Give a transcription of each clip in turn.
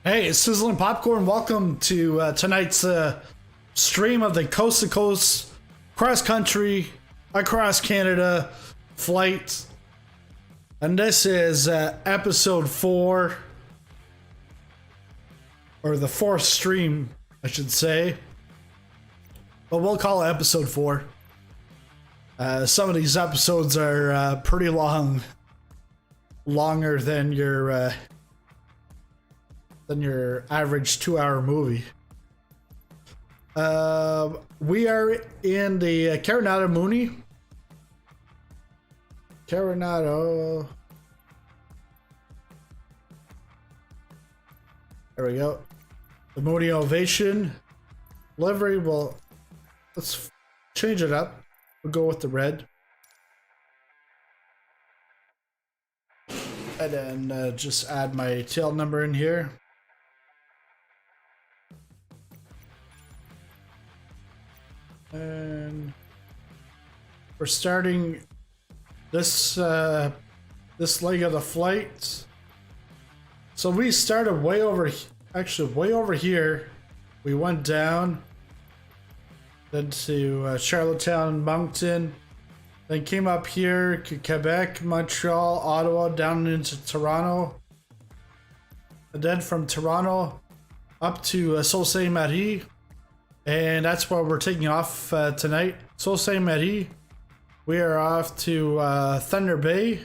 Hey, it's Sizzling Popcorn. Welcome to tonight's stream of the Coast to Coast cross country across Canada flight. And this is episode 4, or the 4th stream, I should say. But we'll call it episode 4. Some of these episodes are pretty long, longer than your average 2-hour movie. We are in the Carenado Mooney. Carenado. There we go. The Mooney Ovation. Livery will. Let's change it up. We'll go with the red. And then just add my tail number in here. And we're starting this this leg of the flight. So we started way over here. We went down, then to Charlottetown, Moncton, then came up here to Quebec, Montreal, Ottawa, down into Toronto, and then from Toronto up to Sault Ste. And that's where we're taking off tonight. Sault Ste. We are off to Thunder Bay,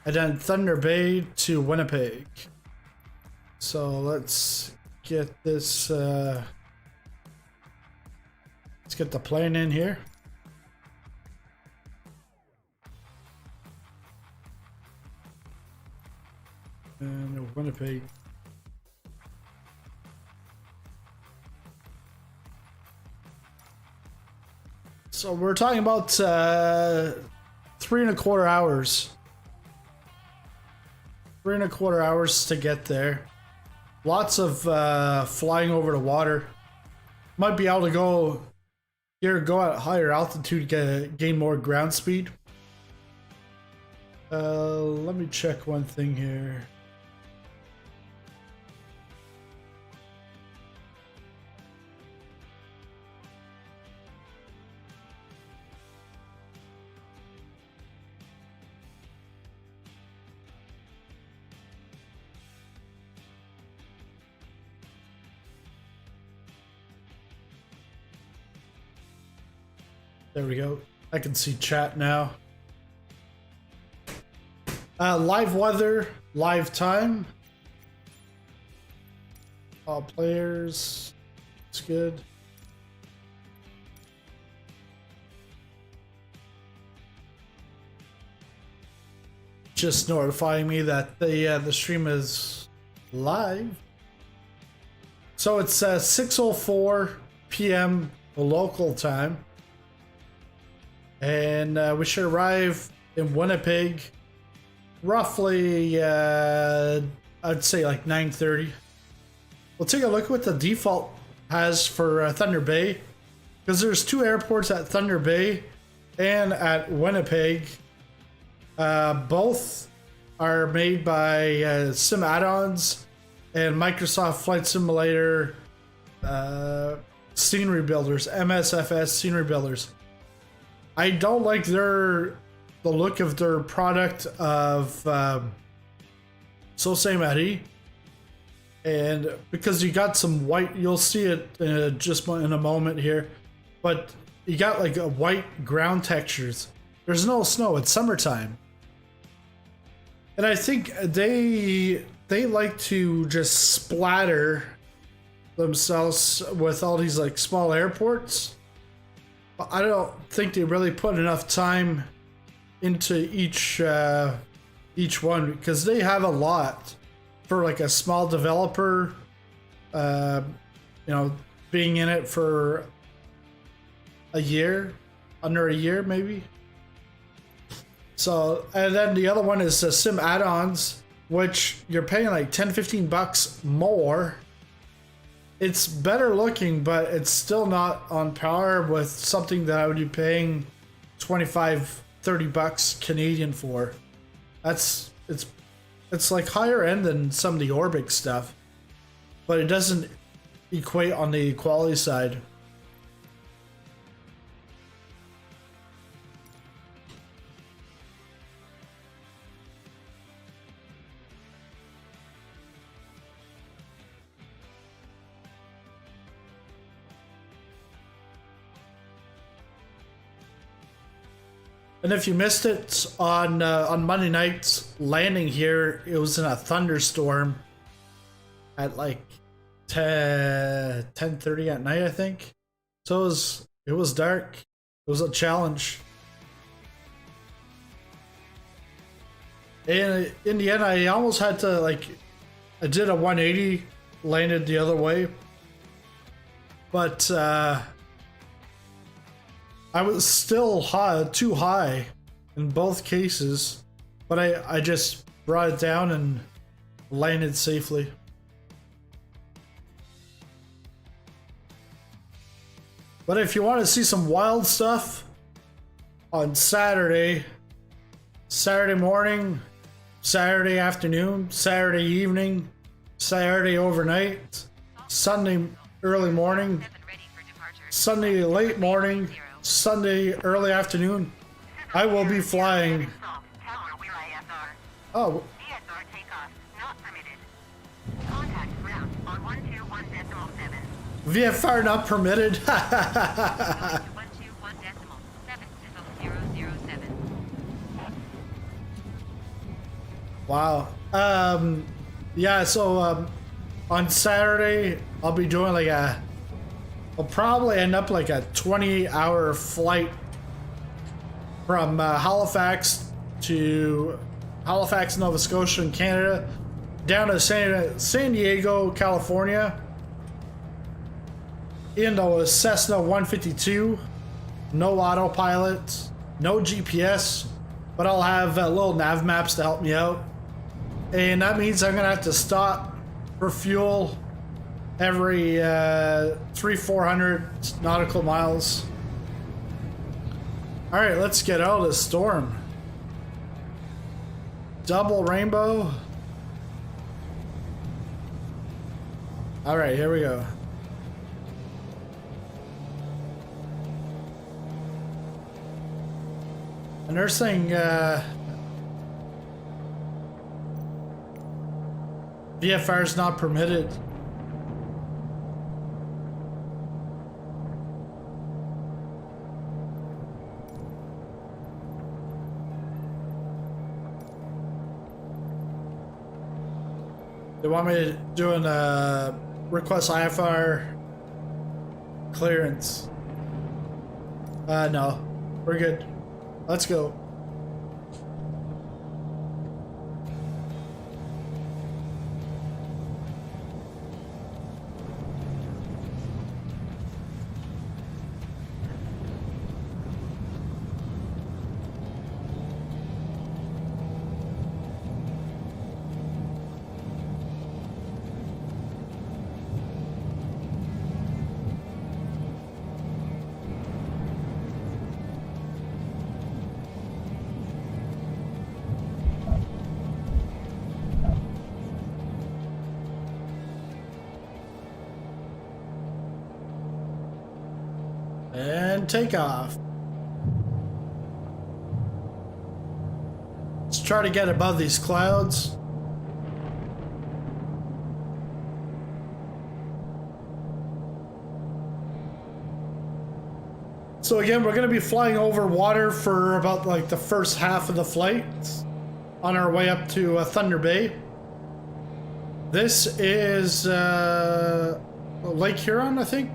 and then Thunder Bay to Winnipeg. So let's get this. Let's get the plane in here. And Winnipeg. So we're talking about 3.25 hours. 3.25 hours to get there. Lots of flying over the water. Might be able to go at higher altitude, gain more ground speed. Let me check one thing here. There we go. I can see chat now. Live weather, live time. All players. It's good. Just notifying me that the stream is live. So it's 6:04 p.m. local time. And we should arrive in Winnipeg roughly, I'd say like 9:30. We'll take a look at what the default has for Thunder Bay, because there's 2 airports at Thunder Bay and at Winnipeg. Both are made by Sim Add-ons and Microsoft Flight Simulator scenery builders, MSFS scenery builders. I don't like the look of their product of Sault Ste. And because you got some white, you'll see it just in a moment here, but you got like a white ground textures. There's no snow. It's summertime, and I think they like to just splatter themselves with all these like small airports. I don't think they really put enough time into each one, because they have a lot for like a small developer, being in it for a year, under a year maybe. So, and then the other one is Sim Add-ons, which you're paying like $10-15 more. It's better looking, but it's still not on par with something that I would be paying $25-30 Canadian for. It's like higher end than some of the Orbic stuff. but it doesn't equate on the quality side. And if you missed it on Monday night's landing here, it was in a thunderstorm at like 10:30 at night, I think. So it was dark. It was a challenge. And in the end, I almost had to I did a 180, landed the other way, but I was still too high in both cases, but I just brought it down and landed safely. But if you want to see some wild stuff on Saturday morning, Saturday afternoon, Saturday evening, Saturday overnight, Sunday early morning, Sunday late morning, Sunday early afternoon, I will be flying. Oh. VFR not permitted. Wow. Yeah, so on Saturday I'll be doing I'll probably end up like a 20-hour flight from Halifax, Nova Scotia in Canada, down to San Diego, California, into a Cessna 152, no autopilot, no GPS, but I'll have little nav maps to help me out. And that means I'm gonna have to stop for fuel every 300-400 nautical miles. All right, let's get out of the storm. Double rainbow. All right, here we go. And they're saying VFR is not permitted. They want me to do a request IFR clearance. No, we're good. Let's go. And take off. Let's try to get above these clouds. So again, we're going to be flying over water for about like the first half of the flight on our way up to Thunder Bay. This is Lake Huron, I think.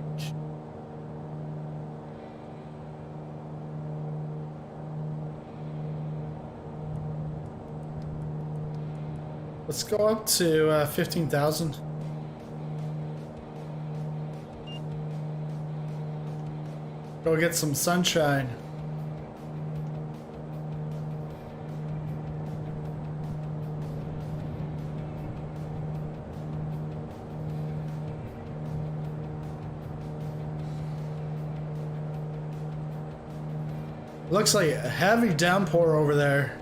Let's go up to 15,000. Go get some sunshine. Looks like a heavy downpour over there.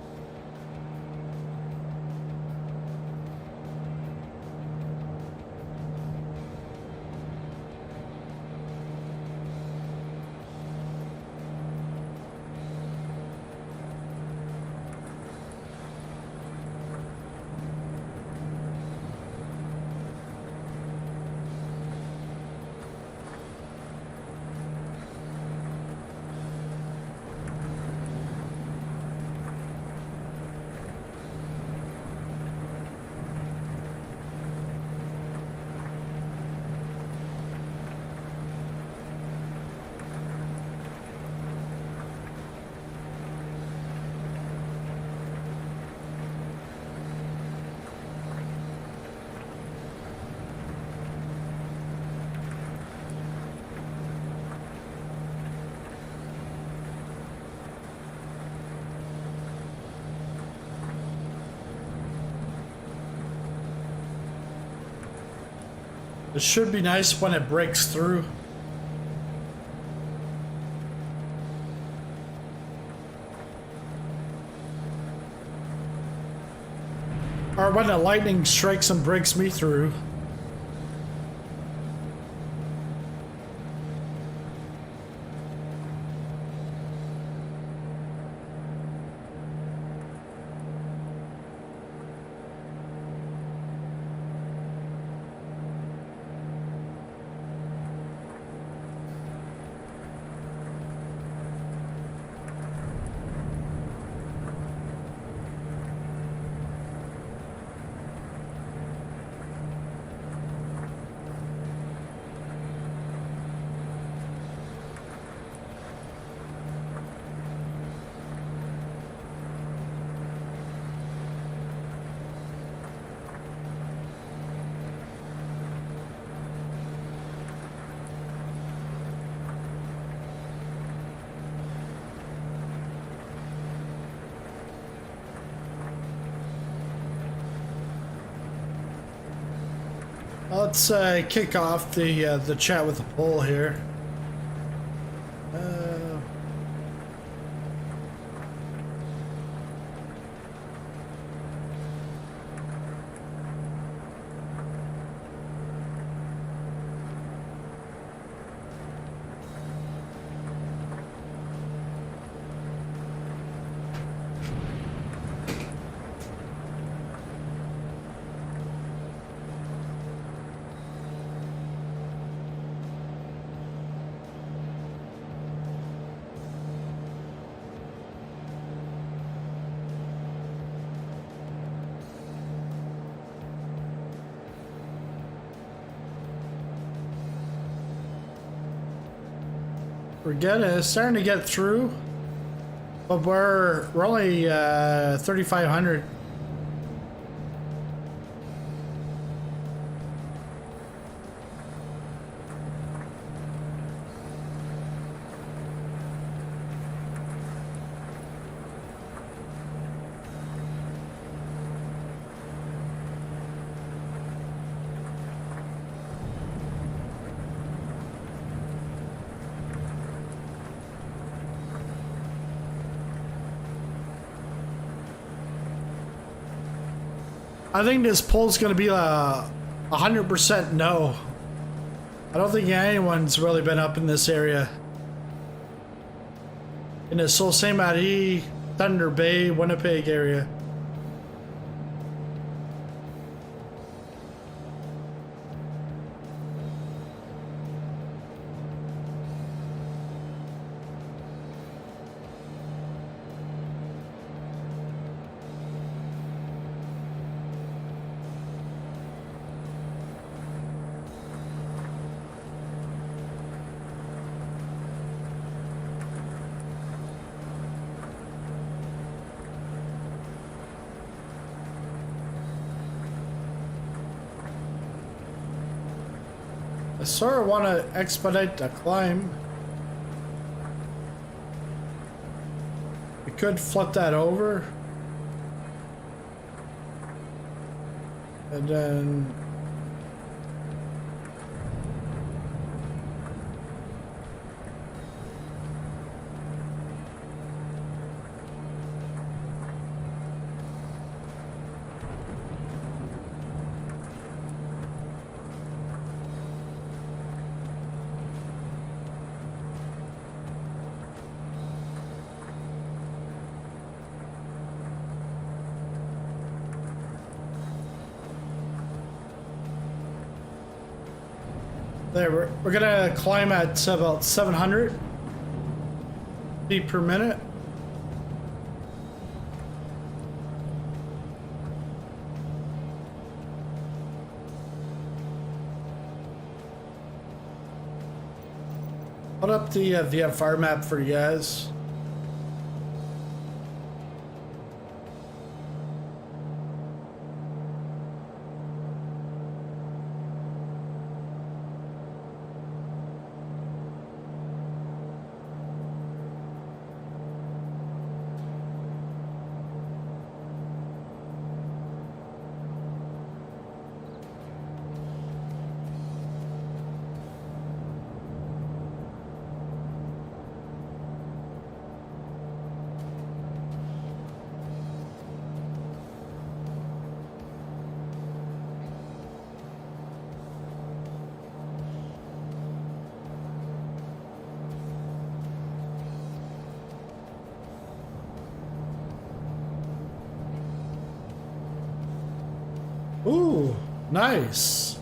It should be nice when it breaks through. Or when the lightning strikes and breaks me through. Let's kick off the chat with a poll here. It's starting to get through, but we're only 3,500. I think this poll's going to be a 100% no. I don't think anyone's really been up in this area. In the Sault Ste. Thunder Bay, Winnipeg area. I sort of want to expedite the climb. We could flip that over. And then... there, we're gonna climb at about 700 feet per minute. Put up the VFR map for you guys. Ooh, nice.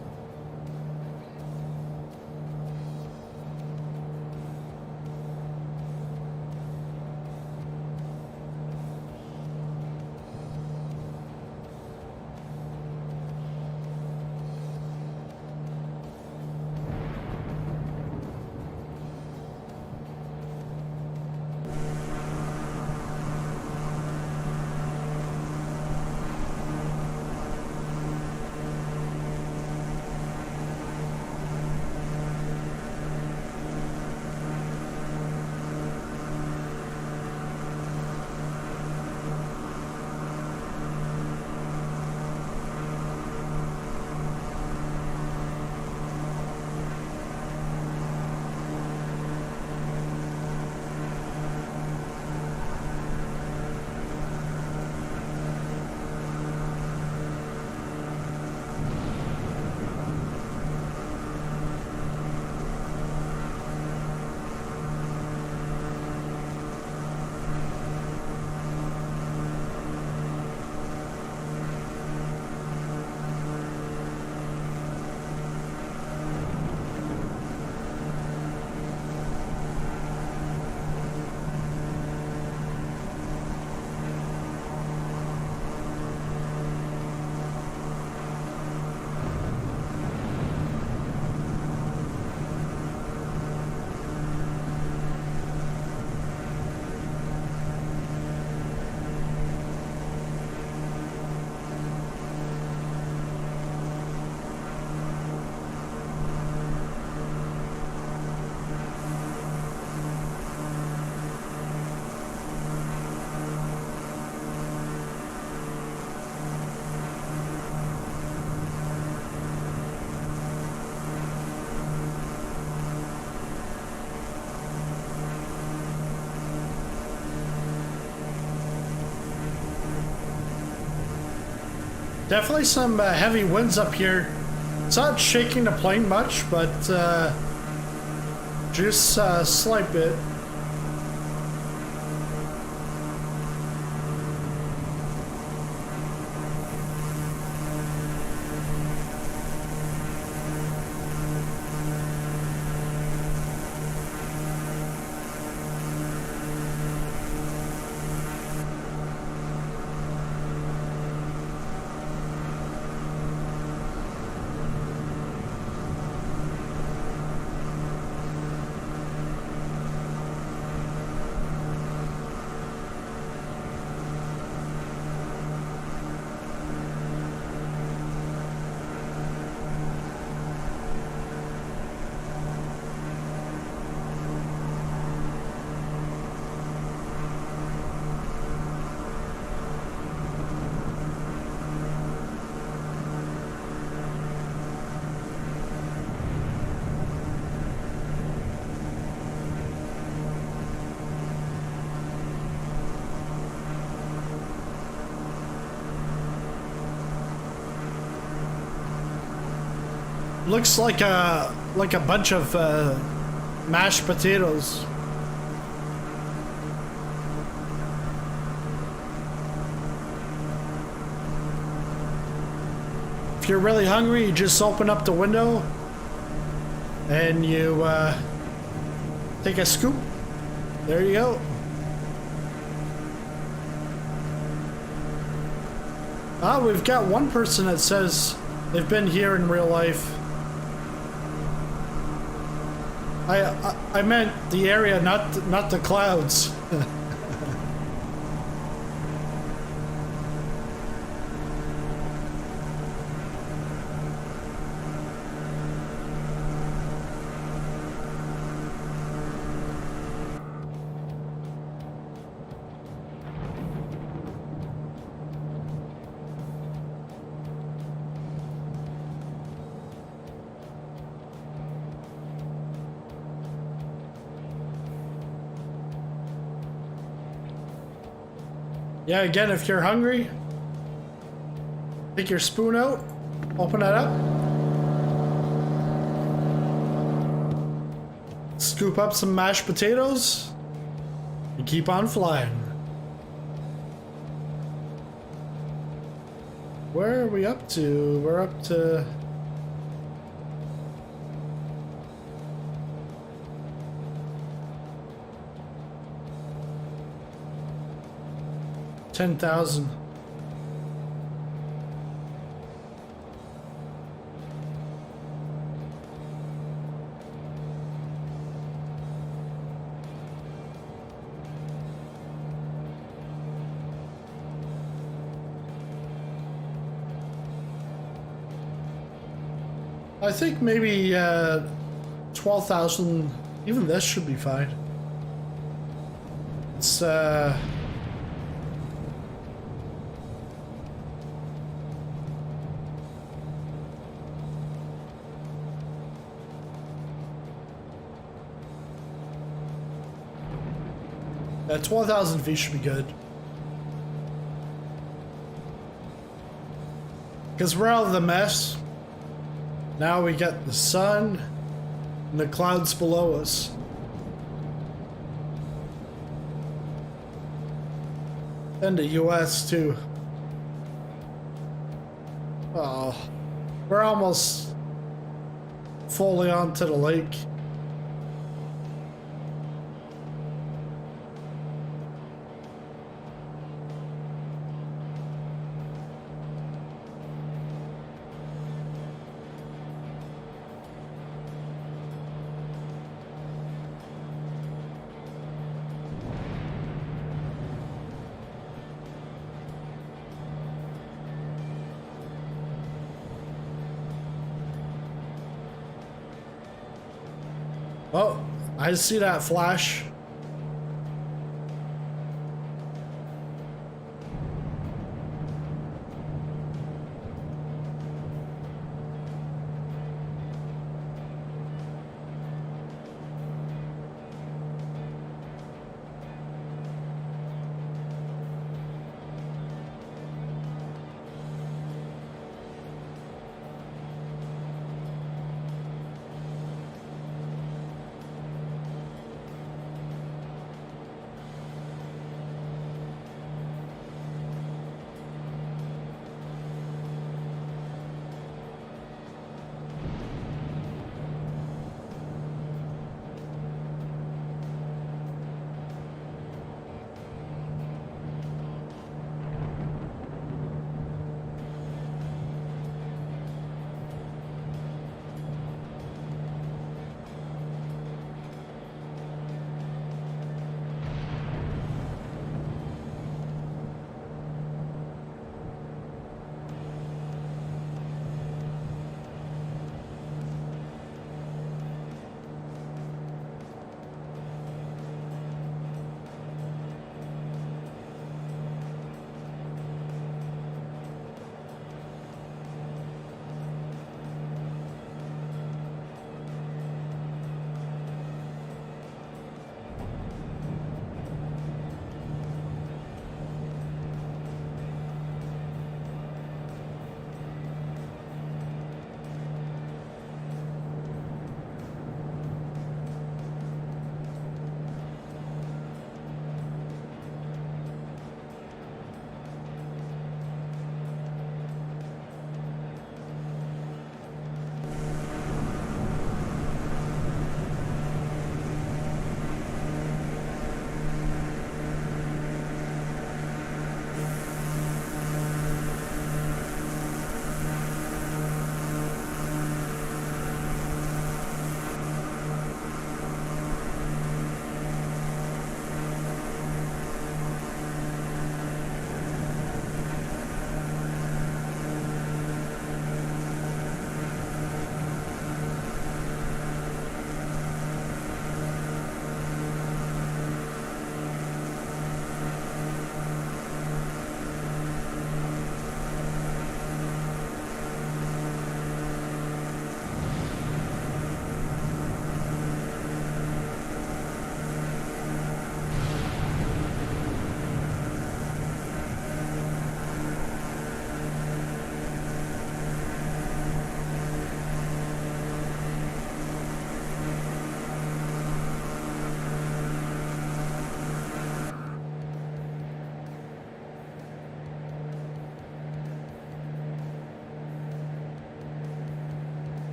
Definitely some heavy winds up here. It's not shaking the plane much, but just a slight bit. Looks like a bunch of mashed potatoes. If you're really hungry, you just open up the window and you take a scoop. There you go. Ah, we've got one person that says they've been here in real life. I meant the area, not the clouds. Yeah, again, if you're hungry, take your spoon out, open it up, scoop up some mashed potatoes, and keep on flying. Where are we up to? We're up to... $10,000. I think maybe 12,000. Even this should be fine. It's At 12,000 feet should be good. Because we're out of the mess. Now we got the sun and the clouds below us. And the US too. Oh, we're almost fully onto the lake. Oh, I see that flash.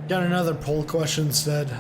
Got another poll question instead.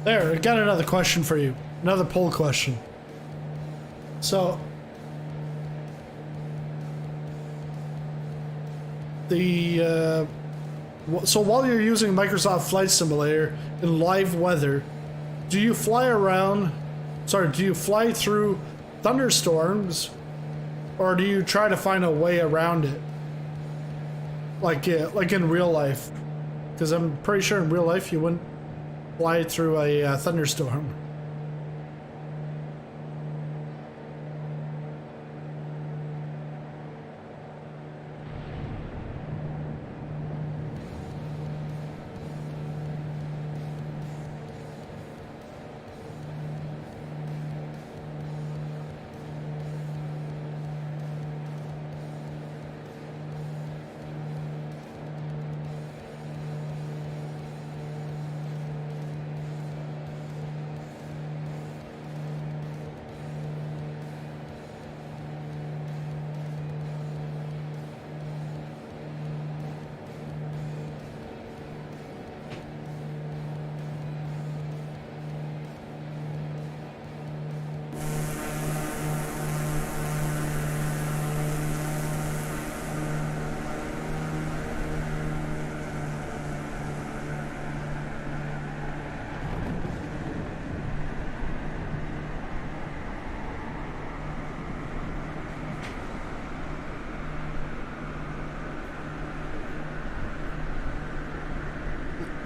There, I got another question for you. Another poll question. So, so while you're using Microsoft Flight Simulator in live weather, do you fly through thunderstorms, or do you try to find a way around it? Like in real life? Because I'm pretty sure in real life you wouldn't fly through a thunderstorm.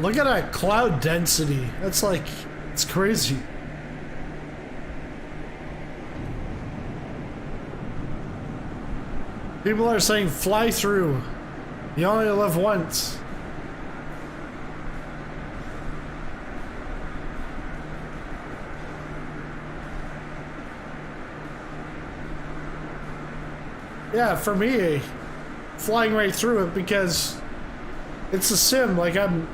Look at that cloud density. That's like, it's crazy. People are saying fly through. You only live once. Yeah, for me, flying right through it, because it's a sim. Like I'm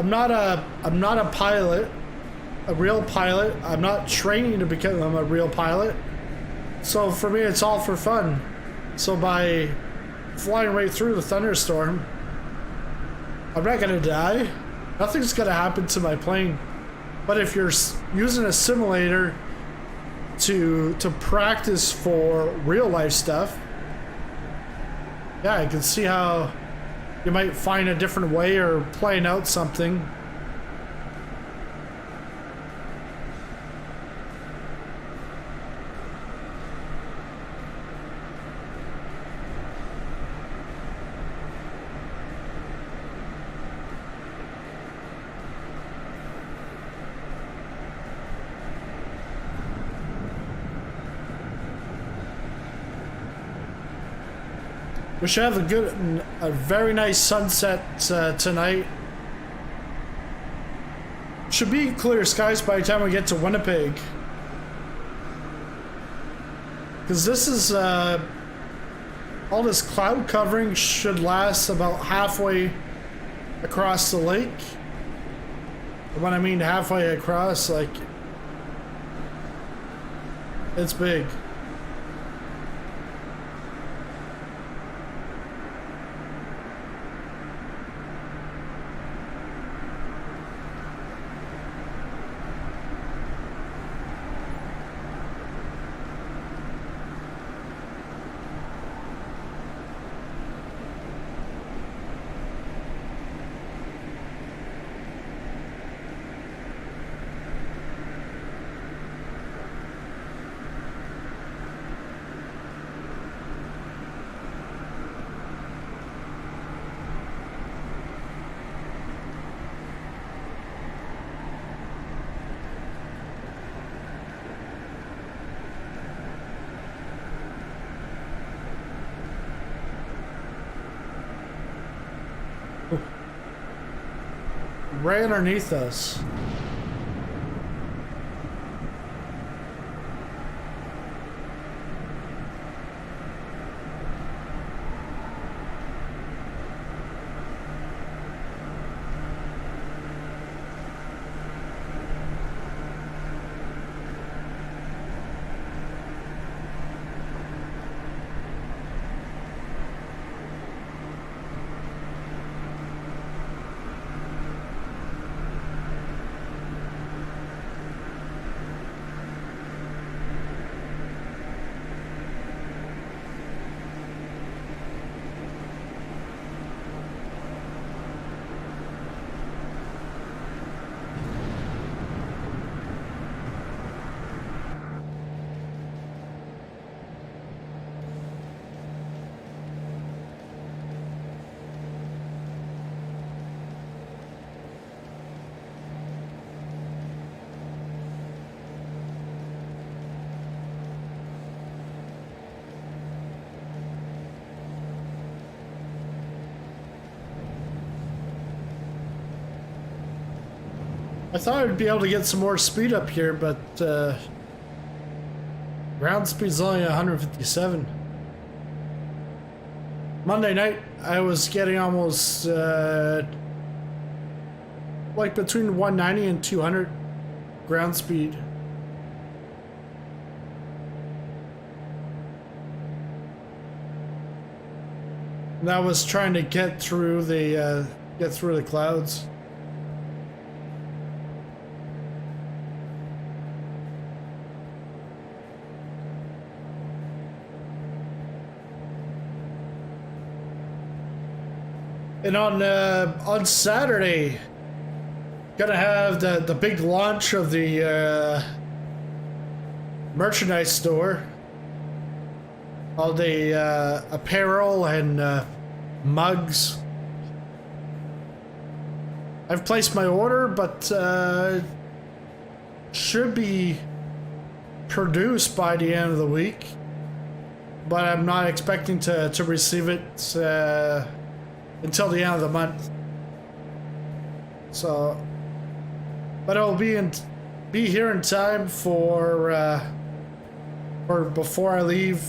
not a pilot, a real pilot. I'm not training to become a real pilot. So for me, it's all for fun. So by flying right through the thunderstorm, I'm not gonna die. Nothing's gonna happen to my plane. But if you're using a simulator to practice for real life stuff, yeah, I can see how you might find a different way or plan out something. We should have a very nice sunset tonight. Should be clear skies by the time we get to Winnipeg. Because this is, all this cloud covering should last about halfway across the lake. When I mean halfway across, like, it's big. right underneath us. I thought I'd be able to get some more speed up here, but ground speed's only 157. Monday night, I was getting almost like between 190 and 200 ground speed. And I was trying to get through the clouds. And on Saturday, gonna have the big launch of the merchandise store. All the apparel and mugs. I've placed my order, but should be produced by the end of the week. But I'm not expecting to receive it until the end of the month. So, but it'll be here in time for before I leave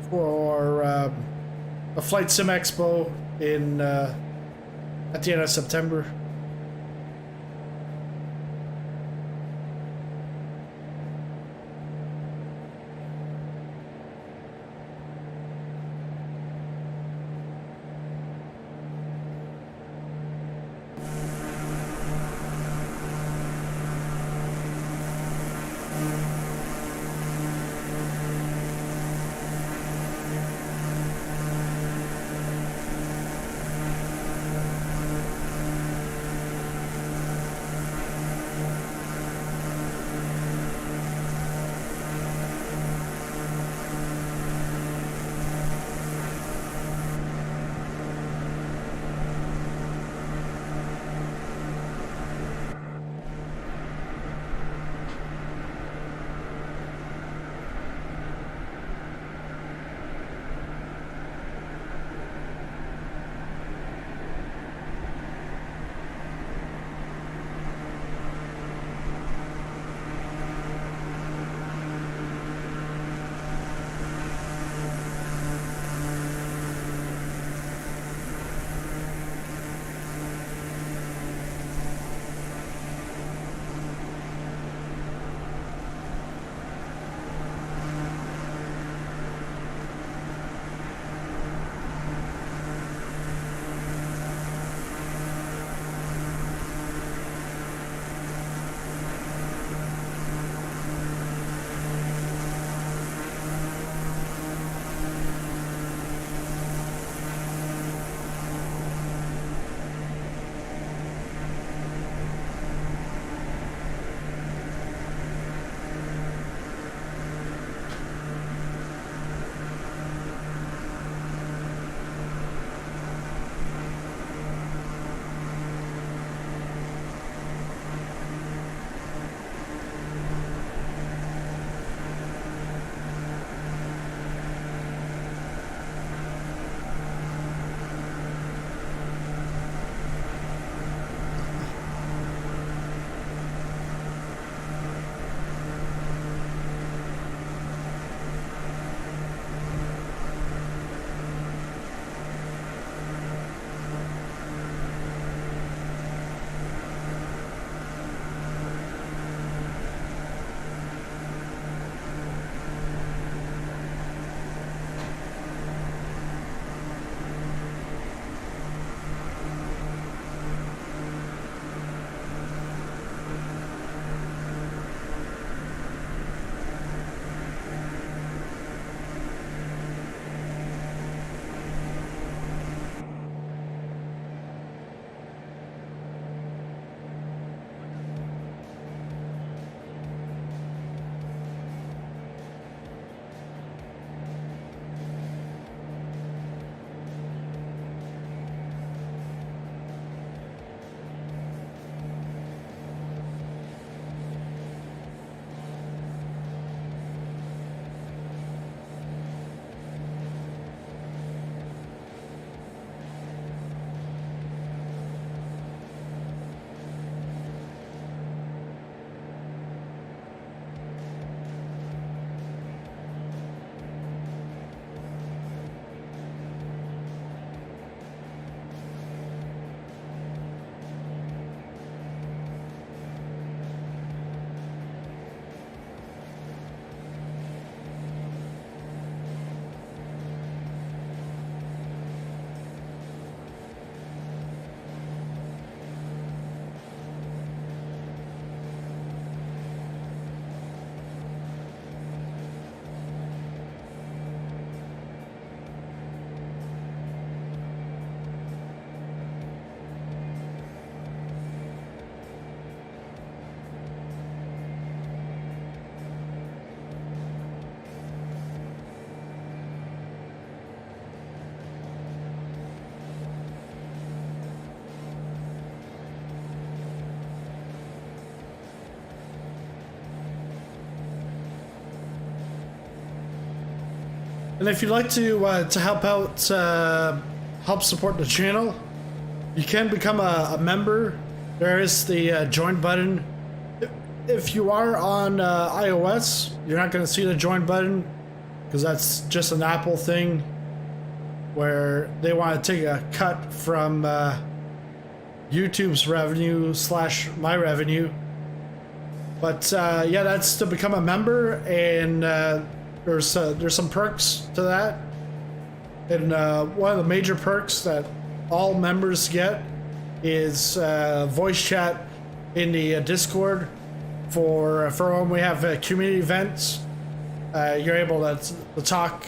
for a Flight Sim Expo in at the end of September. And if you'd like to help out, help support the channel, you can become a member. There is the join button. If you are on iOS, you're not going to see the join button because that's just an Apple thing where they want to take a cut from YouTube's revenue / my revenue. But yeah, that's to become a member, and there's some perks to that. And one of the major perks that all members get is voice chat in the Discord for when we have community events. You're able to talk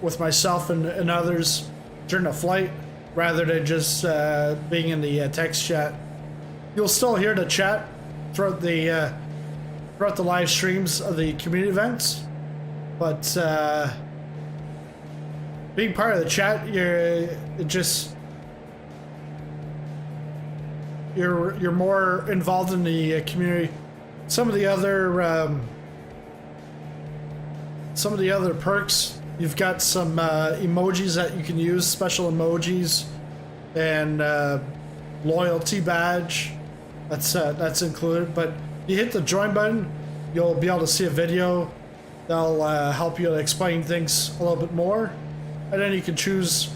with myself and others during the flight rather than just being in the text chat. You'll still hear the chat throughout the live streams of the community events, but being part of the chat, you're more involved in the community. Some of the other perks, you've got some emojis that you can use, special emojis, and loyalty badge. That's included. But you hit the join button, you'll be able to see a video that'll help you to explain things a little bit more, and then you can choose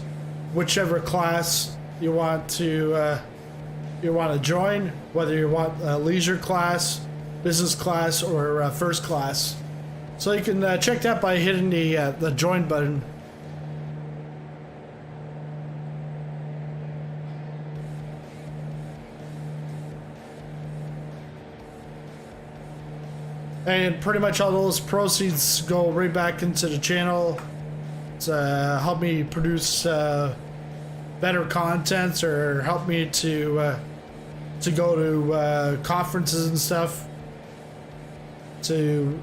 whichever class you want to join, whether you want a leisure class, business class, or first class. So you can check that by hitting the join button. And pretty much all those proceeds go right back into the channel to help me produce better content, or help me to go to conferences and stuff, to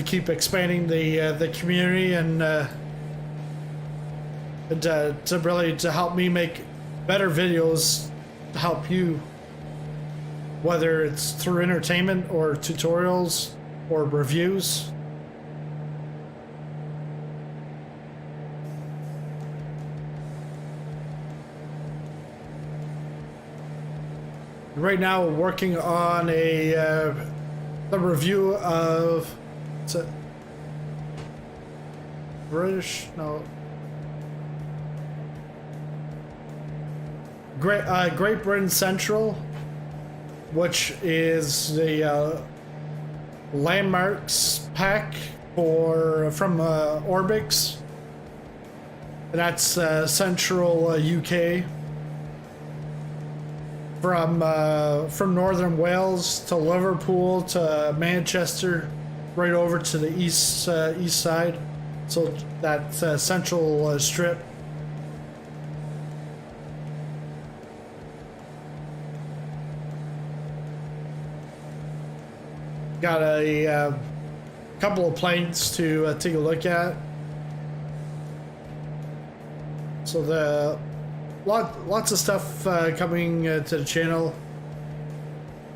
keep expanding the community, and to help me make better videos to help you, whether it's through entertainment or tutorials or reviews. Right now we're working on the review of Great Britain Central, which is the landmarks pack from Orbix, and that's central UK, from northern Wales to Liverpool to Manchester, right over to the east side. So that central strip. Got a couple of planes to take a look at. So lots of stuff coming to the channel,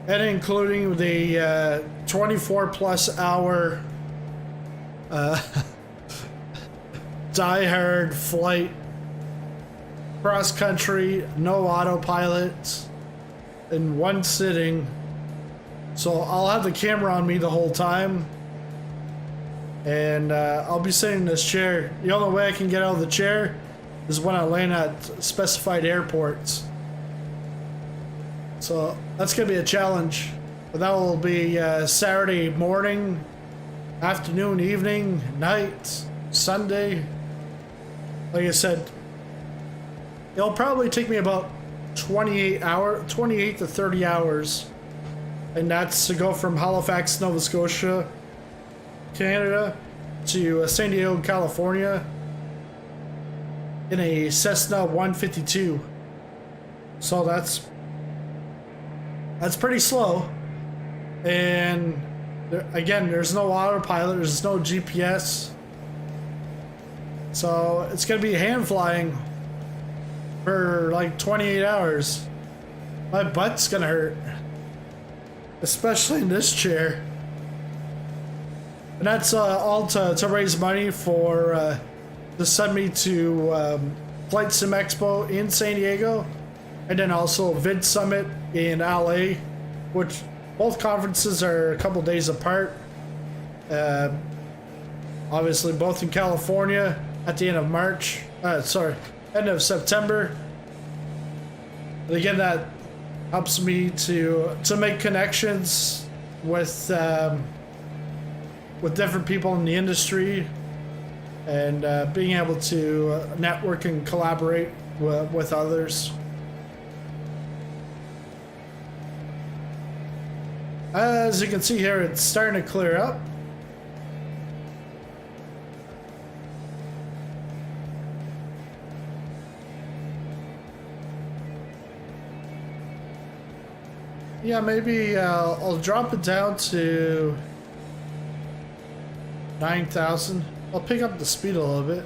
and including the 24+ hour die-hard flight, cross country, no autopilot, in one sitting. So I'll have the camera on me the whole time, and I'll be sitting in this chair. The only way I can get out of the chair is when I land at specified airports. So that's gonna be a challenge, but that will be Saturday morning, afternoon, evening, night, Sunday. Like I said, it'll probably take me about 28 to 30 hours. And that's to go from Halifax, Nova Scotia, Canada, to San Diego, California, in a Cessna 152. So that's pretty slow. And again, there's no autopilot, there's no GPS. So it's gonna be hand flying for like 28 hours. My butt's gonna hurt, especially in this chair. And that's all to raise money for to send me to Flight Sim Expo in San Diego, and then also Vid Summit in LA, which both conferences are a couple days apart. Obviously, both in California at the end of March. End of September. And again, that helps me to make connections with different people in the industry, and being able to network and collaborate with others. As you can see here, it's starting to clear up. Yeah, maybe I'll drop it down to 9,000. I'll pick up the speed a little bit.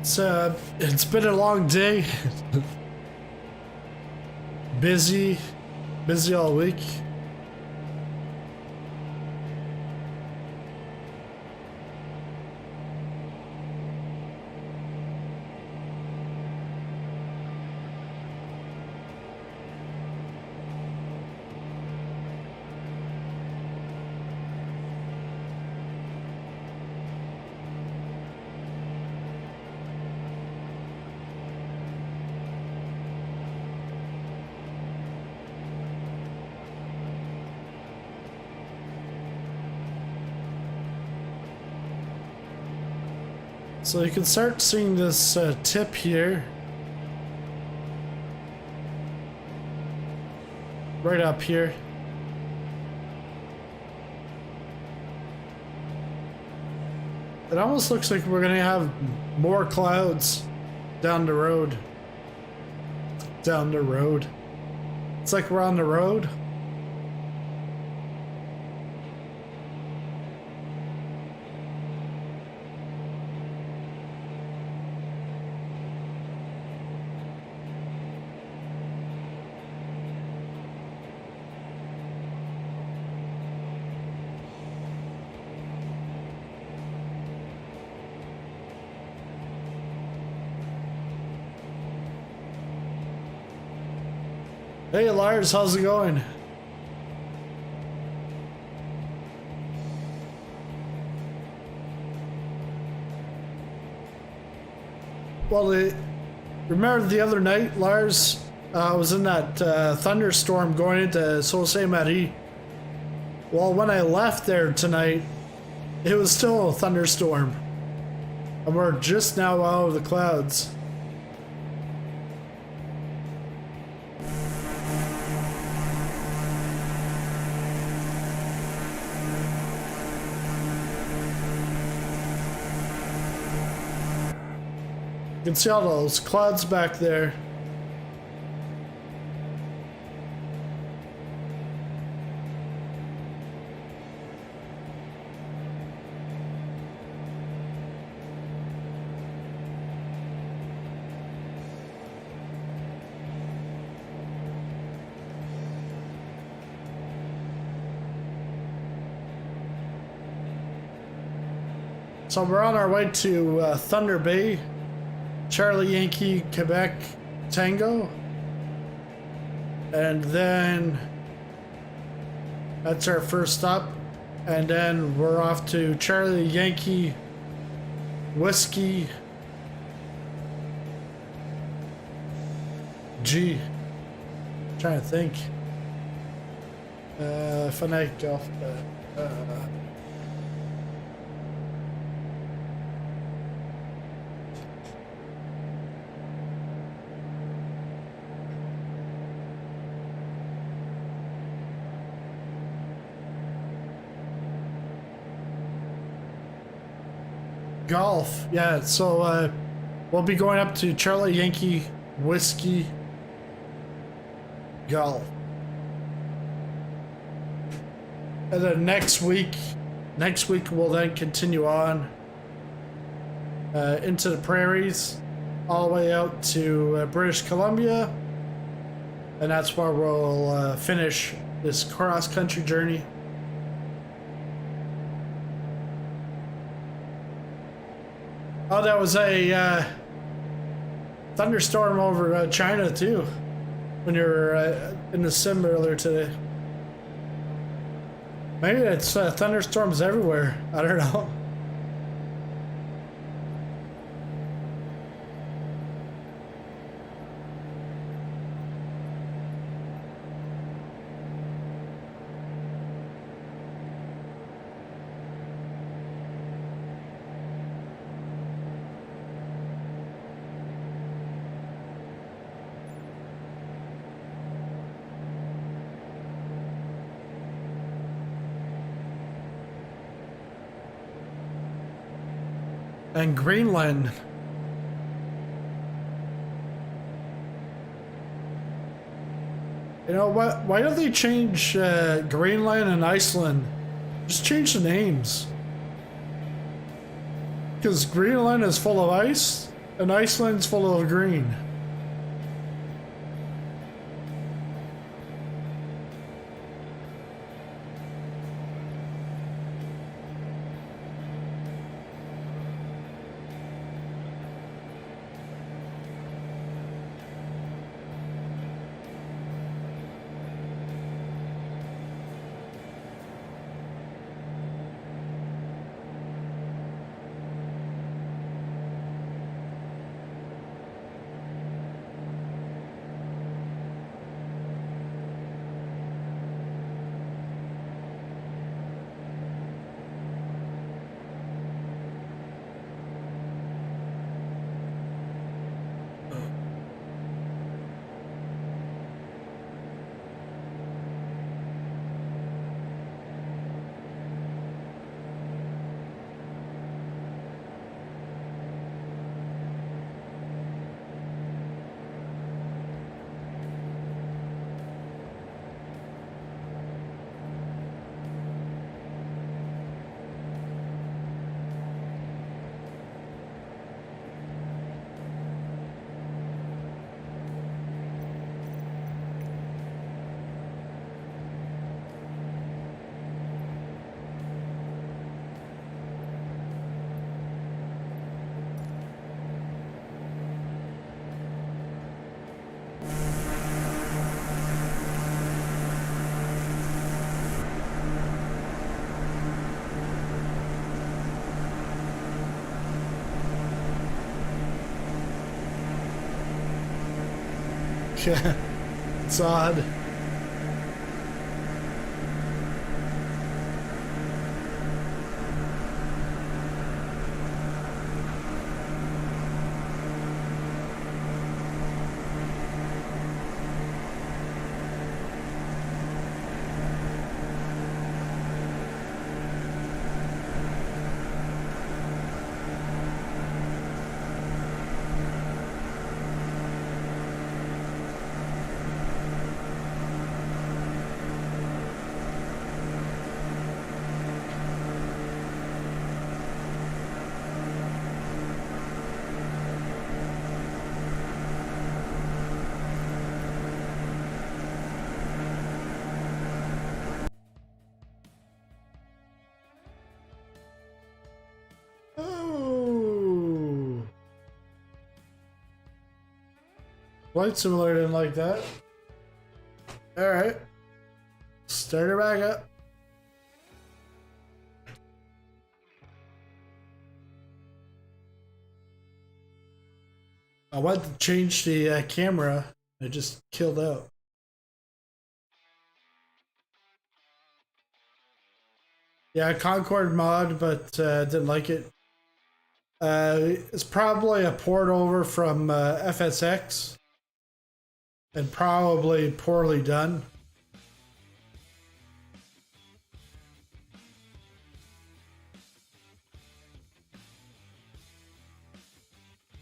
It's been a long day. busy all week. So you can start seeing this tip here. Right up here. It almost looks like we're gonna have more clouds down the road. Down the road. It's like we're on the road. Hey Lars, how's it going? Well, remember the other night, Lars, I was in that thunderstorm going into Sault Ste. Well, when I left there tonight, it was still a thunderstorm. And we're just now out of the clouds. You can see all those clouds back there. So we're on our way to Thunder Bay. Charlie Yankee Quebec Tango, and then that's our first stop, and then we're off to Charlie Yankee Whiskey G. Trying to think. Phonetic alphabet. Golf, yeah, so we'll be going up to Charlie Yankee Whiskey Golf. And then next week we'll then continue on into the prairies, all the way out to British Columbia, and that's where we'll finish this cross-country journey. Oh, that was a thunderstorm over China too, when you were in the sim earlier today. Maybe it's thunderstorms everywhere. I don't know. And Greenland. You know what? Why don't they change Greenland and Iceland? Just change the names. Because Greenland is full of ice, And Iceland's full of green. Yeah, it's odd. Oh, Flight Simulator didn't like that. All right, start her back up. I went to change the camera. It just killed out. Yeah, Concord mod, but didn't like it. It's probably a port over from FSX, and probably poorly done.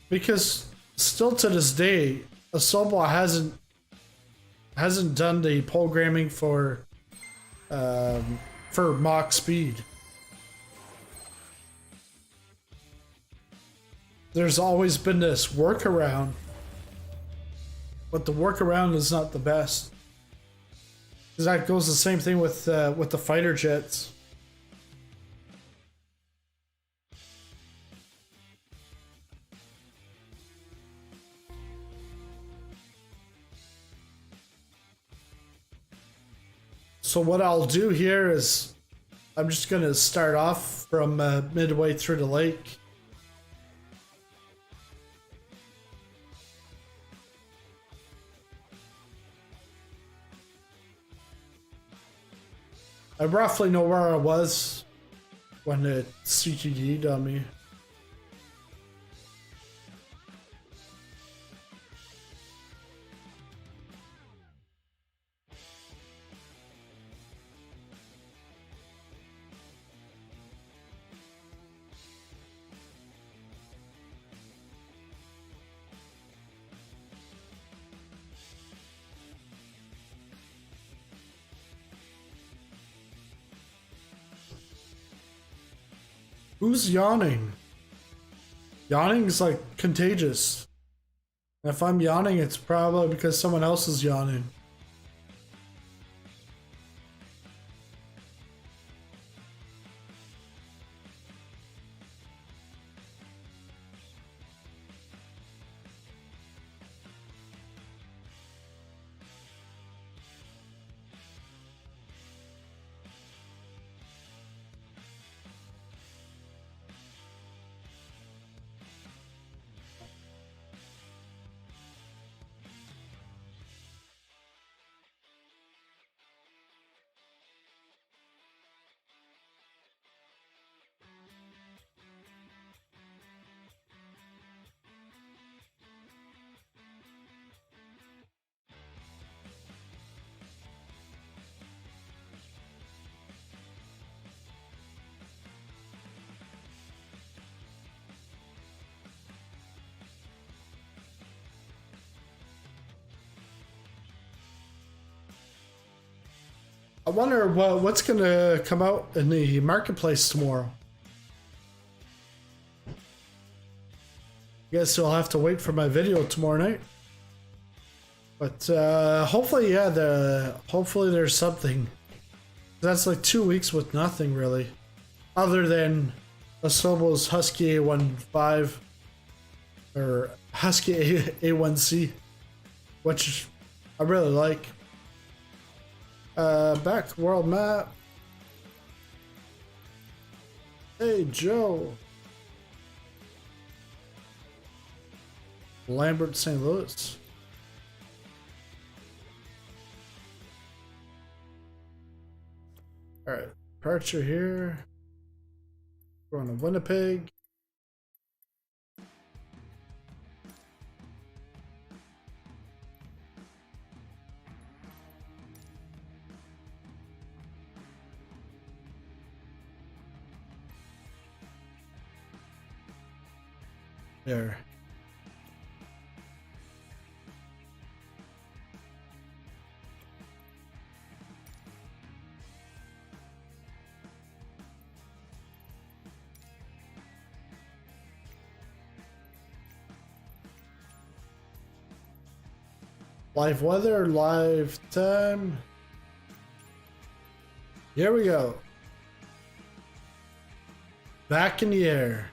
Because still to this day, Asobo hasn't done the programming for Mach speed. There's always been this workaround, but the workaround is not the best. Because that goes the same thing with the fighter jets. So what I'll do here is I'm just going to start off from midway through the lake. I roughly know where I was when it CTD'd on me. Who's yawning? Yawning is like contagious. And if I'm yawning, it's probably because someone else is yawning. I wonder what's gonna come out in the marketplace tomorrow. Guess you'll have to wait for my video tomorrow night. But hopefully, yeah, hopefully there's something. That's like 2 weeks with nothing really, other than Asobo's Husky A15 or Husky A1C, which I really like. Back to world map. Hey Joe. Lambert, St. Louis. Alright, departure here. Going to Winnipeg. There. Live weather, live time. Here we go. Back in the air.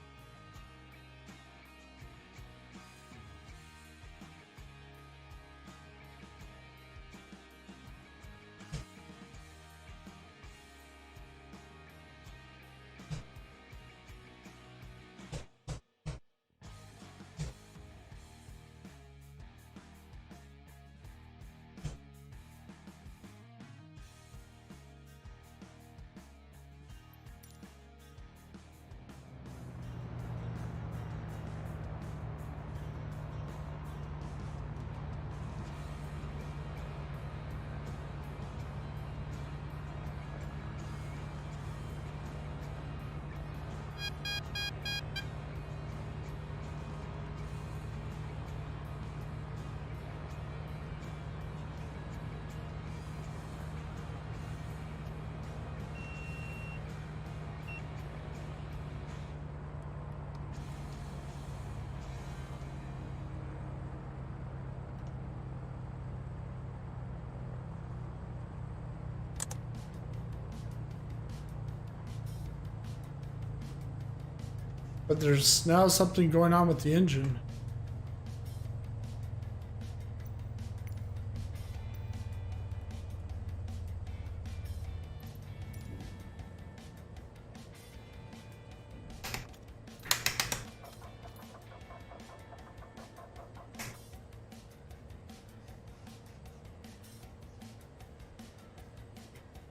But there's now something going on with the engine.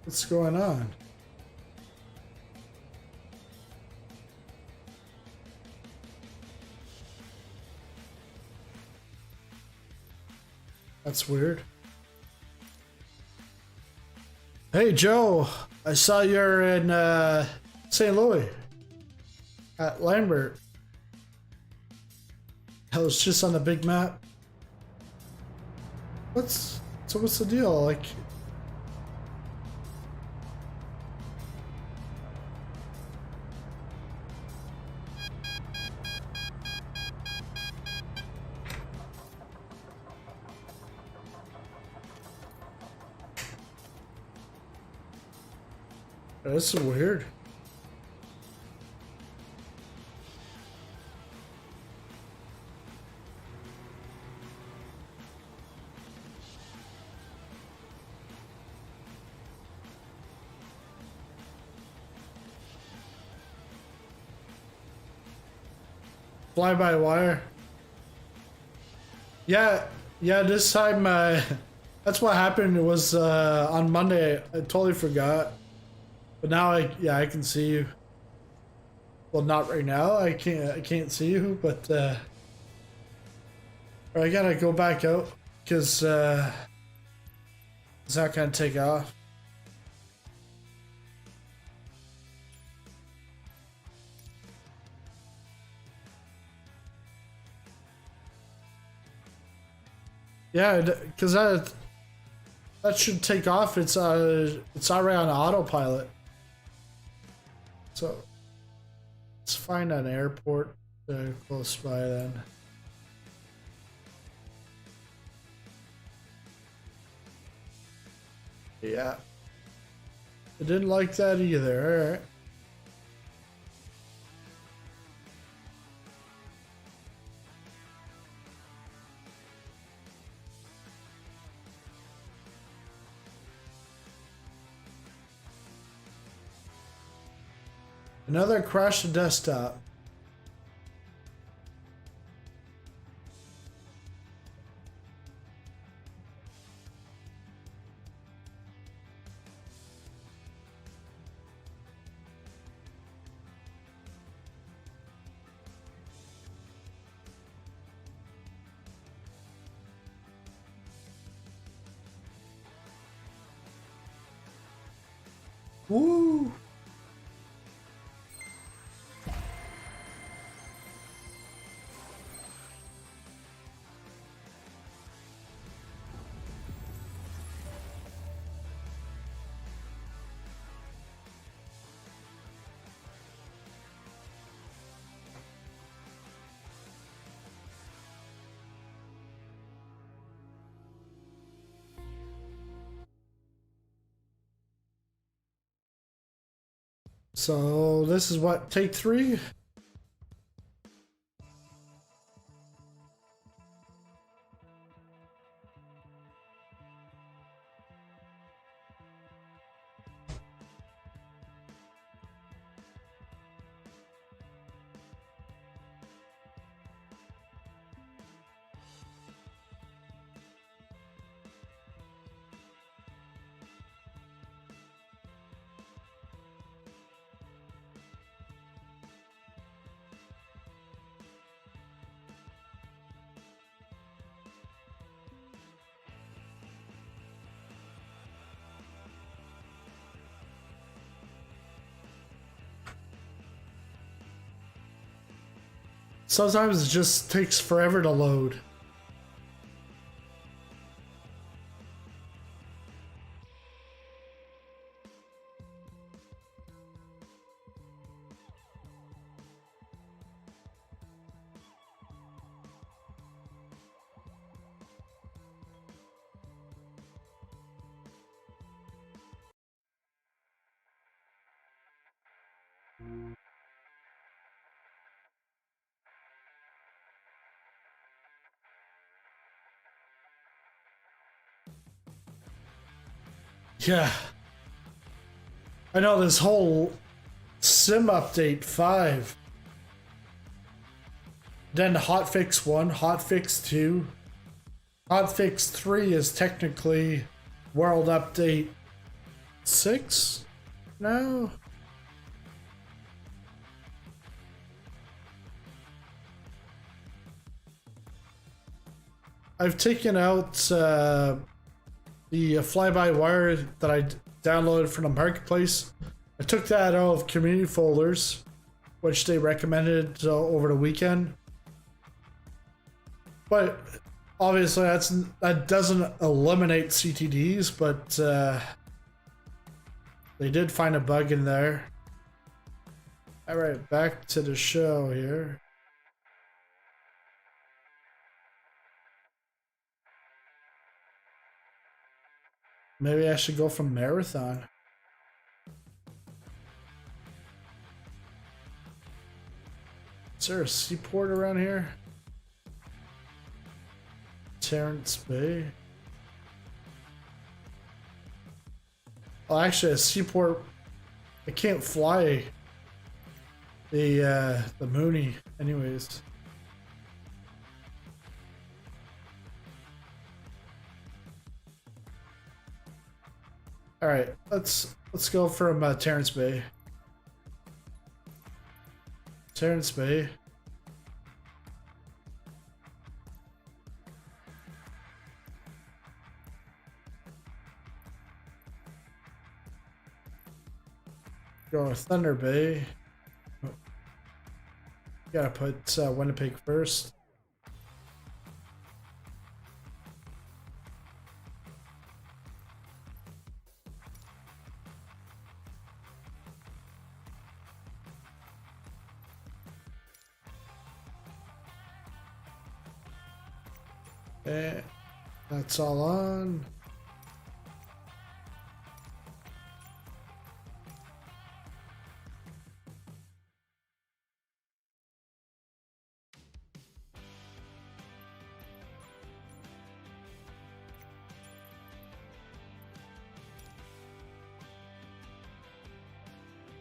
What's going on? That's weird. Hey Joe, I saw you're in St. Louis at Lambert. Hell, it's just on the big map. What's the deal? Like, That's weird. Fly by wire. Yeah, yeah. This time, that's what happened. It was on Monday. I totally forgot. But now I can see you. Well, not right now. I can't see you. But I gotta go back out because it's not gonna take off. Yeah, because that should take off. It's already on autopilot. So let's find an airport close by then. Yeah. I didn't like that either. All right. Another crash to desktop. Woo! So this is what, take 3? Sometimes it just takes forever to load. Yeah. I know this whole sim update 5. Then hotfix 1, hotfix 2. Hotfix 3 is technically world update 6 now. I've taken out the fly-by-wire that I downloaded from the marketplace. I took that out of community folders, which they recommended over the weekend. But obviously that doesn't eliminate CTDs, but they did find a bug in there. All right, back to the show here. Maybe I should go from marathon. Is there a seaport around here? Terrence Bay. Oh, actually, a seaport. I can't fly the Mooney, anyways. All right, let's go from Terrence Bay. Terrence Bay. Go to Thunder Bay. Gotta put Winnipeg first. Okay, that's all on.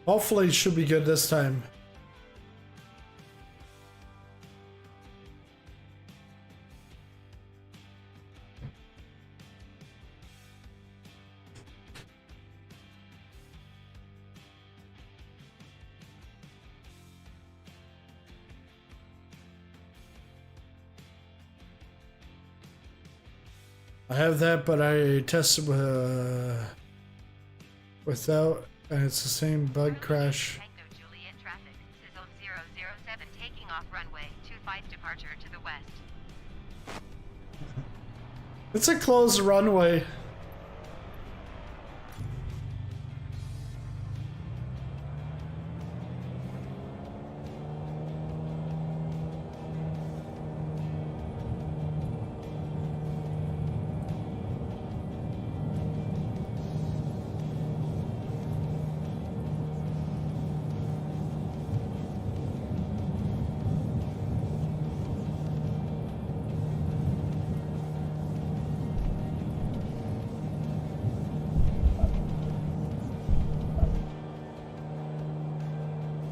Hopefully it should be good this time. I have that, but I tested without, and it's the same bug crash. Tango Juliet traffic, Sizzle 007 taking off runway 25 departure to the west. It's a closed runway.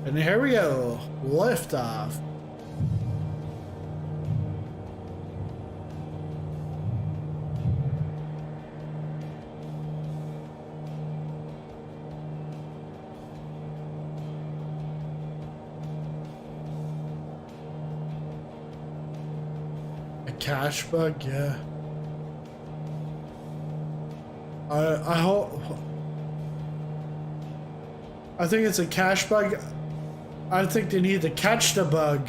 And here we go, liftoff. A cache bug, yeah. I hope. I think it's a cache bug. I think they need to catch the bug.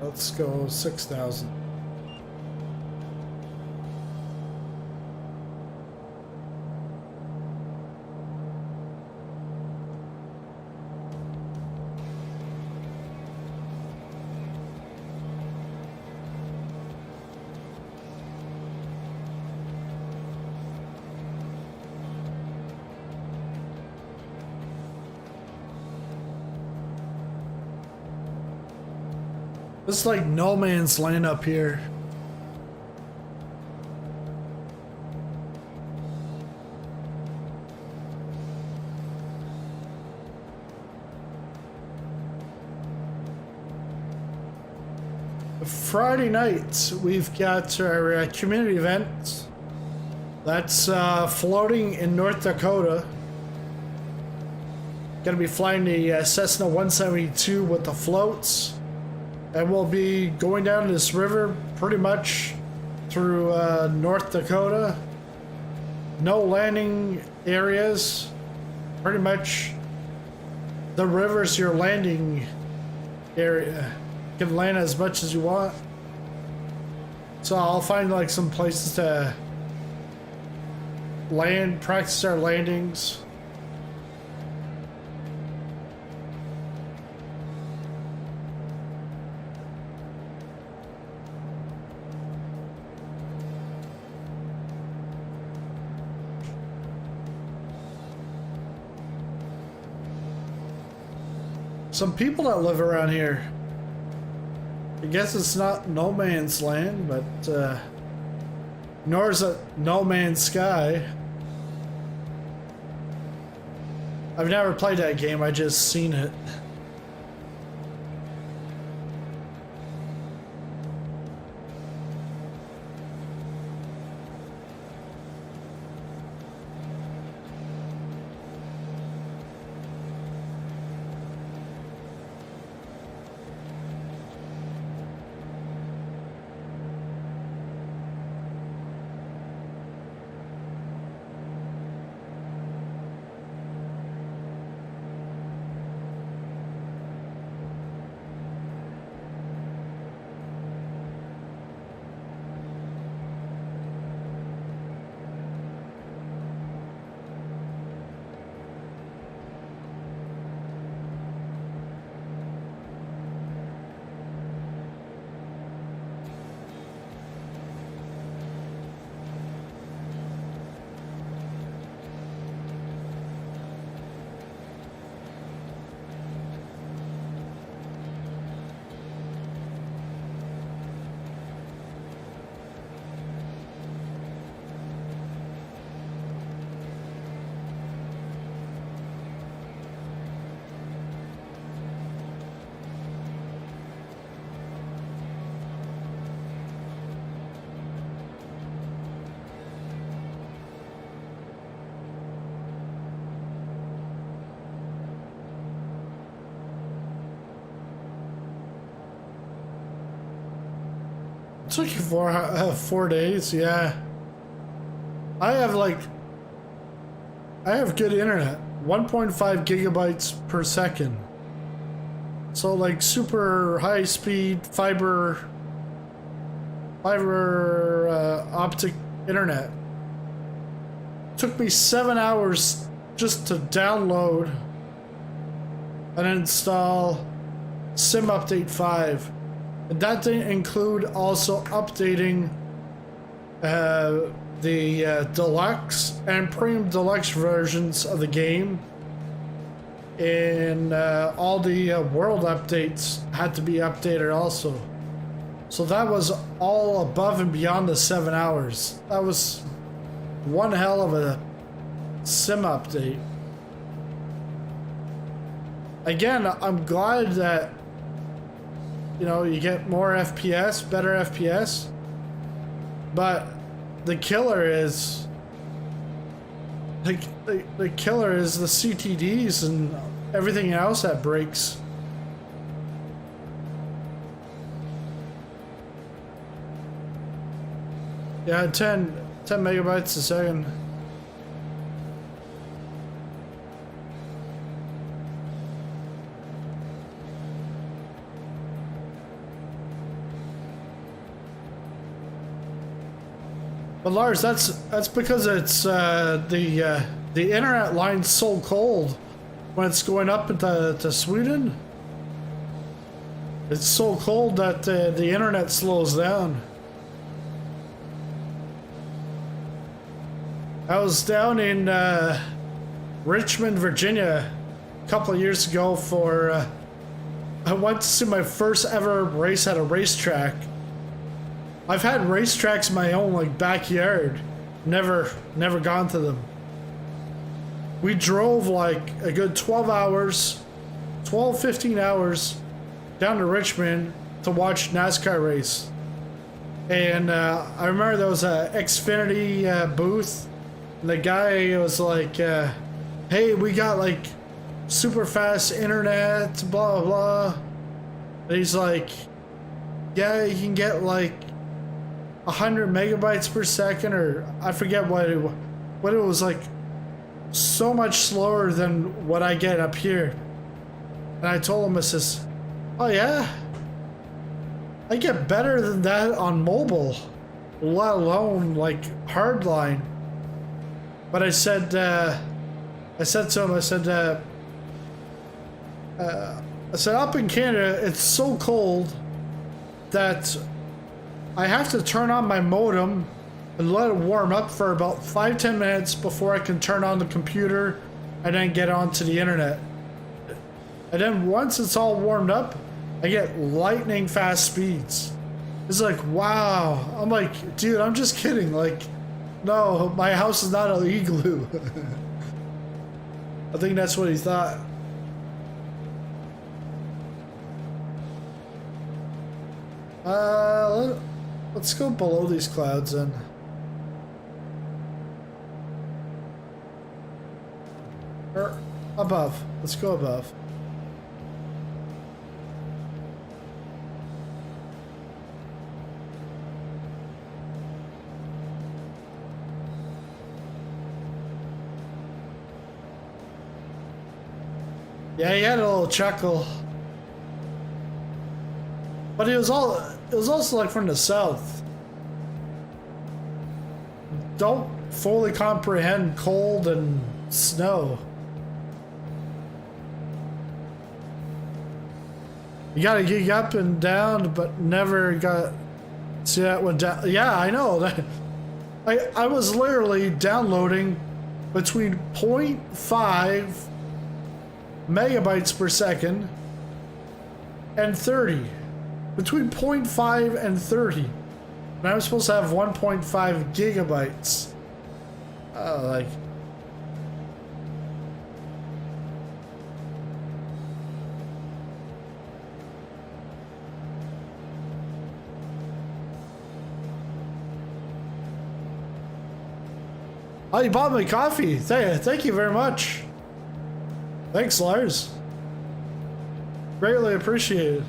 Let's go 6,000. It's like no man's land up here. Friday night, we've got our community event. That's floating in North Dakota. Gonna be flying the Cessna 172 with the floats. And we'll be going down this river pretty much through North Dakota. No landing areas. Pretty much the river's your landing area. You can land as much as you want. So I'll find like some places to land, practice our landings. Some people that live around here. I guess it's not no man's land, but nor is it no man's sky. I've never played that game, I just seen it. It took you 4 days, yeah. I have good internet, 1.5 gigabytes per second. So like super high speed fiber optic internet. Took me 7 hours just to download and install Sim Update 5. And that didn't include also updating the deluxe and premium deluxe versions of the game. And all the world updates had to be updated also. So that was all above and beyond the 7 hours. That was one hell of a sim update. Again, I'm glad that, you know, you get more FPS, better FPS, but the killer is the killer is the CTDs and everything else that breaks. Yeah, 10 megabytes a second. But Lars, that's because it's the internet line's so cold when it's going up to Sweden. It's so cold that the internet slows down. I was down in Richmond, Virginia a couple of years ago for I went to see my first ever race at a racetrack. I've had racetracks in my own like backyard, never gone to them. We drove like a good 12 hours, 15 hours down to Richmond to watch NASCAR race. And I remember there was a Xfinity booth. And the guy was like, hey, we got like super fast internet, blah, blah, blah. And he's like, yeah, you can get like 100 megabytes per second, or I forget what it was, like so much slower than what I get up here. And I told him, I says, oh yeah, I get better than that on mobile, let alone like hardline. But I said to him, I said up in Canada, it's so cold that I have to turn on my modem and let it warm up for about 5-10 minutes before I can turn on the computer and then get onto the internet. And then once it's all warmed up, I get lightning fast speeds. It's like, wow. I'm like, dude, I'm just kidding. Like, no, my house is not an igloo. I think that's what he thought. Let's go below these clouds then. Or above. Let's go above. Yeah, he had a little chuckle. But it was also like from the south. Don't fully comprehend cold and snow. You gotta gig up and down, but never got see that one down. Yeah, I know. I was literally downloading between 0.5 megabytes per second and 30. Between 0.5 and 30. And I was supposed to have 1.5 gigabytes. Like. Oh, you bought me coffee. Thank you very much. Thanks, Lars. Greatly appreciated.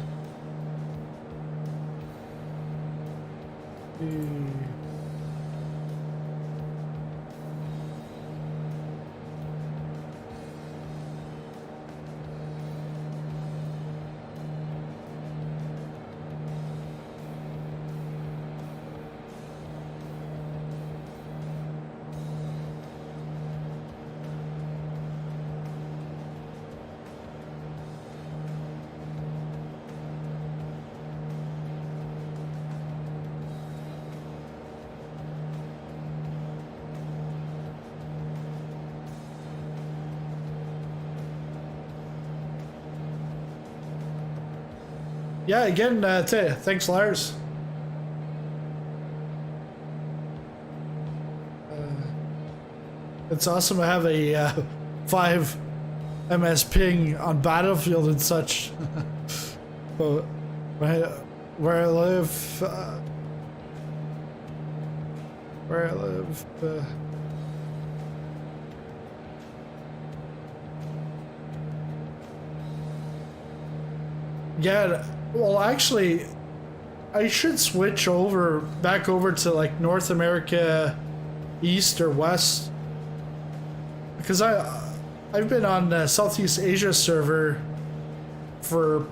Yeah, again, thanks, Lars. It's awesome to have a 5 MS ping on Battlefield and such. But where I live, yeah. Well, actually, I should switch back over to like North America, East or West, because I've been on the Southeast Asia server for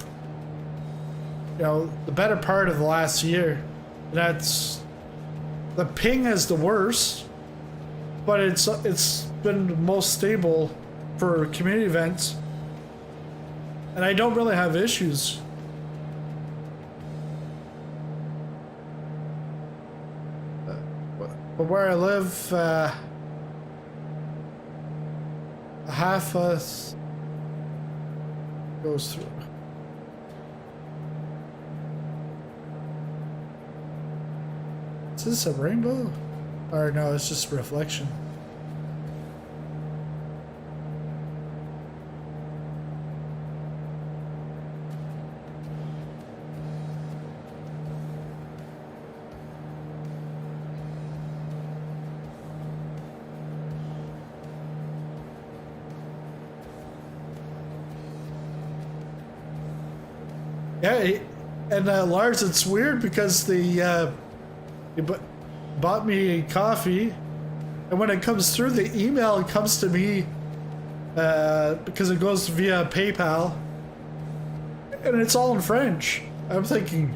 the better part of the last year. That's the ping is the worst, but it's been the most stable for community events, and I don't really have issues. But where I live, half us goes through. Is this a rainbow? Or no, it's just reflection. Yeah, and Lars, it's weird because he bought me coffee, and when it comes through the email, it comes to me because it goes via PayPal, and it's all in French. I'm thinking,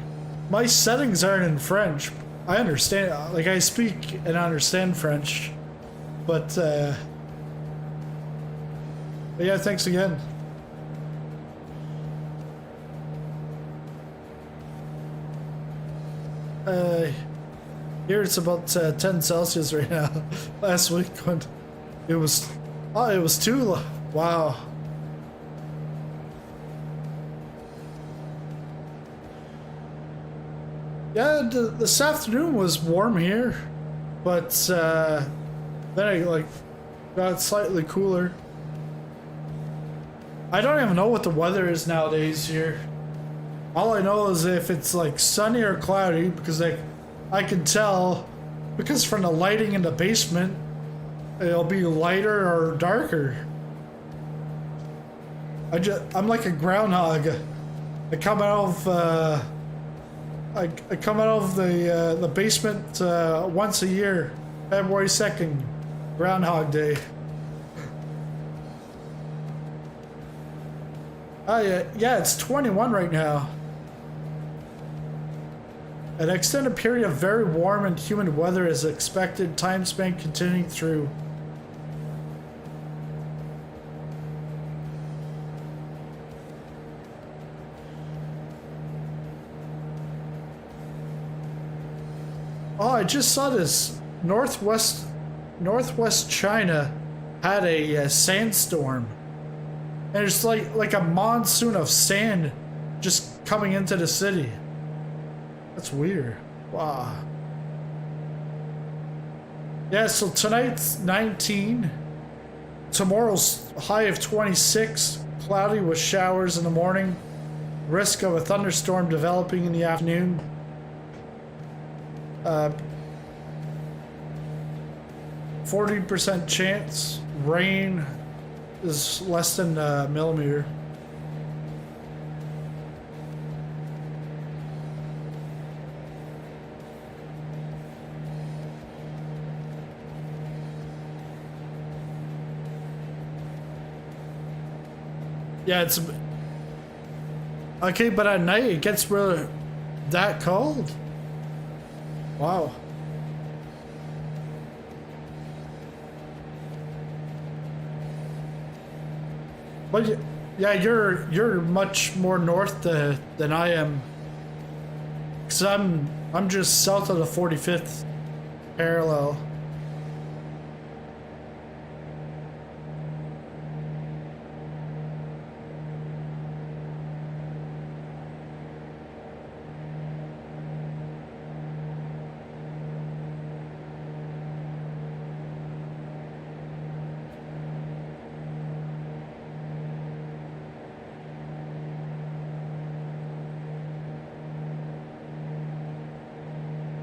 my settings aren't in French. I understand, like I speak and understand French, but yeah, thanks again. Here it's about 10 Celsius right now. Last week when it was, oh, it was too, wow. Yeah, this afternoon was warm here, but then I like got slightly cooler. I don't even know what the weather is nowadays here. All I know is if it's like sunny or cloudy, because I can tell, because from the lighting in the basement, it'll be lighter or darker. I'm like a groundhog. I come out of I come out of the basement once a year, February 2nd, Groundhog Day. Oh yeah, it's 21 right now. An extended period of very warm and humid weather is expected, time span continuing through. Oh, I just saw this. Northwest China had a sandstorm. And it's like a monsoon of sand just coming into the city. That's weird. Wow. Yeah, so tonight's 19. Tomorrow's high of 26. Cloudy with showers in the morning. Risk of a thunderstorm developing in the afternoon. 40% chance. Rain is less than a millimeter. Yeah, it's okay, but at night it gets really that cold. Wow. But yeah, you're much more north than I am. Cause I'm just south of the 45th parallel.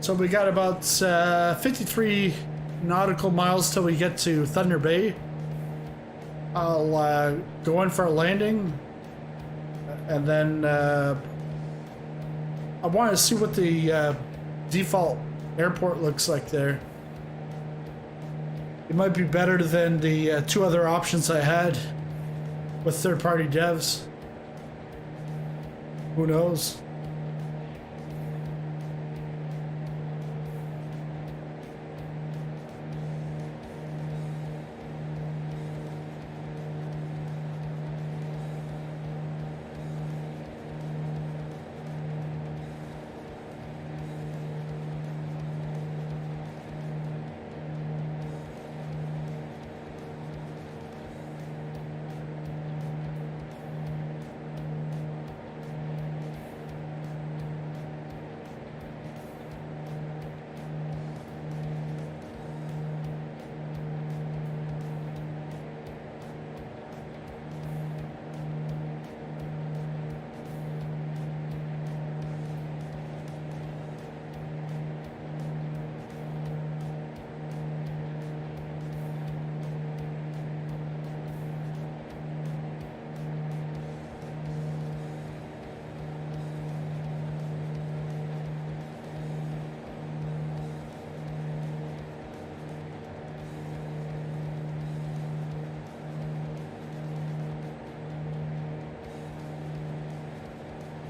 So we got about 53 nautical miles till we get to Thunder Bay. I'll go in for a landing, and then I want to see what the default airport looks like there. It might be better than the two other options I had with third-party devs. Who knows?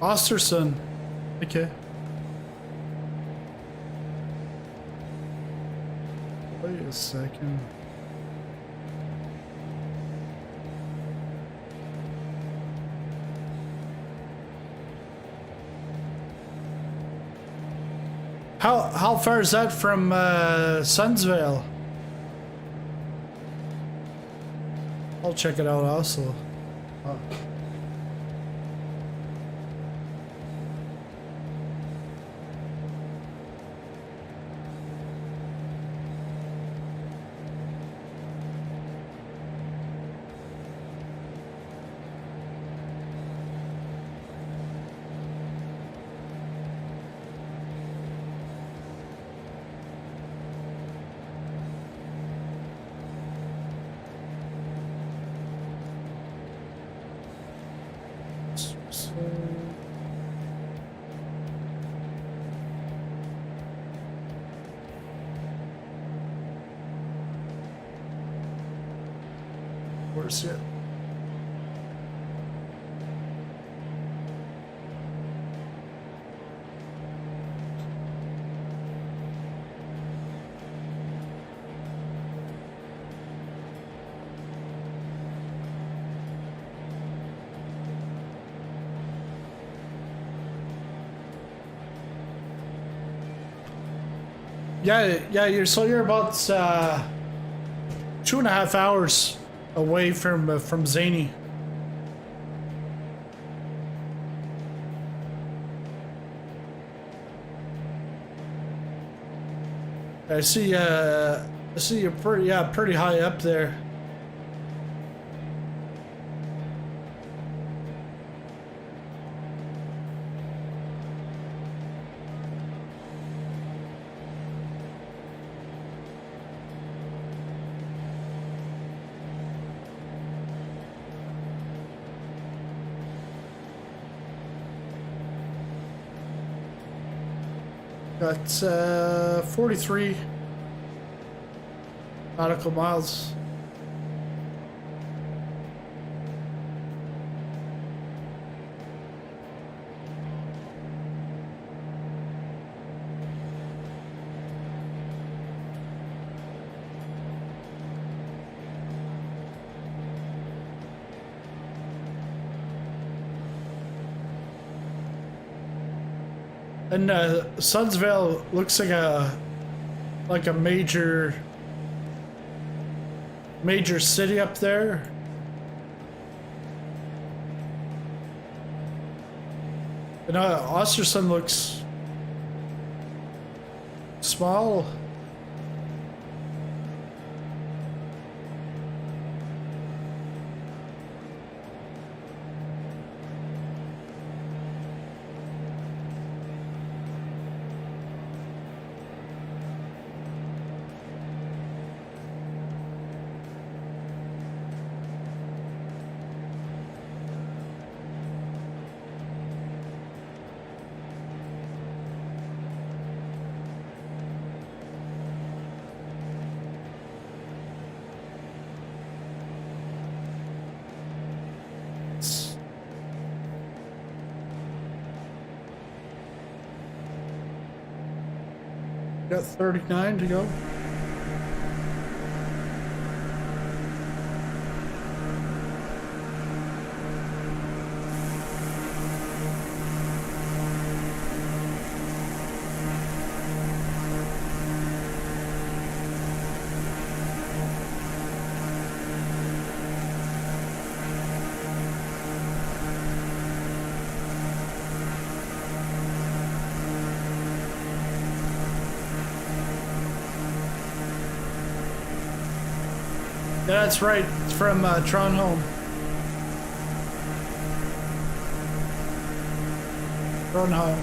Osterson. Okay. Wait a second. How far is that from Sundsvale? I'll check it out also. Oh. Where's it? Yeah, you're about 2.5 hours away from Zany. I see you're pretty high up there. Got 43 nautical miles. And Sundsvale looks like a major city up there. And Osterson looks small. Got 39 to go. Yeah, that's right. It's from Trondheim. Trondheim.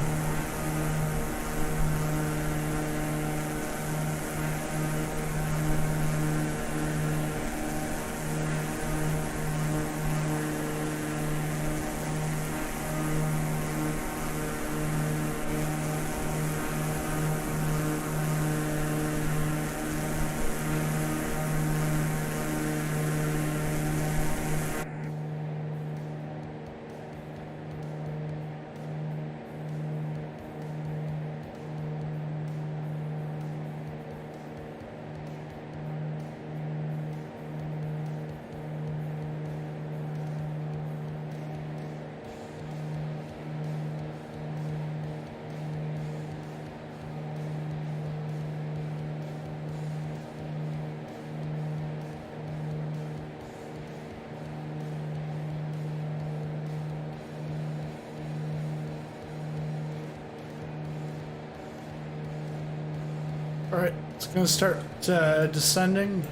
All right, it's gonna start descending.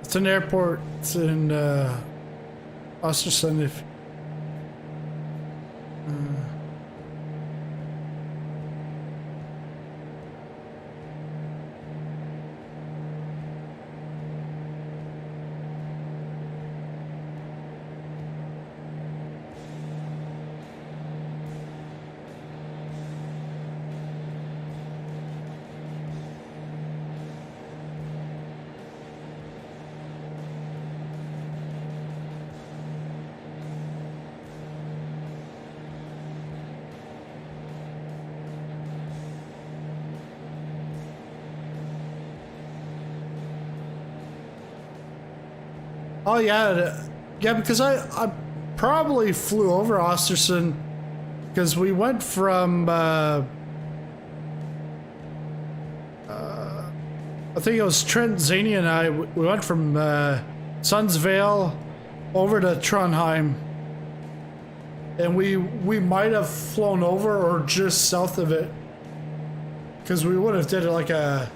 It's an airport. It's in Ostersund. If oh yeah, yeah, because I probably flew over Ostersund because we went from I think it was Trent, Zany, and I. We went from Sundsvale over to Trondheim, and we might have flown over or just south of it because we would have did like a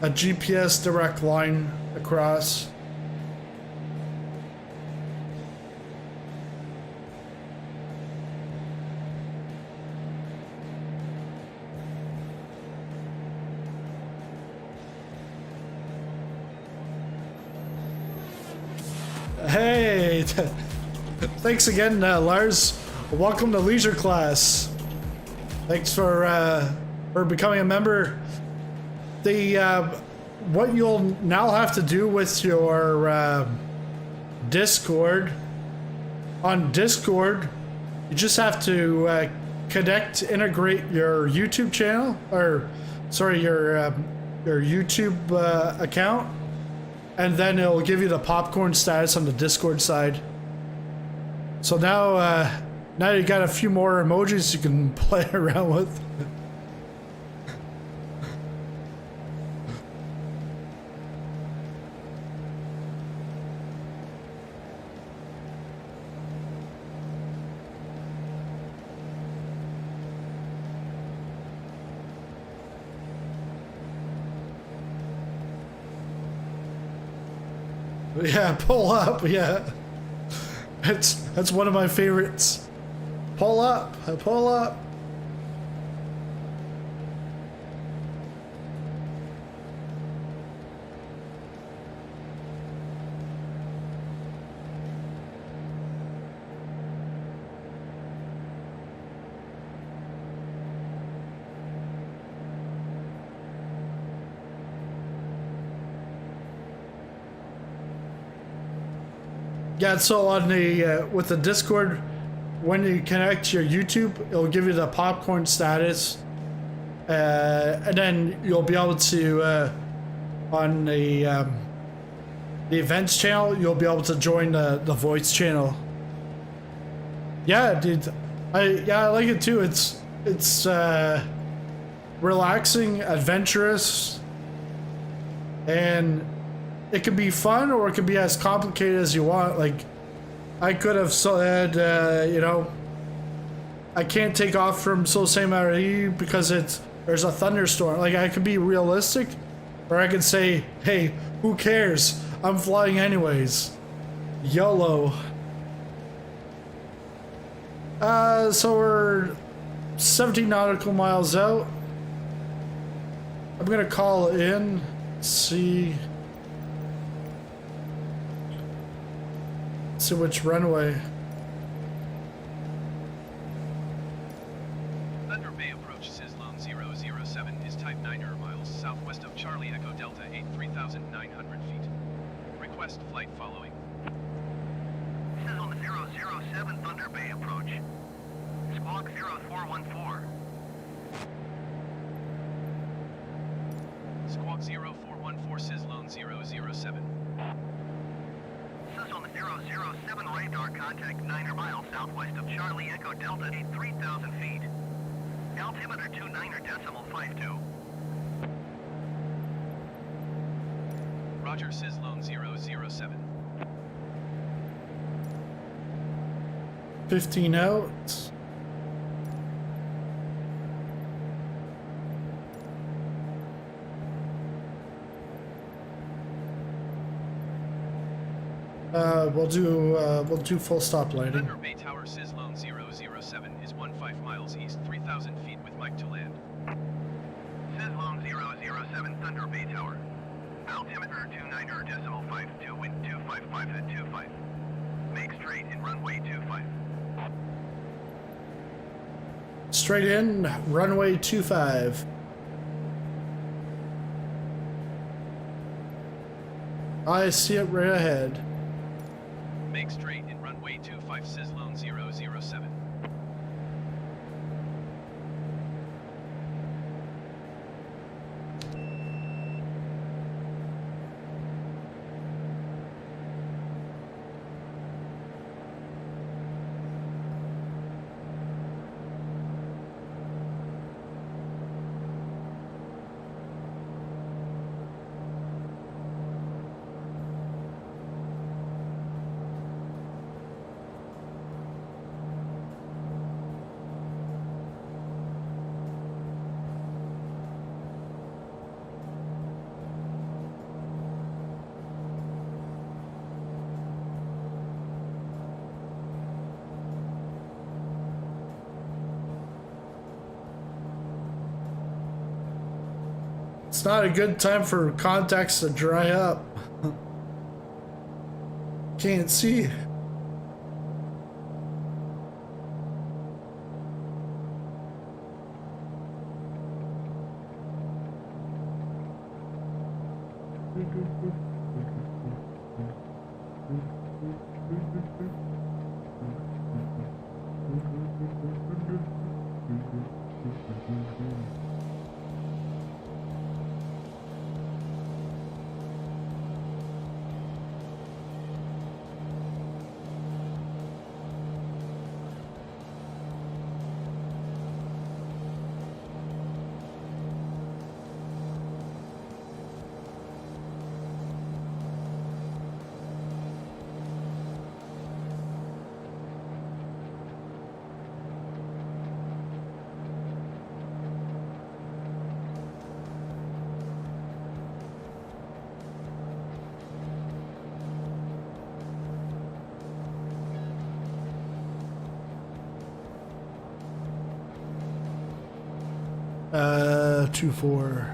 GPS direct line across. Hey, thanks again, Lars. Welcome to Leisure Class. Thanks for becoming a member. What you'll now have to do with your Discord, on Discord, you just have to integrate your YouTube channel, or sorry, your YouTube account. And then it'll give you the popcorn status on the Discord side. So now, now you got a few more emojis you can play around with. Yeah, pull up. Yeah, that's one of my favorites. Pull up, pull up. Yeah, so on the with the Discord, when you connect to your YouTube, it'll give you the popcorn status, and then you'll be able to on the events channel, you'll be able to join the voice channel. Yeah, dude, I like it too. It's relaxing, adventurous, and it can be fun or it can be as complicated as you want. Like, I could have said, you know, I can't take off from Sault Ste. Marie because there's a thunderstorm. Like, I could be realistic, or I could say, hey, who cares? I'm flying anyways. YOLO. So we're 17 nautical miles out. I'm gonna call in, see which runway. Thunder Bay approach Sizzlone 007 is type 9 miles southwest of Charlie Echo Delta 3,900 feet. Request flight following. Sizzlone 007 Thunder Bay approach. Squawk 0414. Squawk 0414 Sizzlone 007. Sizzlone 007 radar contact 9 miles southwest of Charlie Echo Delta 3,000 feet. Altimeter 29.52. Roger, Sizzlone 007. 15 out. We'll do full stop lighting. Thunder Bay Tower Sizzlone 007 is 15 miles east, 3,000 feet with Mike to land. Sizzlone 007 Thunder Bay Tower. Altimeter 29.52, wind 255 at 25. Make straight in runway 25. Straight in, runway 25. I see it right ahead. Make straight in runway 25 Sizzlone 007. It's not a good time for contacts to dry up. Can't see. 2-4.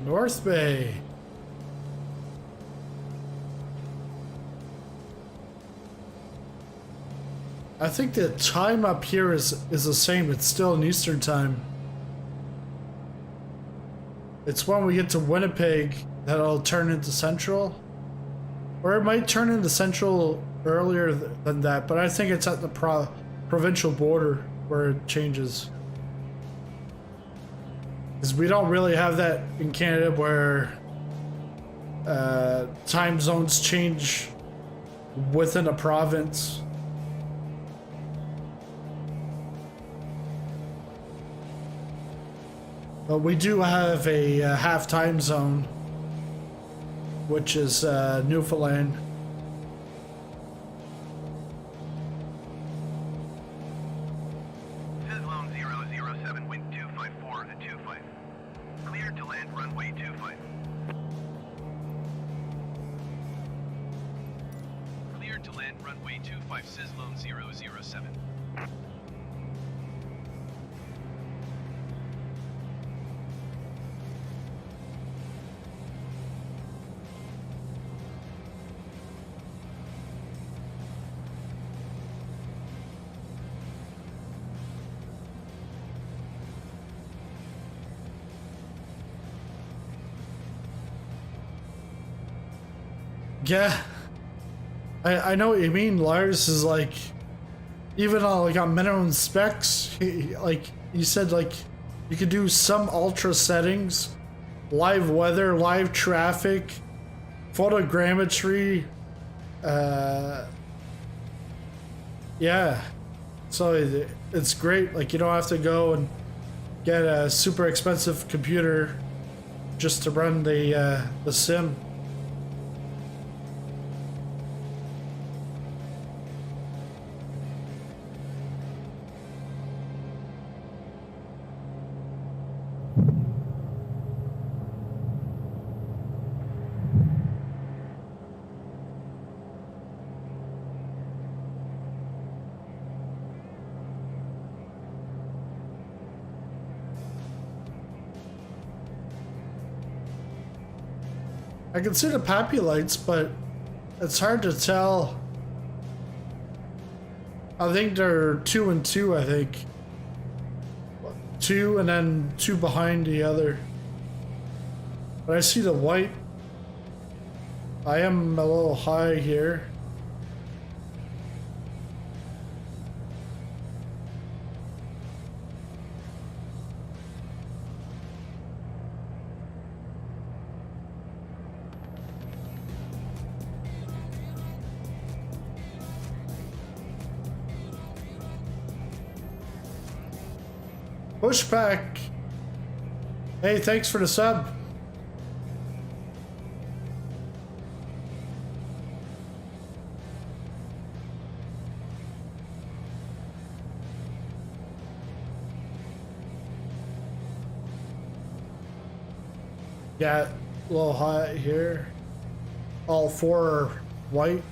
North Bay. I think the time up here is the same. It's still in Eastern time. It's when we get to Winnipeg that it'll turn into Central. Or it might turn into Central earlier than that, but I think it's at the provincial border where it changes. Because we don't really have that in Canada where time zones change within a province. But we do have a half time zone, which is Newfoundland. Sizzlone 007, wind 254 at 25. Cleared to land runway 25. Cleared to land runway 25 Sizzlone 007. Yeah, I know what you mean. Lars is like, even on like on minimum specs, like you said, like you could do some ultra settings, live weather, live traffic, photogrammetry. Yeah, so it's great. Like you don't have to go and get a super expensive computer just to run the sim. I can see the pappy lights, but it's hard to tell. I think they're 2 and 2, I think. 2 and then 2 behind the other. But I see the white. I am a little high here. Pushback. Hey, thanks for the sub. Yeah, a little hot here. All 4 are white.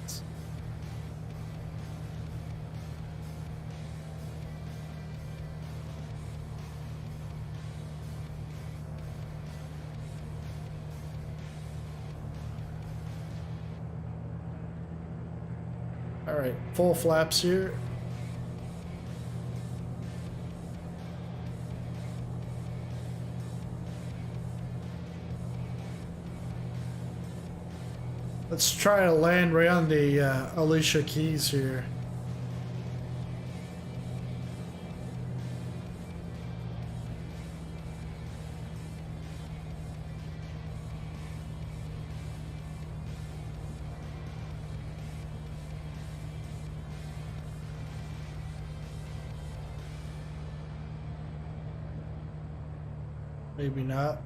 All right, full flaps here. Let's try to land right on the Alicia Keys here. Maybe not.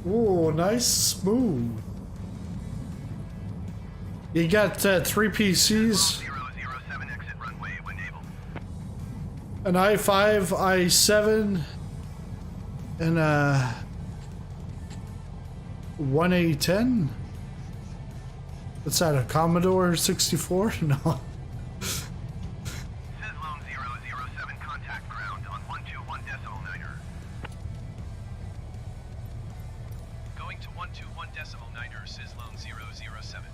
Ooh, nice smooth. You got 3 PCs, 007 exit runway when able. an i5, i7, and a 1A10. What's that, a Commodore 64? No. Sizzlone 007 contact ground on 121.9er. Going to 121.9er, Sizzlone 007.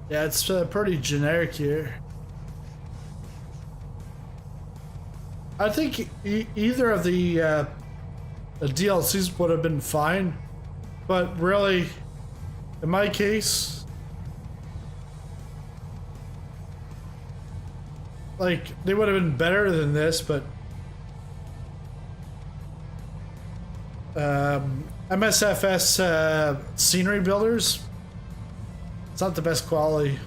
Yeah, it's pretty generic here. I think either of the DLCs would have been fine, but really, in my case, like, they would have been better than this, but MSFS scenery builders, it's not the best quality.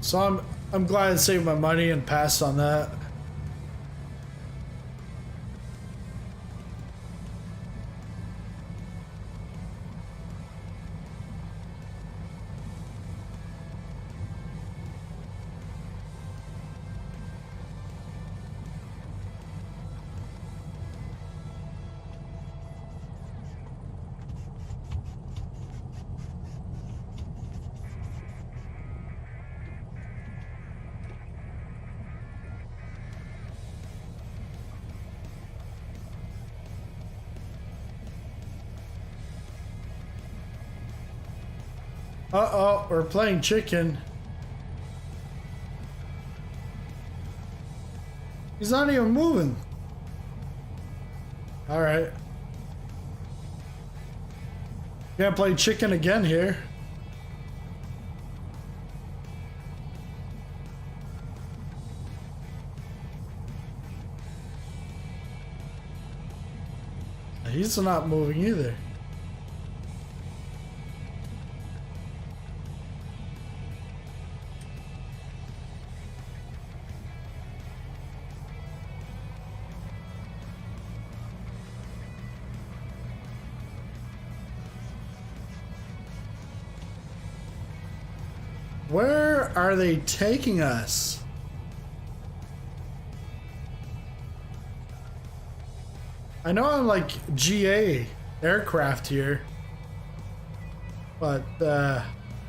So I'm glad I saved my money and passed on that. Uh-oh, we're playing chicken. He's not even moving. Alright. Can't play chicken again here. He's not moving either. Where are they taking us? I know I'm like GA aircraft here, but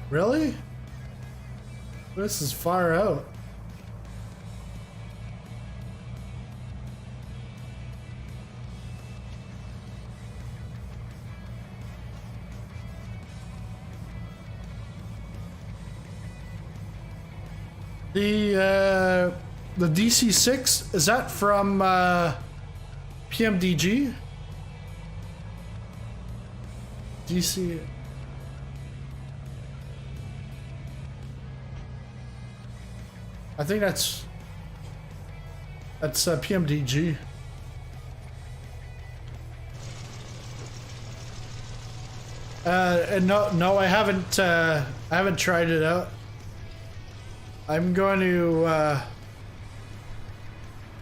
really? This is far out. The DC-6, is that from PMDG? DC. I think that's PMDG. And no, I haven't tried it out. I'm going to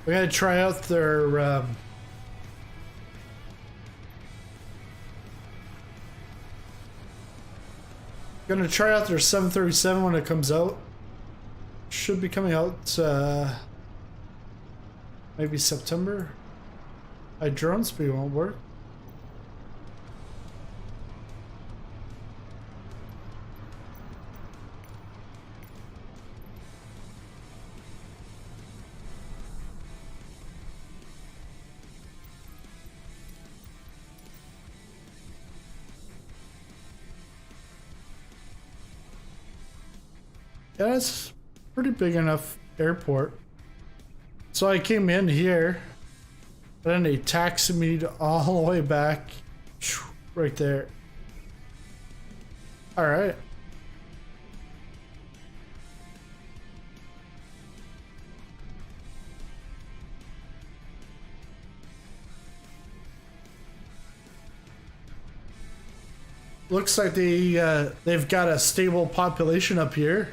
we're gonna try out their gonna try out their 737 when it comes out. Should be coming out maybe September. My drone speed won't work. Yeah, it's pretty big enough airport. So I came in here, and then they taxied me all the way back, right there. All right. Looks like they've got a stable population up here,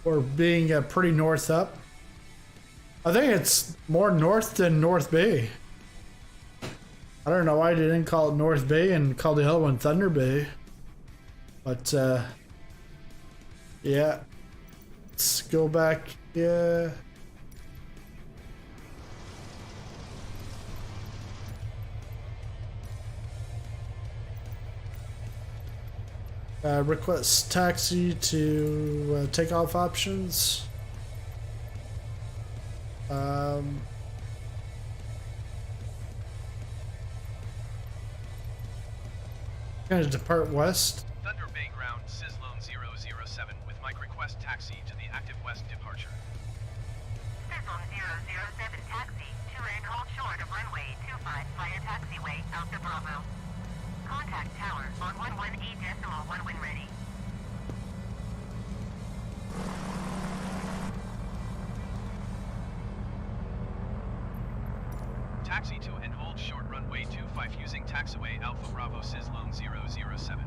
or being pretty north up. I think it's more north than North Bay. I don't know why they didn't call it North Bay and call the other one Thunder Bay. But yeah, let's go back. Yeah. Request taxi to takeoff options. Gonna depart west. Thunder Bay ground, Sislone 007 with Mike request taxi to the active west departure. Sizzle 007 taxi to and hold short of runway 25 via taxiway Alpha Bravo. Contact tower on 118.1 when ready. Taxi to and hold short runway 25 using taxiway Alpha Bravo Sislone 007.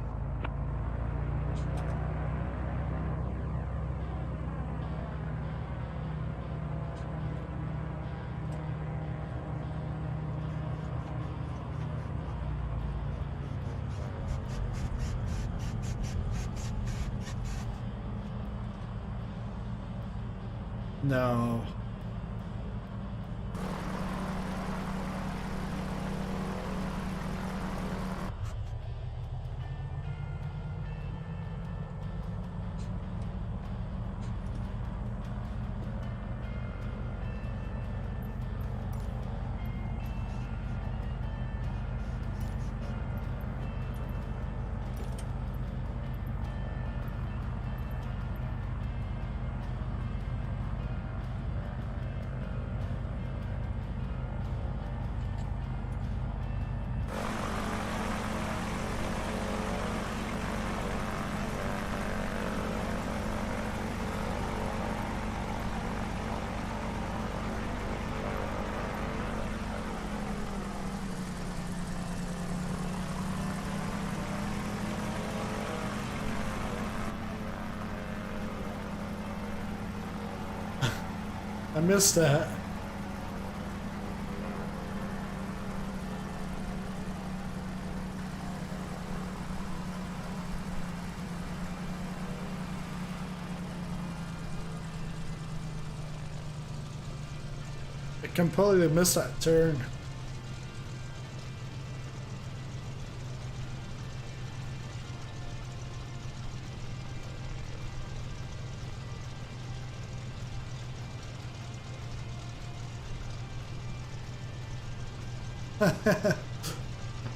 No. I missed that. I completely missed that turn.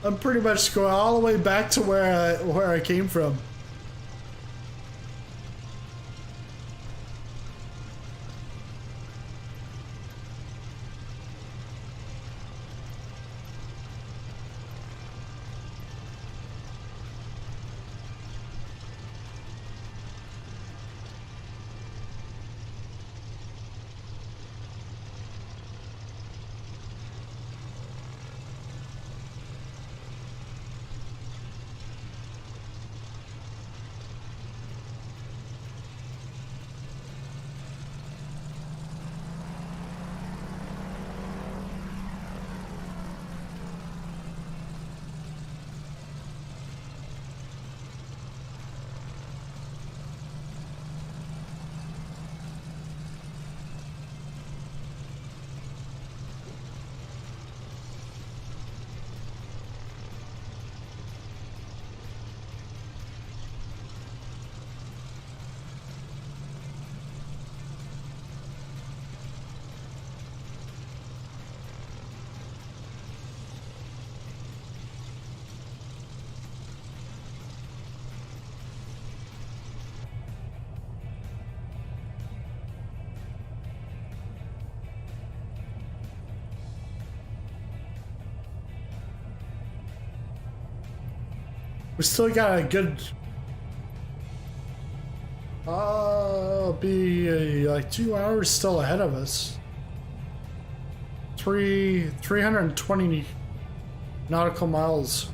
I'm pretty much going all the way back to where I came from. We still got a good. It'll be like 2 hours still ahead of us. 320 nautical miles.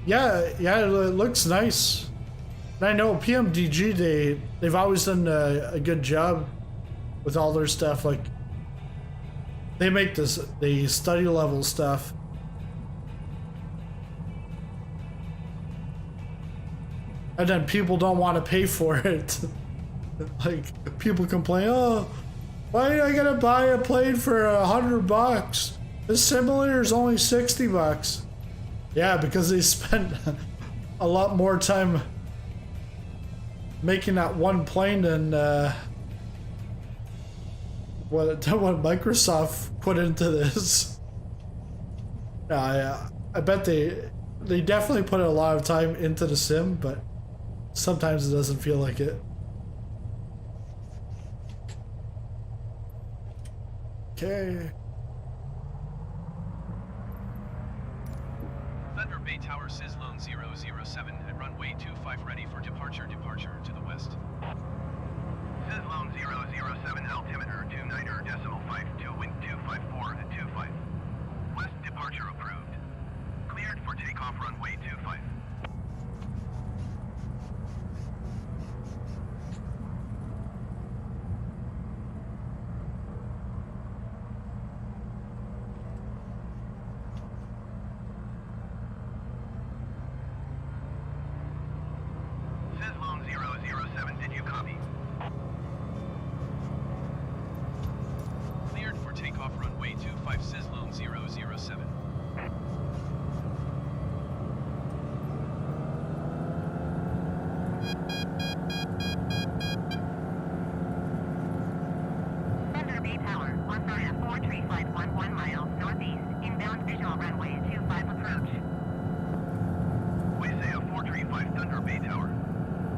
Yeah, it looks nice. And I know PMDG, they've always done a good job with all their stuff. Like, they make the study level stuff. And then people don't want to pay for it. Like, people complain, oh, why I gotta buy a plane for $100? This simulator's only $60. Yeah, because they spent a lot more time making that one plane than what Microsoft put into this. Yeah, I bet they definitely put a lot of time into the sim, but sometimes it doesn't feel like it. Okay. Thunder Bay Tower, Sizzlone 007 at runway 25 ready for departure. Departure to the west. Sizzlone 007, altimeter 29.52, wind 254 at 25. West departure approved. Cleared for takeoff runway 25. Sizzlone 007, did you copy? Cleared for takeoff runway 25, Sizzlone 007. Thunder Bay Tower, on side at 43511 miles northeast, inbound visual runway 25 approach. Waysay 435 Thunder Bay Tower.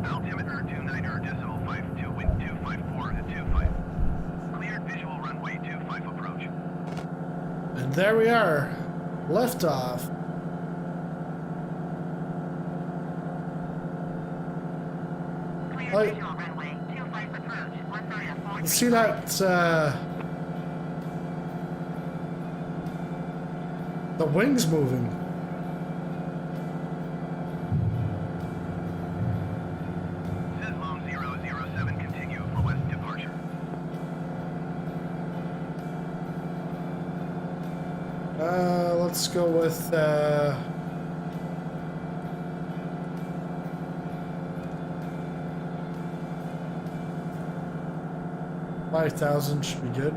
Altimeter 29.52, wind 254 at 25. Cleared visual runway 25 approach. And there we are. Liftoff. Cleared Like- visual runway 25 approach, on side at 435. See that, the wings moving. Sizzlone 007, continue for west departure. Let's go with, 5,000 should be good.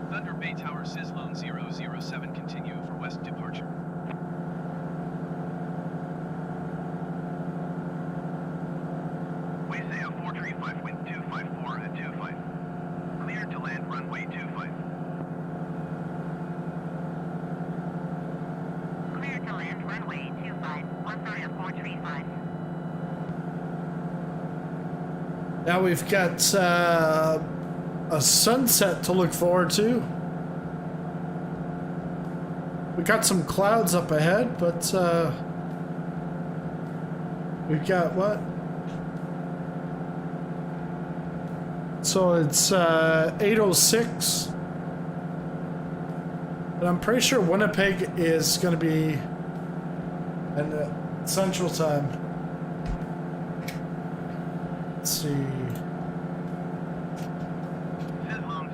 Thunder Bay Tower, Sizzlone 007, continue for west departure. Waysay 435, wind 254 at 25. Cleared to land runway 25. Cleared to land runway 25, on side at 435. Now we've got a sunset to look forward to. We got some clouds up ahead, but we've got what? So it's 8:06, and I'm pretty sure Winnipeg is going to be in Central Time. Let's see. Sizzlone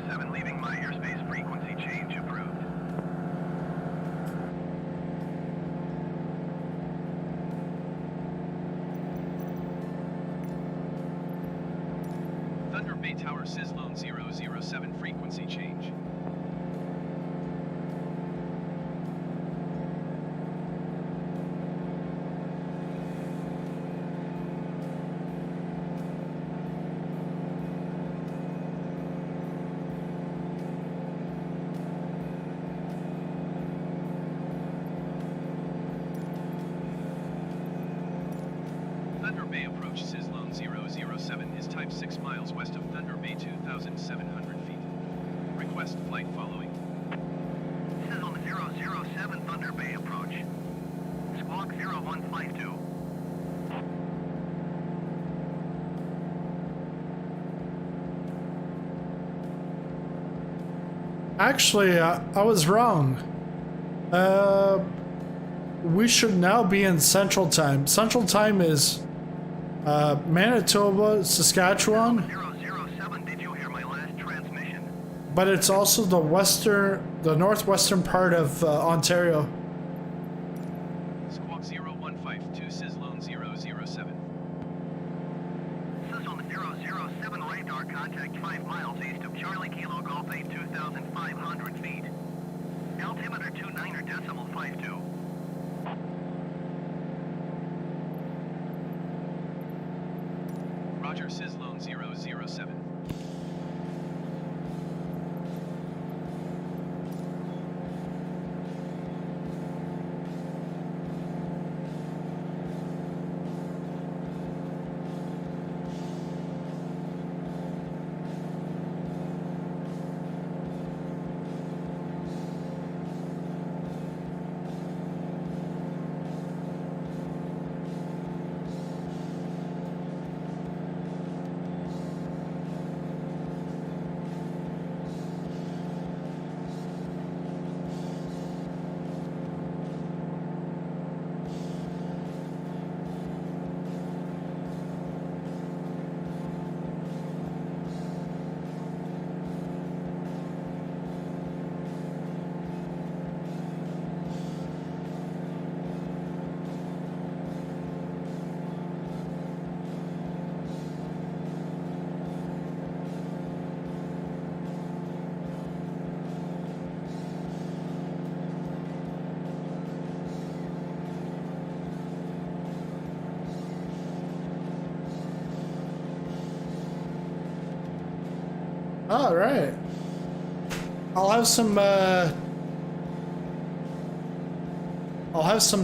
007, leaving my airspace, frequency change approved. Thunder Bay Tower, Sizzlone 007, frequency change. 0007 is type 6 miles west of Thunder Bay 2,700 feet. Request flight following. Sizzle 007 Thunder Bay approach. Squawk 0152. Actually, I was wrong. We should now be in Central Time. Central Time is Manitoba, Saskatchewan, 007, did you hear my last transmission? but it's also the northwestern part of Ontario. Squawk 0152 Sizzlone 007. Sizzle 007 radar contact 5 miles east of Charlie Kilo Golf 8 2,500 feet. Altimeter 29.52. Roger Sizzlone 007. All right. I'll have some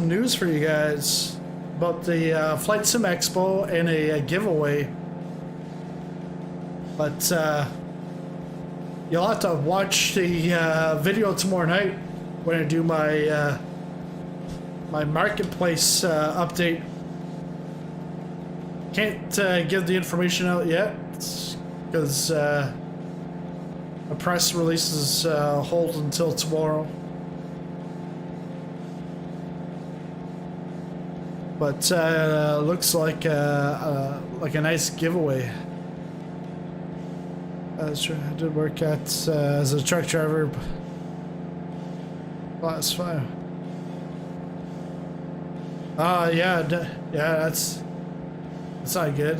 news for you guys about the Flight Sim Expo and a giveaway. But you'll have to watch the video tomorrow night when I do my my marketplace update. Can't give the information out yet because a press release is hold until tomorrow. But looks like a nice giveaway. That's true. I did work at as a truck driver last 5. Yeah, that's not good.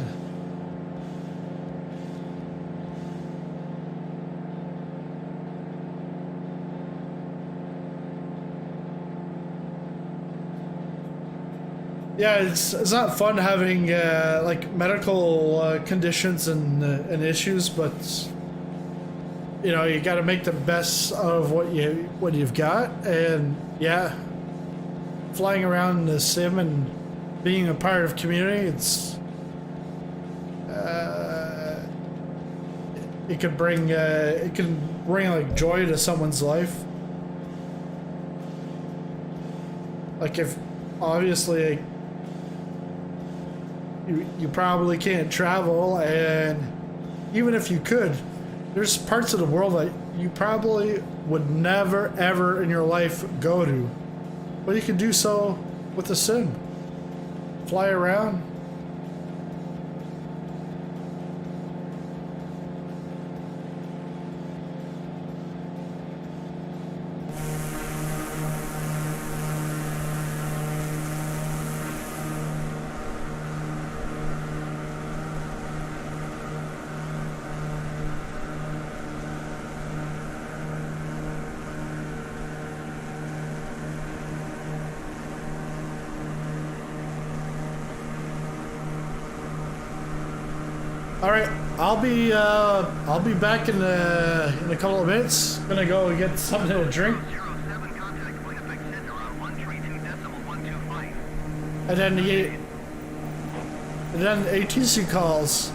Yeah, it's not fun having like medical conditions and issues, but you know you got to make the best of what you've got, and yeah, flying around in the sim and being a part of community, it can bring like joy to someone's life. Like if obviously. You probably can't travel, and even if you could, there's parts of the world that you probably would never ever in your life go to, but you can do so with a sim. Fly around. All right, I'll be back in a couple of minutes. Gonna go get something to drink, 07 contact Winnipeg Center on 132.125. and then ATC calls.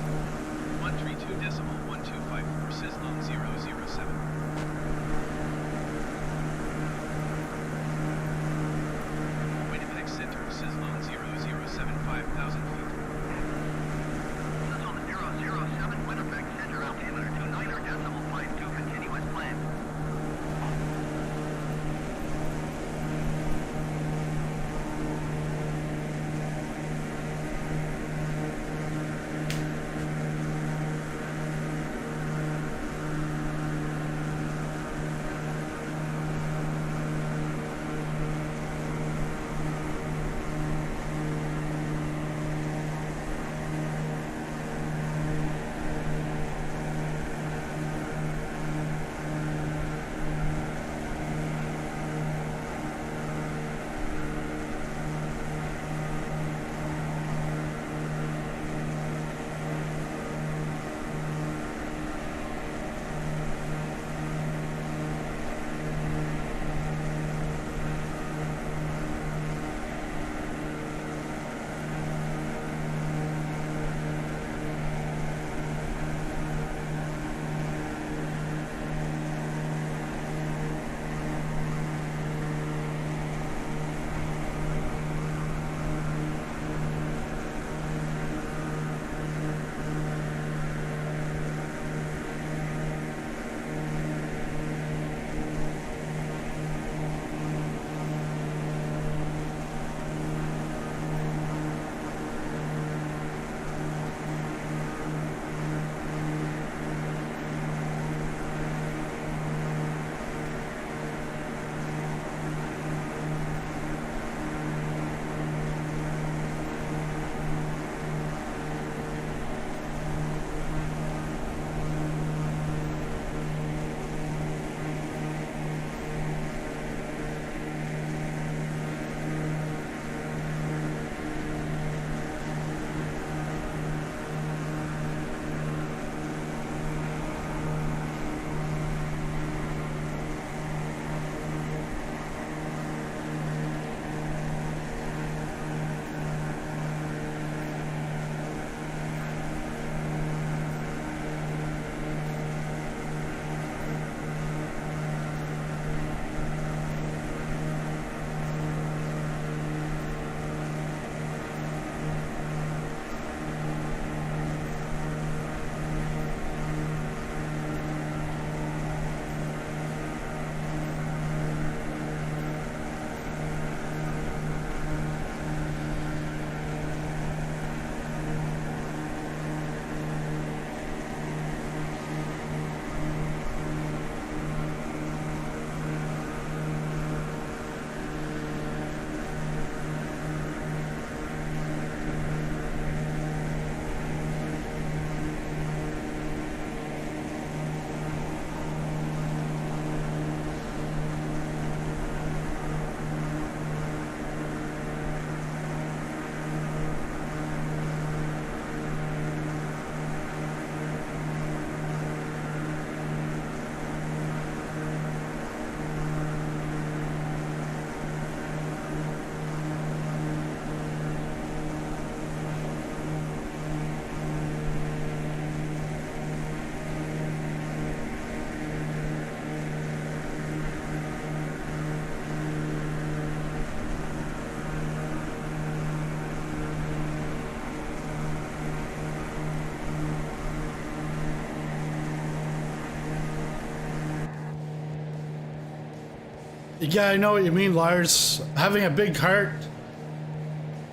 Yeah, I know what you mean, Lars. Having a big heart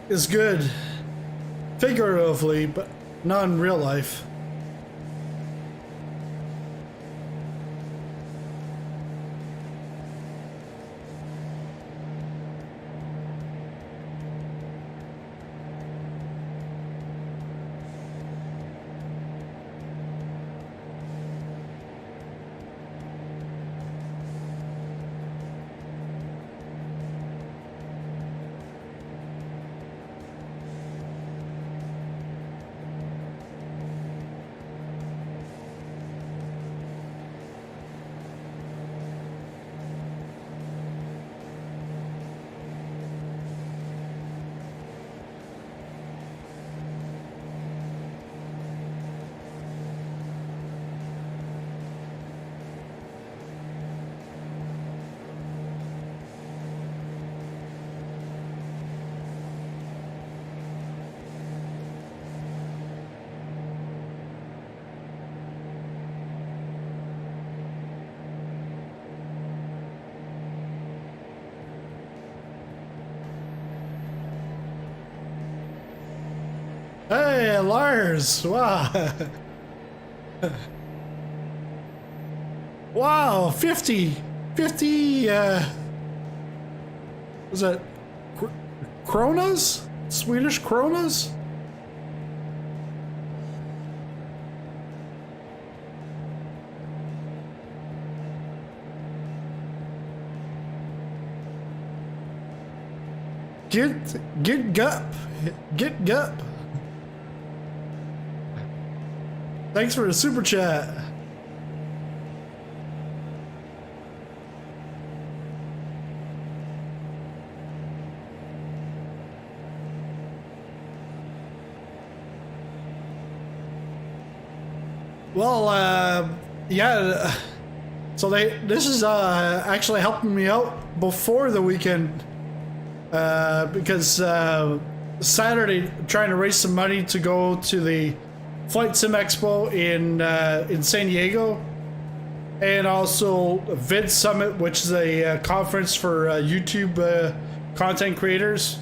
is good, figuratively, but not in real life. Hey, Lars! Wow. Wow, 50, was that kronas? Swedish kronas? Get gup. Thanks for the super chat. Well, yeah. So this is actually helping me out before the weekend because Saturday I'm trying to raise some money to go to the Flight Sim Expo in San Diego, and also Vid Summit, which is a conference for YouTube content creators.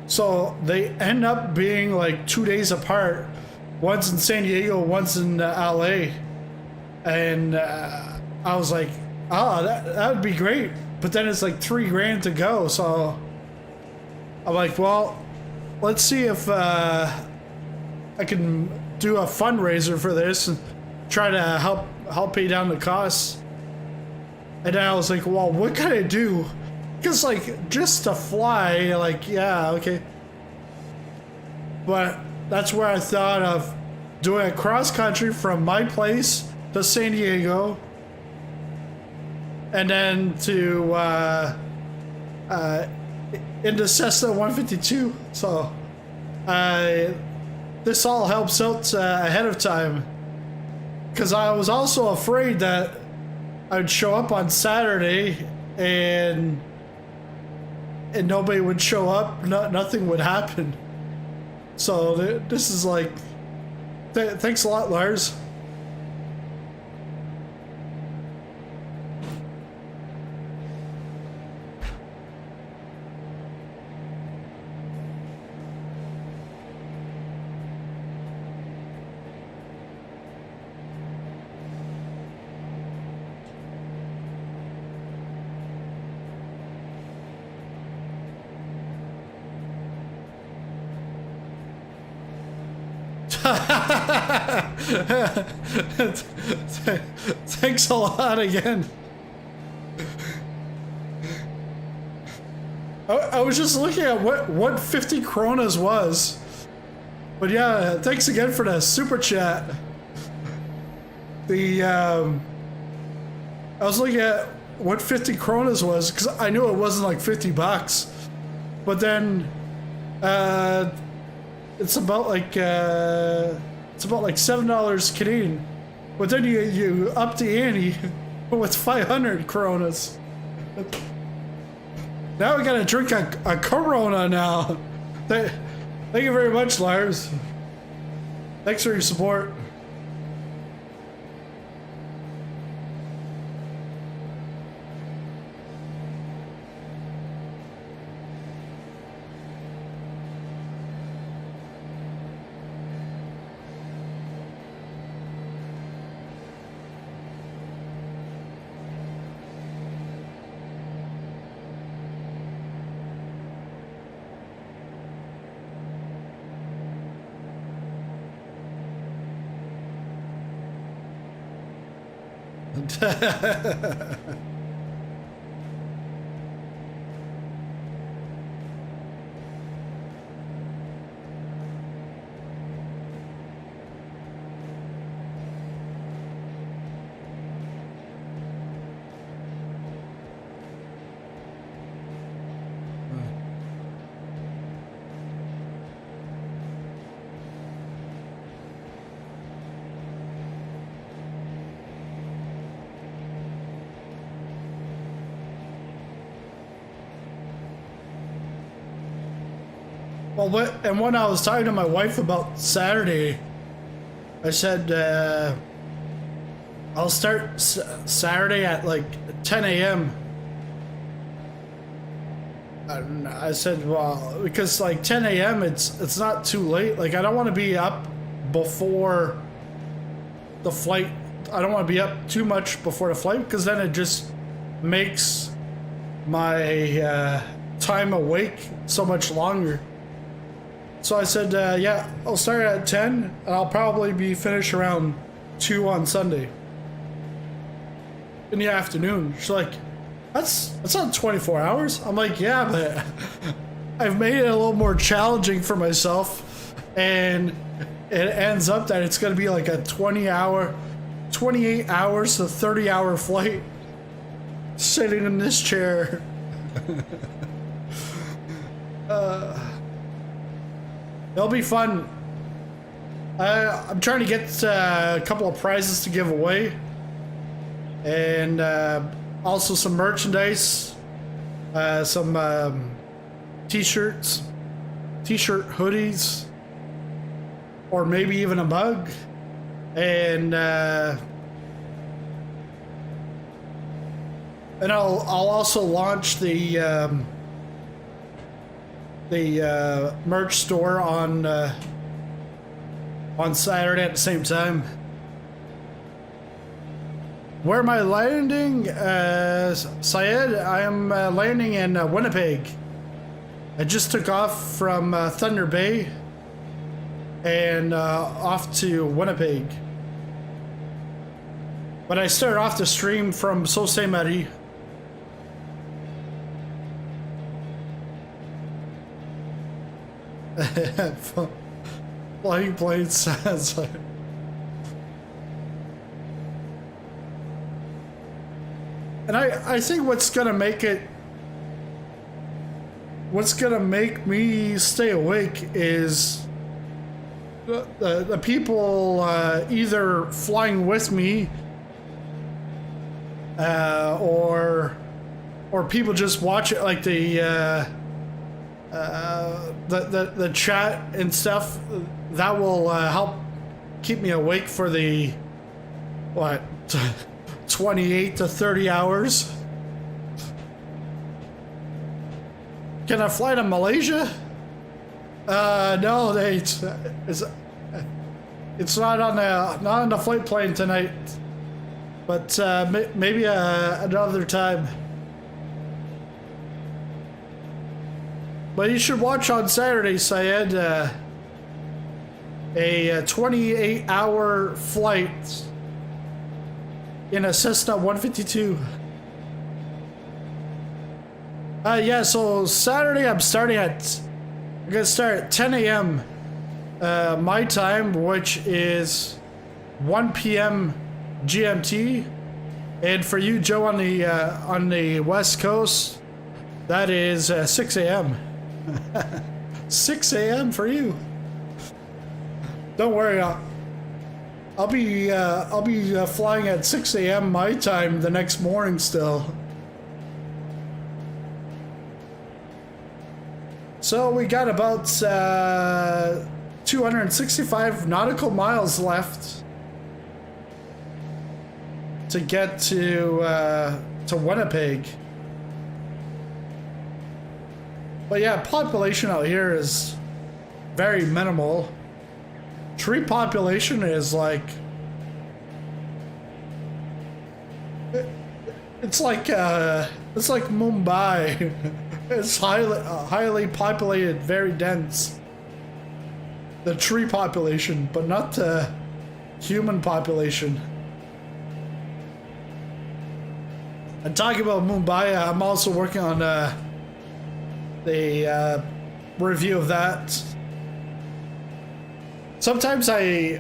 So they end up being like 2 days apart. One's in San Diego, one's in LA, and I was like, oh, that would be great. But then it's like $3,000 to go, so I'm like, well, let's see if I can do a fundraiser for this and try to help pay down the costs. And then I was like, well, what can I do? Because like just to fly, like, yeah, okay. But that's where I thought of doing a cross country from my place to San Diego, and then to into Cessna 152. So this all helps out ahead of time, because I was also afraid that I'd show up on Saturday and nobody would show up, nothing would happen. So this is like, thanks a lot, Lars. Thanks a lot again. I was just looking at what 50 kronas was. But yeah, thanks again for the super chat. I was looking at what 50 kronas was, because I knew it wasn't like $50. But then it's about like $7 Canadian. But then you up the ante with 500 kronas. Now we gotta drink a Corona now. Thank you very much, Lars. Thanks for your support. Well, when I was talking to my wife about Saturday, I said I'll start Saturday at like 10 a.m. And I said, well, because like 10 a.m. it's not too late. Like I don't want to be up before the flight. I don't want to be up too much before the flight because then it just makes my time awake so much longer. So I said, yeah, I'll start at 10 and I'll probably be finished around 2 on Sunday in the afternoon. She's like, that's not 24 hours. I'm like, yeah, but I've made it a little more challenging for myself, and it ends up that it's going to be like a 28 hours to 30-hour flight sitting in this chair. It'll be fun. I'm trying to get a couple of prizes to give away, and also some merchandise, some t-shirts, hoodies, or maybe even a mug, and I'll also launch the merch store on Saturday at the same time. Where am I landing? Syed, I am landing in Winnipeg. I just took off from Thunder Bay and off to Winnipeg. But I started off the stream from Sault Ste. Marie. Flying planes sounds like. And I think what's gonna make me stay awake is the people either flying with me or people just watch it, like the chat and stuff that will help keep me awake for the 28 to 30 hours. Can I fly to Malaysia? No, it's not on the flight plane tonight, but maybe another time. But you should watch on Saturday, Syed, a 28-hour flight in a Cessna 152. Yeah, so Saturday I'm gonna start at 10 a.m. My time, which is 1 p.m. GMT, and for you, Joe, on the West Coast, that is 6 a.m. 6 a.m. for you. Don't worry, I'll be flying at 6 a.m. my time the next morning still. So we got about 265 nautical miles left to get to Winnipeg. But yeah, population out here is very minimal. Tree population is like, it's like Mumbai. It's highly populated, very dense. The tree population, but not the human population. And talking about Mumbai, I'm also working on the review of that. Sometimes I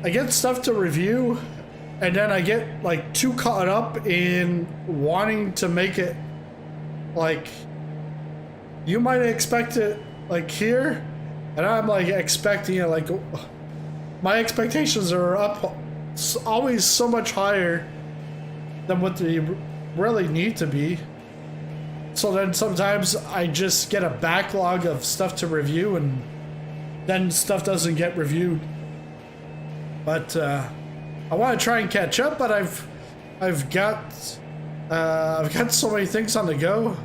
get stuff to review, and then I get like too caught up in wanting to make it like you might expect it like here, and I'm like expecting it like my expectations are up always so much higher than what they really need to be. So then sometimes I just get a backlog of stuff to review, and then stuff doesn't get reviewed. But I want to try and catch up, but I've got so many things on the go.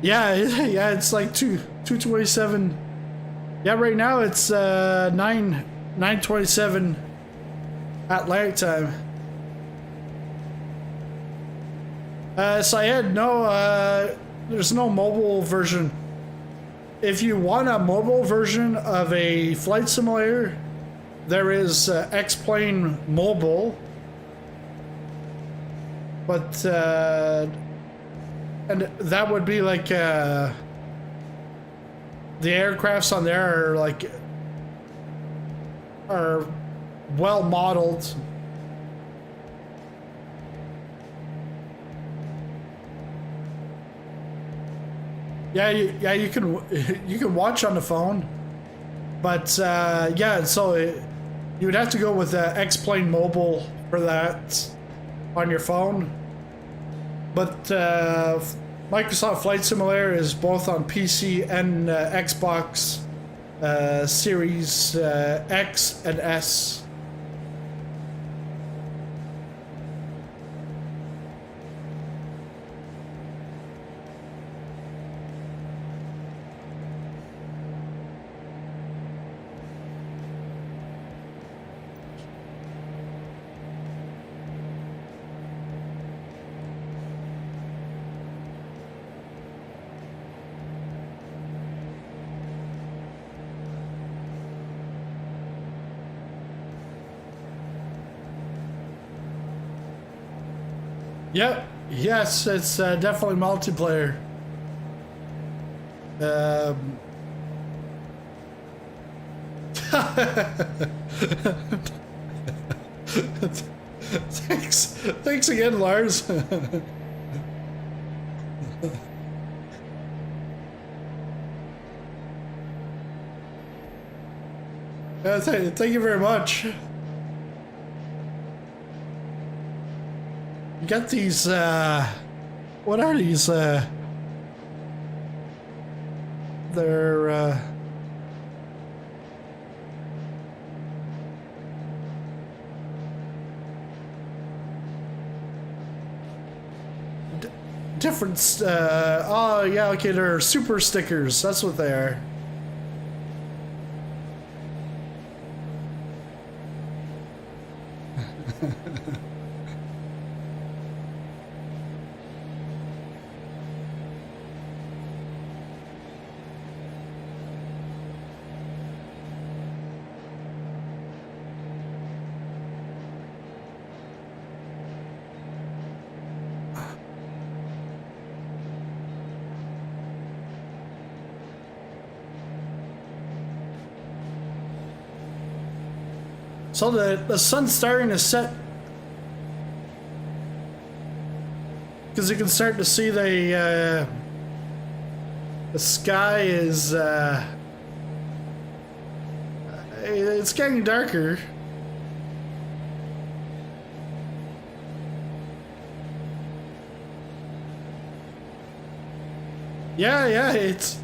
Yeah, it's like 2:27. Yeah, right now it's 9:27 Atlantic time. Syed, no, there's no mobile version. If you want a mobile version of a flight simulator, there is X-Plane Mobile. But, and that would be like, the aircrafts on there are well modeled. Yeah, you can watch on the phone, but yeah, so you would have to go with X-Plane Mobile for that on your phone. But Microsoft Flight Simulator is both on PC and Xbox Series X and S. Yep. Yes, it's definitely multiplayer. Thanks again, Lars. Thank you very much. You got these, what are these, they're, different, oh yeah, okay, they're super stickers, that's what they are. So the sun's starting to set, because you can start to see the sky is it's getting darker. Yeah, it's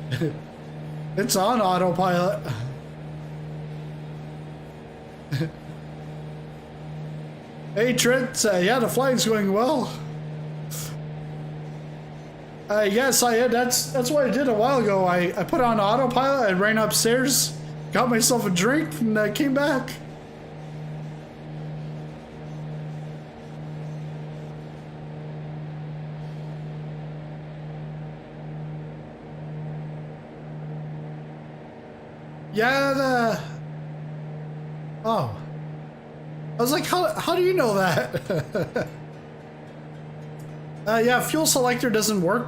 it's on autopilot. Hey Trent, yeah, the flying's going well. Yes, that's what I did a while ago. I put on autopilot, I ran upstairs, got myself a drink, and I came back. Yeah, oh. I was like, how do you know that? Yeah, fuel selector doesn't work.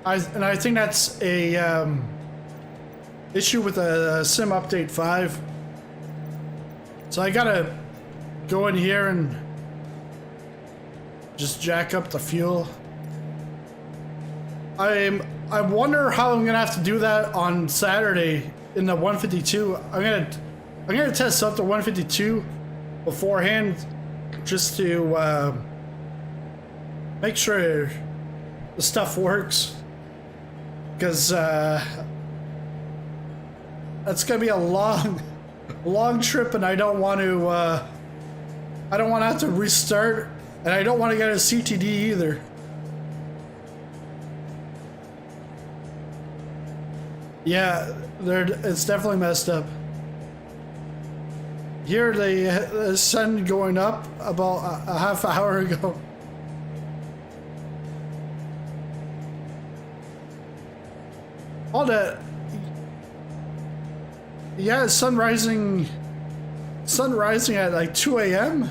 And I think that's a issue with a sim update 5. So I gotta go in here and just jack up the fuel. I wonder how I'm gonna have to do that on Saturday in the 152. I'm gonna test out the 152 beforehand just to make sure the stuff works, because that's gonna be a long trip, and I don't want to have to restart, and I don't want to get a CTD either. Yeah, it's definitely messed up. Here, the sun going up about a half hour ago. All that. Yeah, sun rising at like 2 a.m.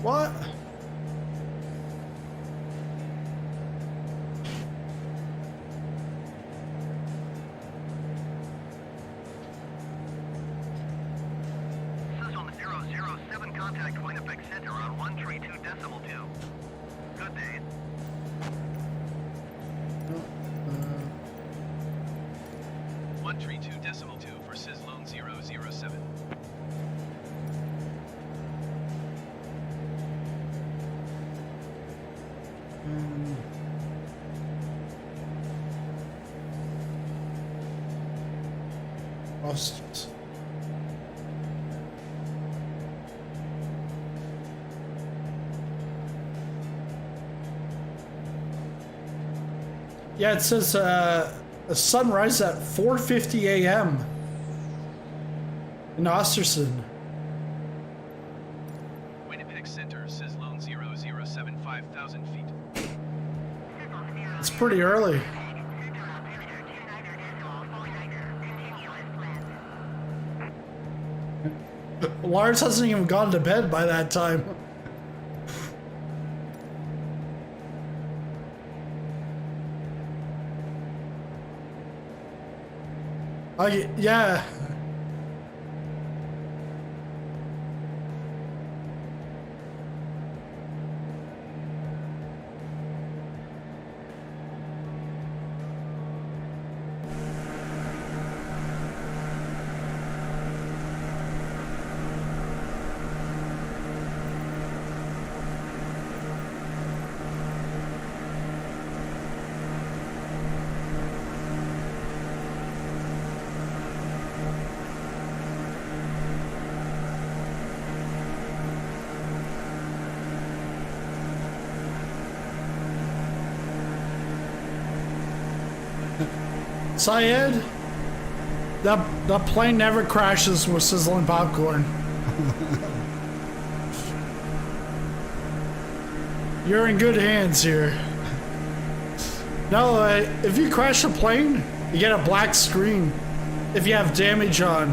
What? System 007, contact Winnipeg Center on 132.2. Good day. Uh, 132.2 for Sizzlone 007. Lost. Yeah, it says a sunrise at 4:50 a.m. in Osterson. Winnipeg Center, Sizzlone 007, 5,000 feet. It's pretty early. Lars hasn't even gone to bed by that time. Yeah. Syed, the plane never crashes with sizzling popcorn. You're in good hands here. No, if you crash a plane, you get a black screen if you have damage on.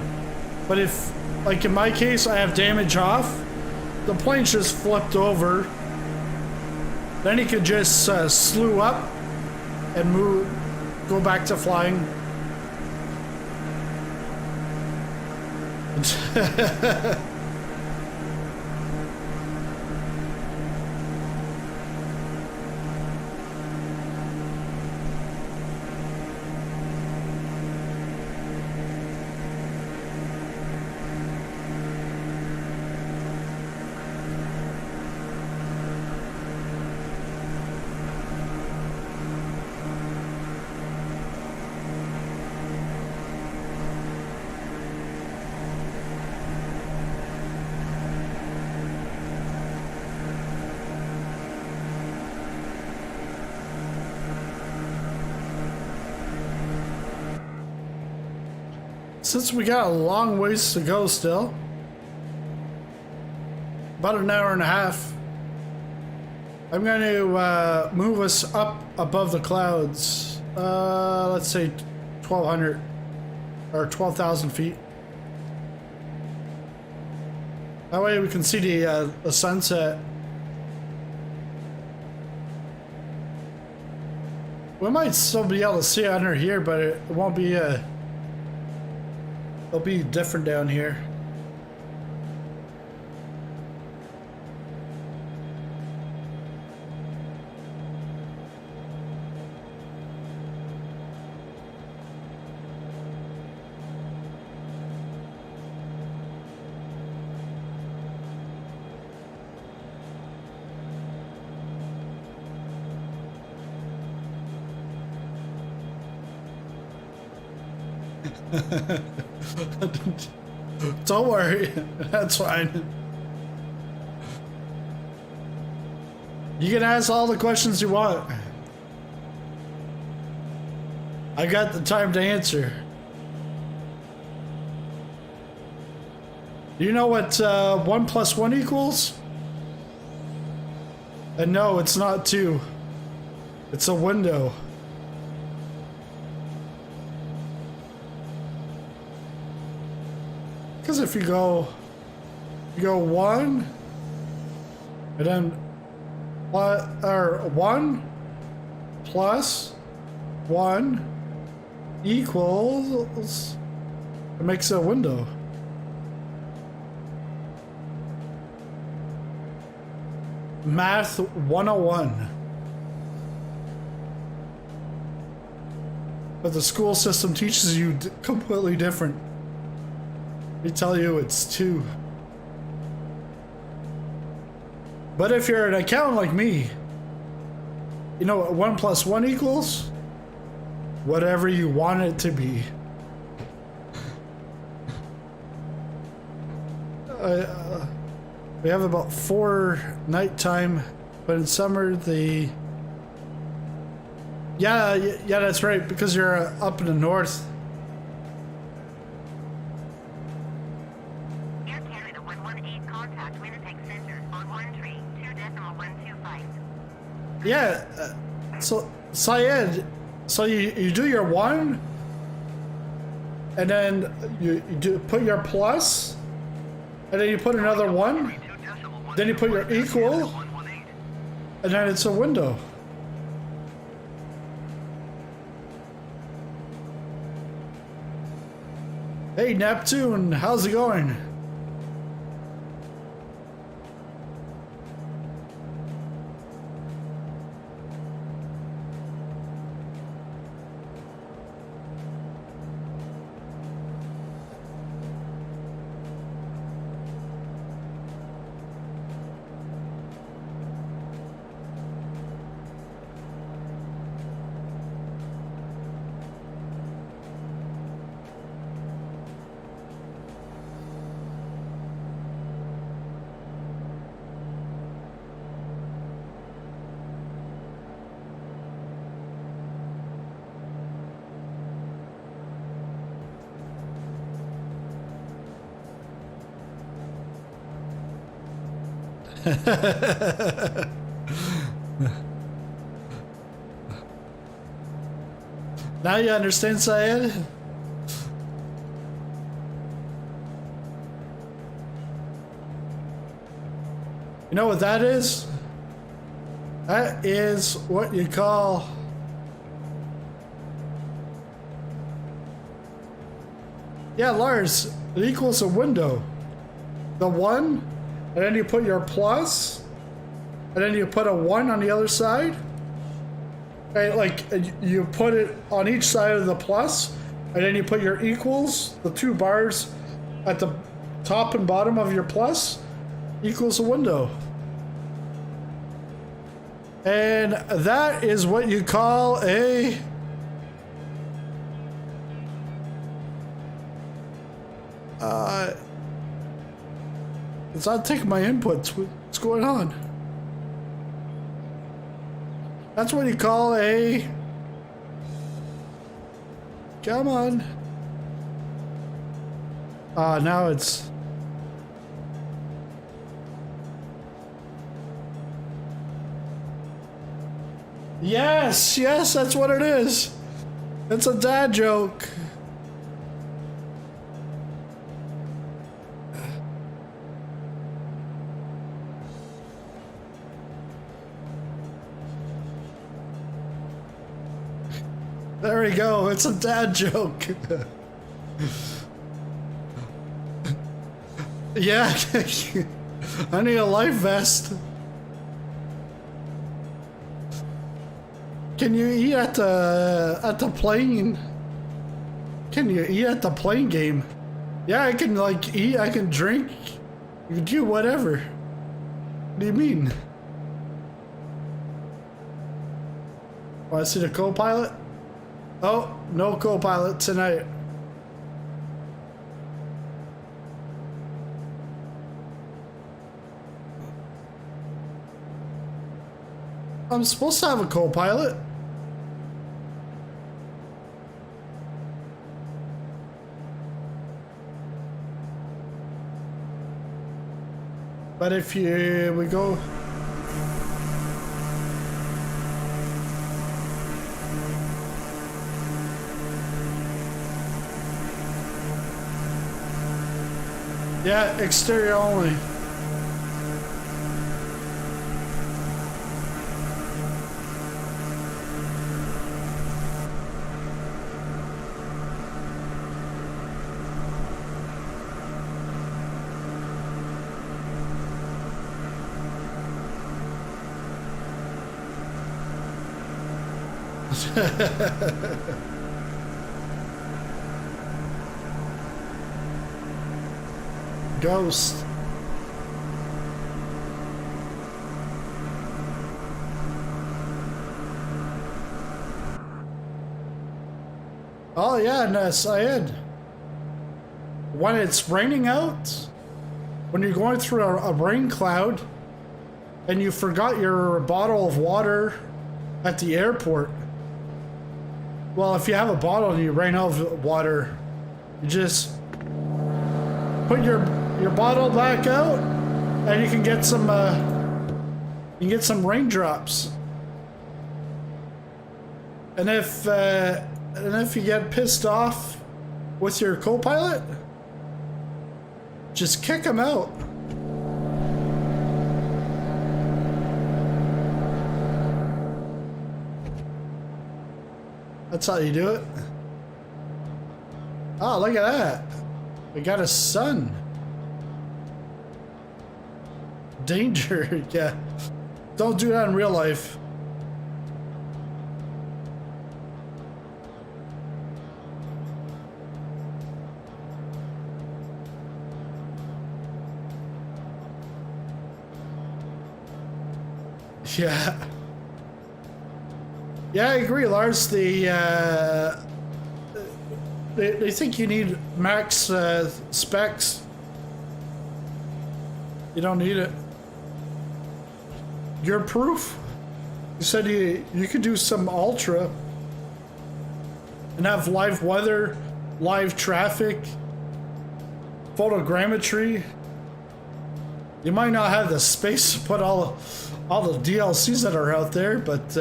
But if, like in my case, I have damage off, the plane just flipped over. Then you could just slew up and go back to flying. Since we got a long ways to go still, about an hour and a half, I'm going to move us up above the clouds. Let's say 1,200 or 12,000 feet. That way we can see the sunset. We might still be able to see under here, but it won't be it'll be different down here. Don't worry, that's fine. You can ask all the questions you want. I got the time to answer. Do you know what 1 + 1 equals? And no, it's not 2. It's a window. Because if you go 1 and then 1 plus 1 equals, it makes a window. Math 101. But the school system teaches you completely different. They tell you it's 2. But if you're an accountant like me, you know what 1 + 1 equals? Whatever you want it to be. We have about 4 nighttime, but in summer yeah, that's right, because you're up in the north. Air Canada 118, contact Winnipeg Center on 13.2.125. Yeah, so Syed, so you do your 1, and then you put your plus, and then you put another 1, then you put your equal, and then it's a window. Hey Neptune, how's it going? Now you understand, Syed? You know what that is? That is what you call Lars, it equals a window. The 1, and then you put your plus, and then you put a 1 on the other side. Okay, like you put it on each side of the plus, and then you put your equals, the 2 bars at the top and bottom of your plus, equals a window. And that is what you call a it's not taking my inputs. What's going on? That's what you call a... Come on. Now it's... Yes, that's what it is. It's a dad joke. There we go. It's a dad joke. Yeah. I need a life vest. Can you eat at the plane? Can you eat at the plane game? Yeah, I can like eat, I can drink, you can do whatever. What do you mean? Want to see the co-pilot? Oh, no co-pilot tonight. I'm supposed to have a co-pilot. But if we go... Yeah, exterior only. Ghost. Oh yeah, Ness, I had. When it's raining out, when you're going through a rain cloud, and you forgot your bottle of water at the airport. Well, if you have a bottle and you ran out of water, you just put your bottle back out, and you can get some raindrops. And if you get pissed off with your co-pilot, just kick him out. That's how you do it. Oh, look at that. We got a sun. Danger, yeah. Don't do that in real life. Yeah. Yeah, I agree, Lars. They think you need max specs. You don't need it. You're proof. You said you could do some ultra and have live weather, live traffic, photogrammetry. You might not have the space to put all the DLCs that are out there, but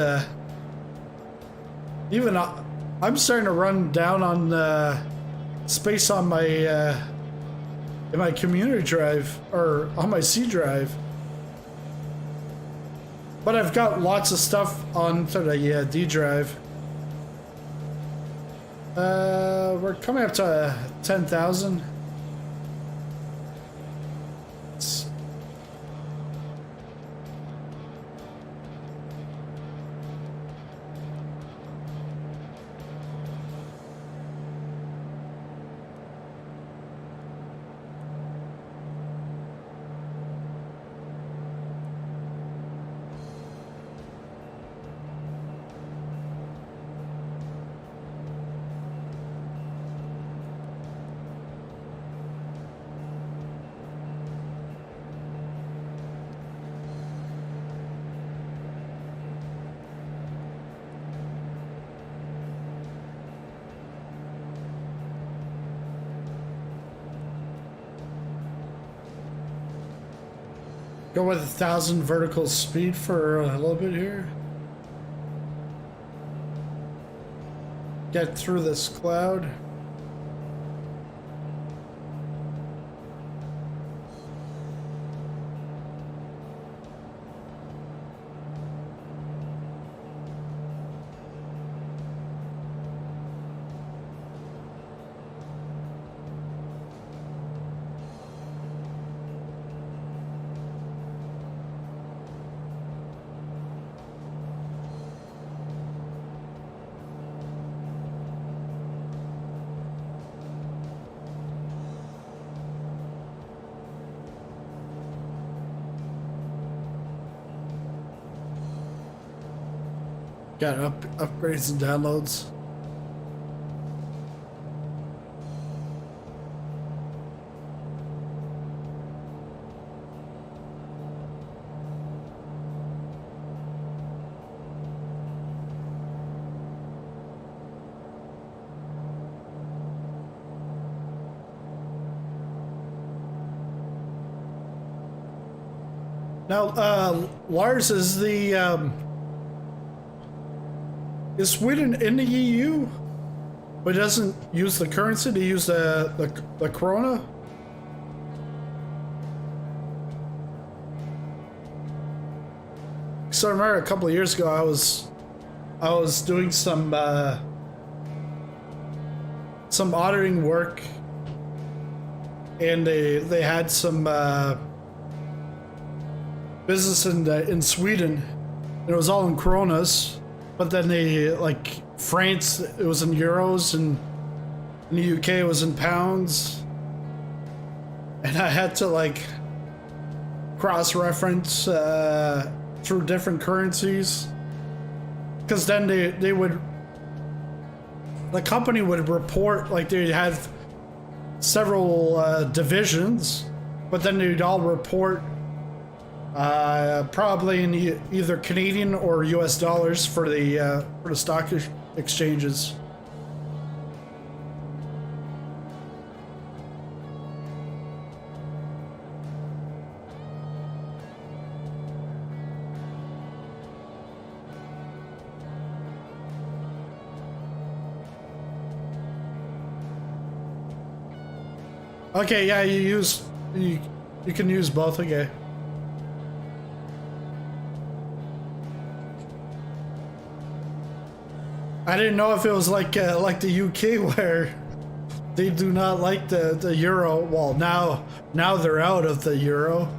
even I'm starting to run down on space on my in my community drive or on my C drive. But I've got lots of stuff onto the D drive. We're coming up to 10,000. Go with 1,000 vertical speed for a little bit here. Get through this cloud. Got upgrades and downloads. Now, Lars, is Sweden in the EU, but doesn't use the currency? They use the krona. So I remember a couple of years ago, I was doing some auditing work, and they had some business in Sweden, and it was all in kronas. But then they, like, France, it was in euros, and in the UK it was in pounds. And I had to, like, cross-reference through different currencies. Because then they would, the company would report, like, they had several divisions, but then they'd all report probably in either Canadian or US dollars for the stock exchanges. Okay, yeah, you can use both, okay. I didn't know if it was like the UK where they do not like the euro. Well, now they're out of the euro.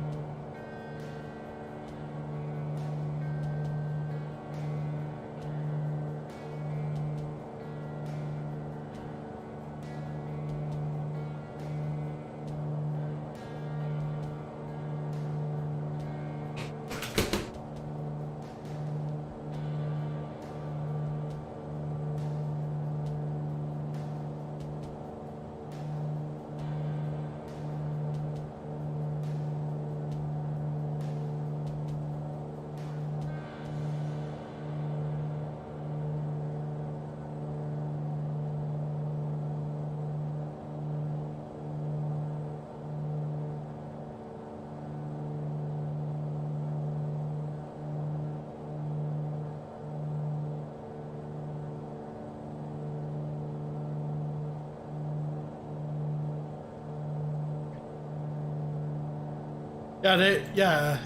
Yeah,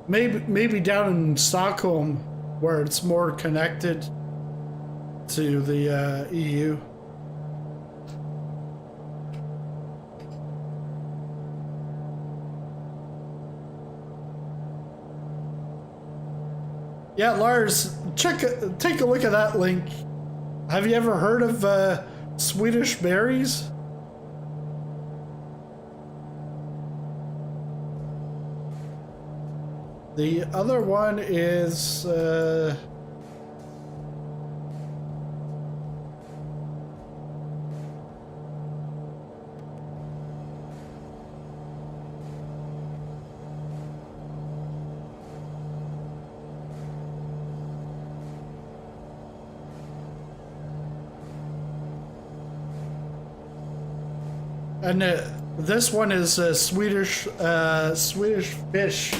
maybe down in Stockholm where it's more connected to the EU. Yeah, Lars, take a look at that link. Have you ever heard of Swedish berries? The other one is and this one is Swedish fish.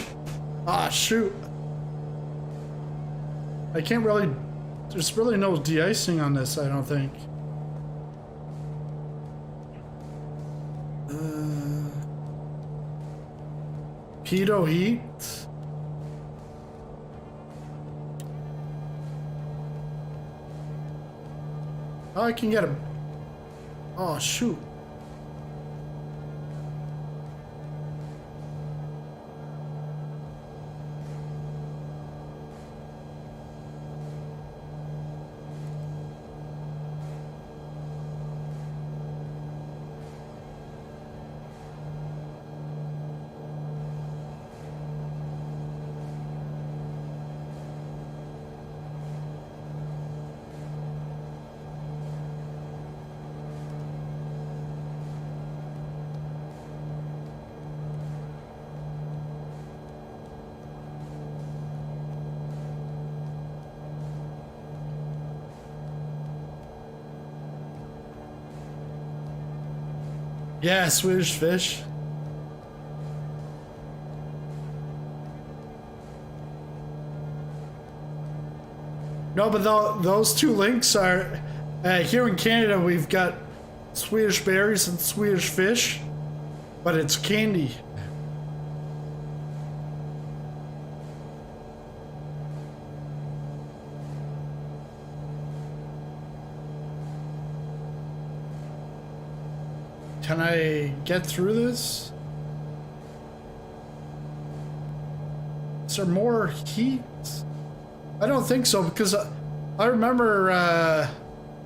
Ah, shoot. I can't really... There's really no de-icing on this, I don't think. Pedo heat? Oh, I can get a... Oh, shoot. Yeah, Swedish fish. No, but those two links are here in Canada. We've got Swedish berries and Swedish fish, but it's candy. Can I get through this? Is there more heat? I don't think so, because I remember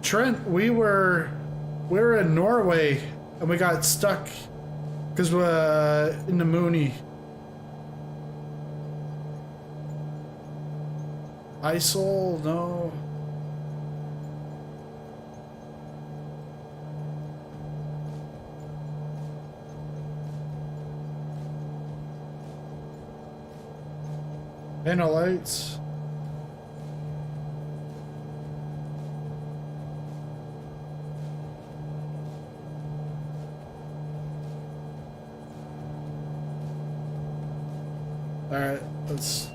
Trent, we were in Norway and we got stuck because in the Mooney. ISIL, no. Panel lights. All right, let's.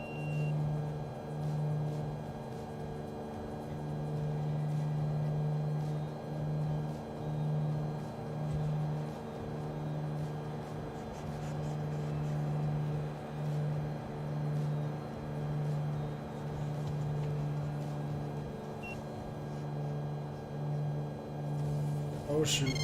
Oh shoot.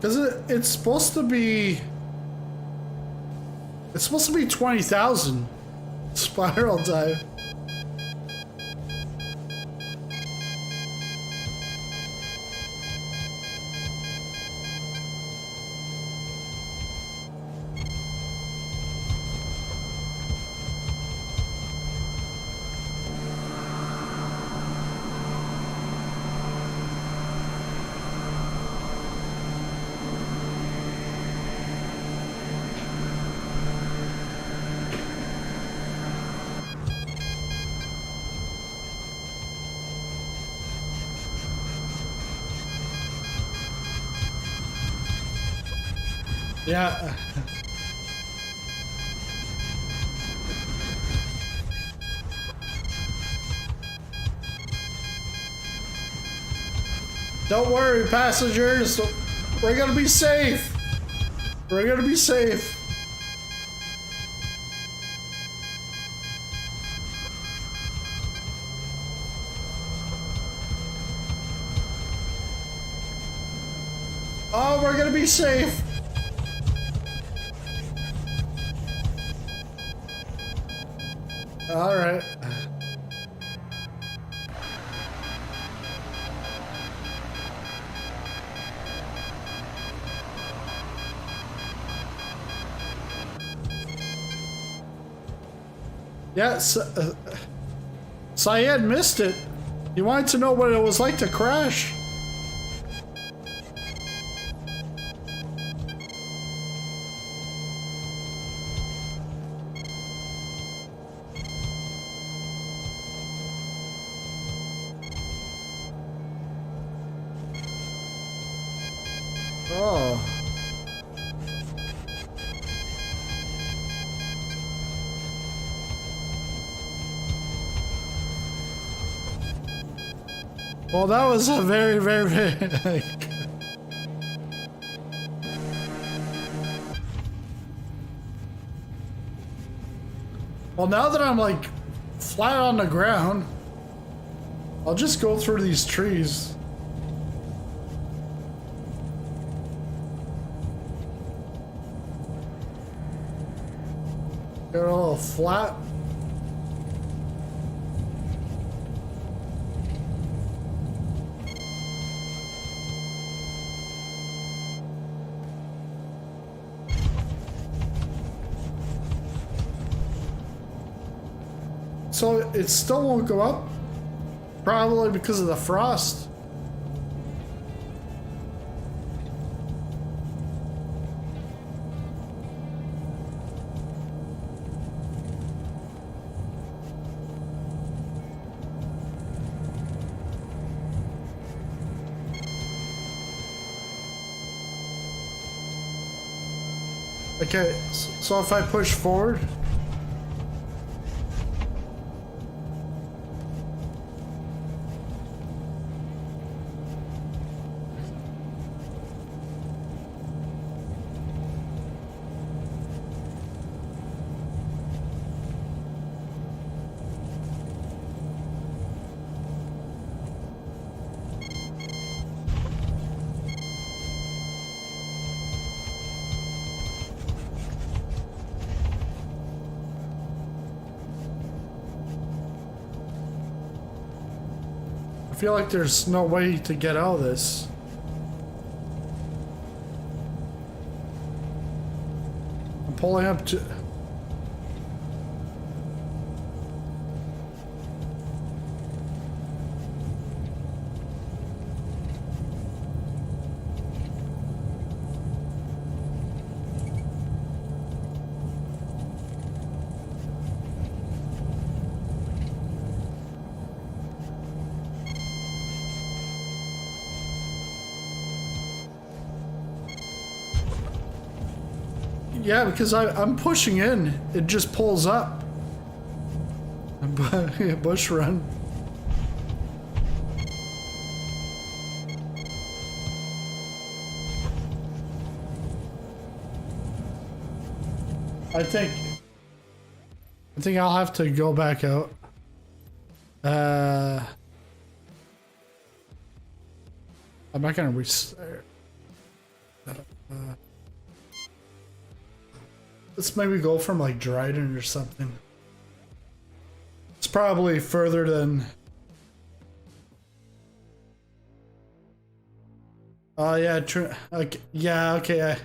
Cause it's supposed to be 20,000 spiral time. Yeah. Don't worry, passengers. We're gonna be safe. We're gonna be safe. Oh, we're gonna be safe. All right. Yeah, Syed missed it. He wanted to know what it was like to crash. Oh. Well, that was a very, very, very... Well, now that I'm like flat on the ground, I'll just go through these trees. Get a little flat. So it still won't go up, probably because of the frost. Okay, so if I push forward. I feel like there's no way to get out of this. I'm pulling up to... Yeah, because I'm pushing in. It just pulls up. Bush run. I think I'll have to go back out. I'm not gonna restart. Let's maybe go from like Dryden or something. It's probably further than... Oh yeah, okay, yeah, okay. I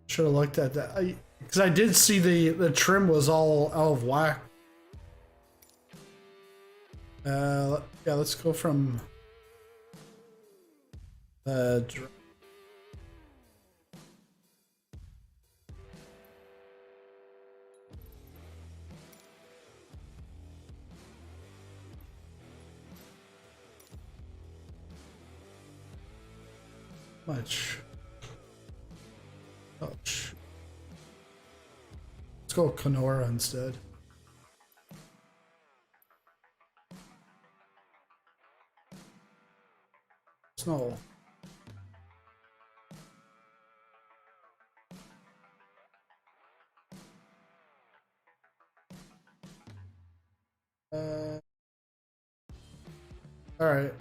should have looked at that. Because I did see the trim was all out of whack. Yeah, let's go from... much. Ouch. Let's go Kenora instead. Snow. All right.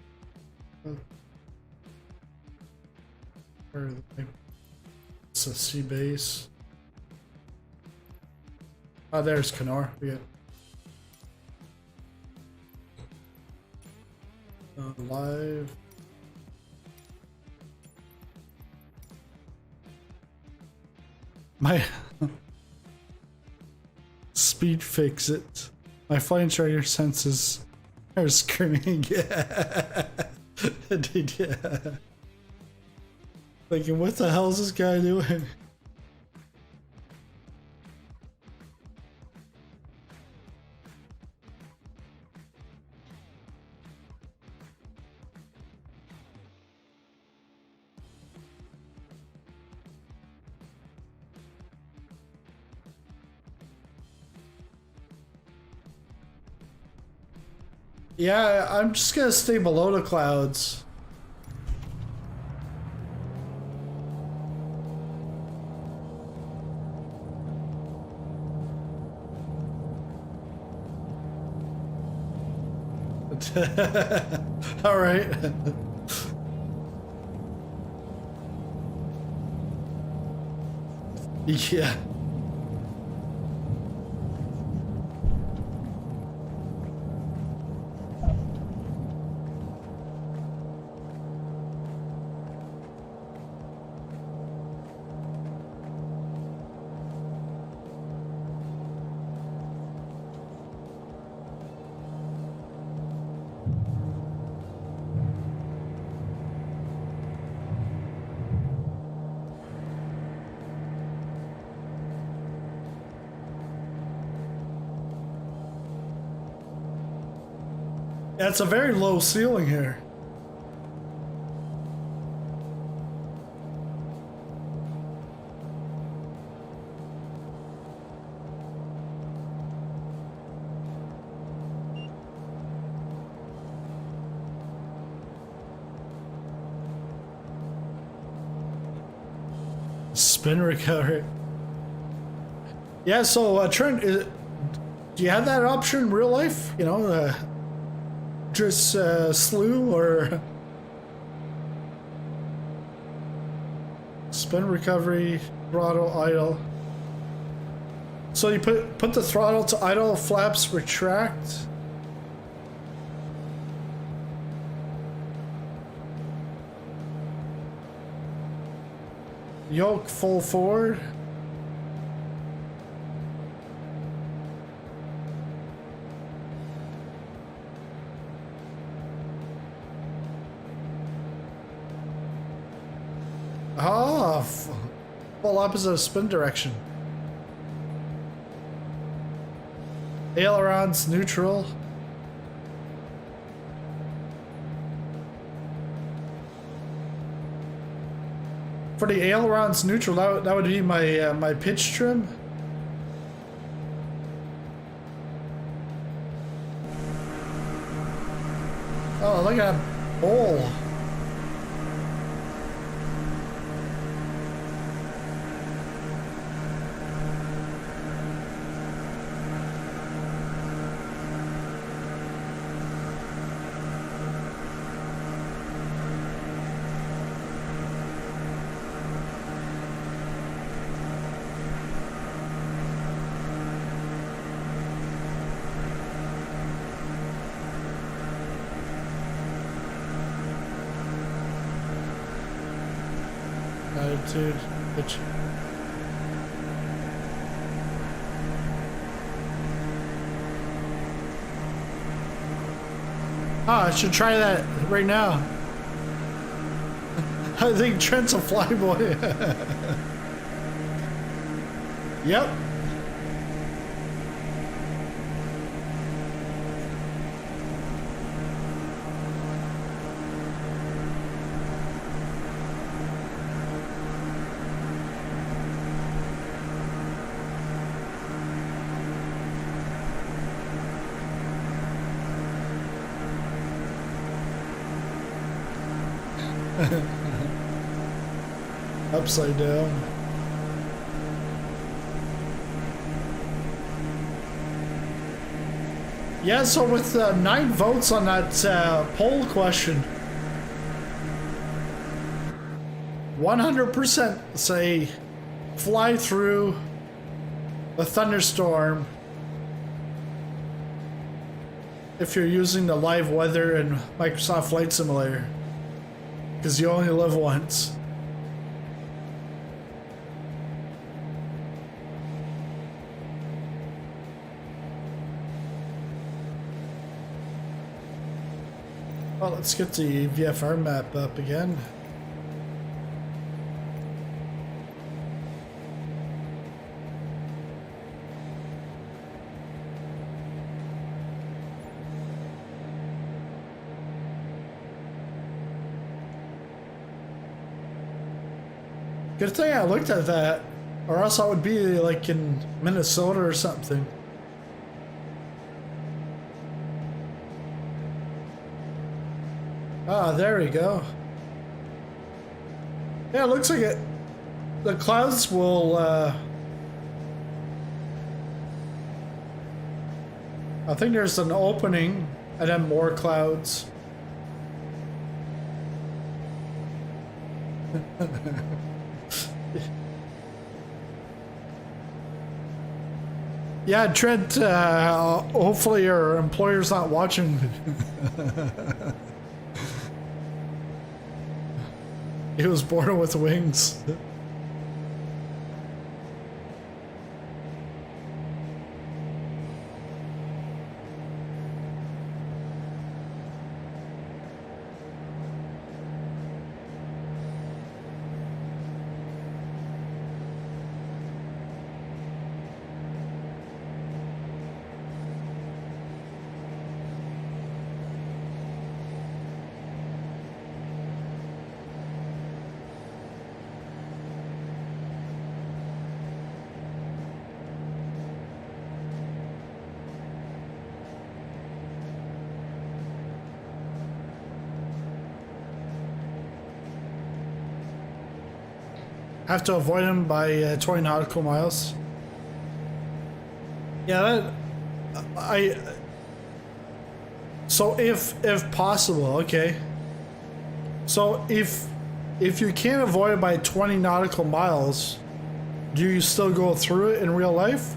It's a sea base. Oh, there's Kenora. We got live. My speed fix it. My flying trainer senses are screaming. Yeah. Dude, yeah. Thinking, what the hell is this guy doing? Yeah, I'm just gonna stay below the clouds. All right. Yeah. Yeah, it's a very low ceiling here. Spin recovery. Yeah, so Trent, do you have that option in real life? You know, just slew or spin recovery, throttle idle. So you put the throttle to idle, flaps retract. Yoke full forward. Ah, full opposite of spin direction. Ailerons neutral. For the ailerons neutral, that would be my my pitch trim. Oh, look at that bowl. Attitude, pitch. Ah, I should try that right now. I think Trent's a flyboy. Yep. Upside down. Yeah, so with 9 votes on that poll question, 100% say fly through a thunderstorm if you're using the live weather in Microsoft Flight Simulator, because you only live once. Well, let's get the VFR map up again. Good thing I looked at that, or else I would be like in Minnesota or something. Ah, there we go. Yeah, it looks like it. The clouds will. I think there's an opening and then more clouds. Yeah, Trent, hopefully your employer's not watching. He was born with wings. Have to avoid him by 20 nautical miles. Yeah, that, so if possible, okay. So if you can't avoid it by 20 nautical miles, do you still go through it in real life,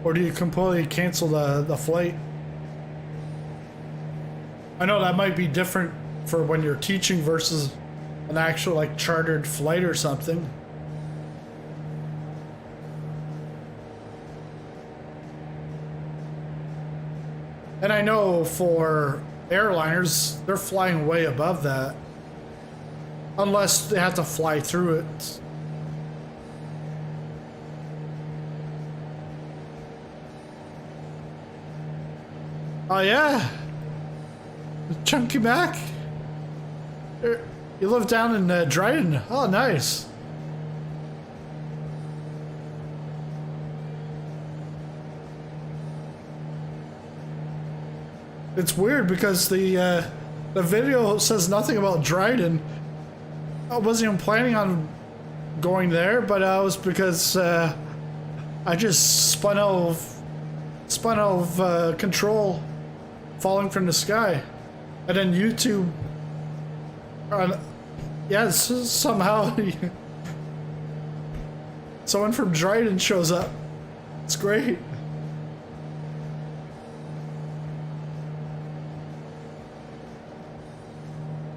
or do you completely cancel the flight? I know that might be different for when you're teaching versus an actual like chartered flight or something. And I know for airliners, they're flying way above that. Unless they have to fly through it. Oh yeah? Chunky Mac? You live down in Dryden? Oh, nice. It's weird because the video says nothing about Dryden. I wasn't even planning on going there, but it was because I just spun out of control, falling from the sky, and then YouTube. Yes, somehow someone from Dryden shows up. It's great.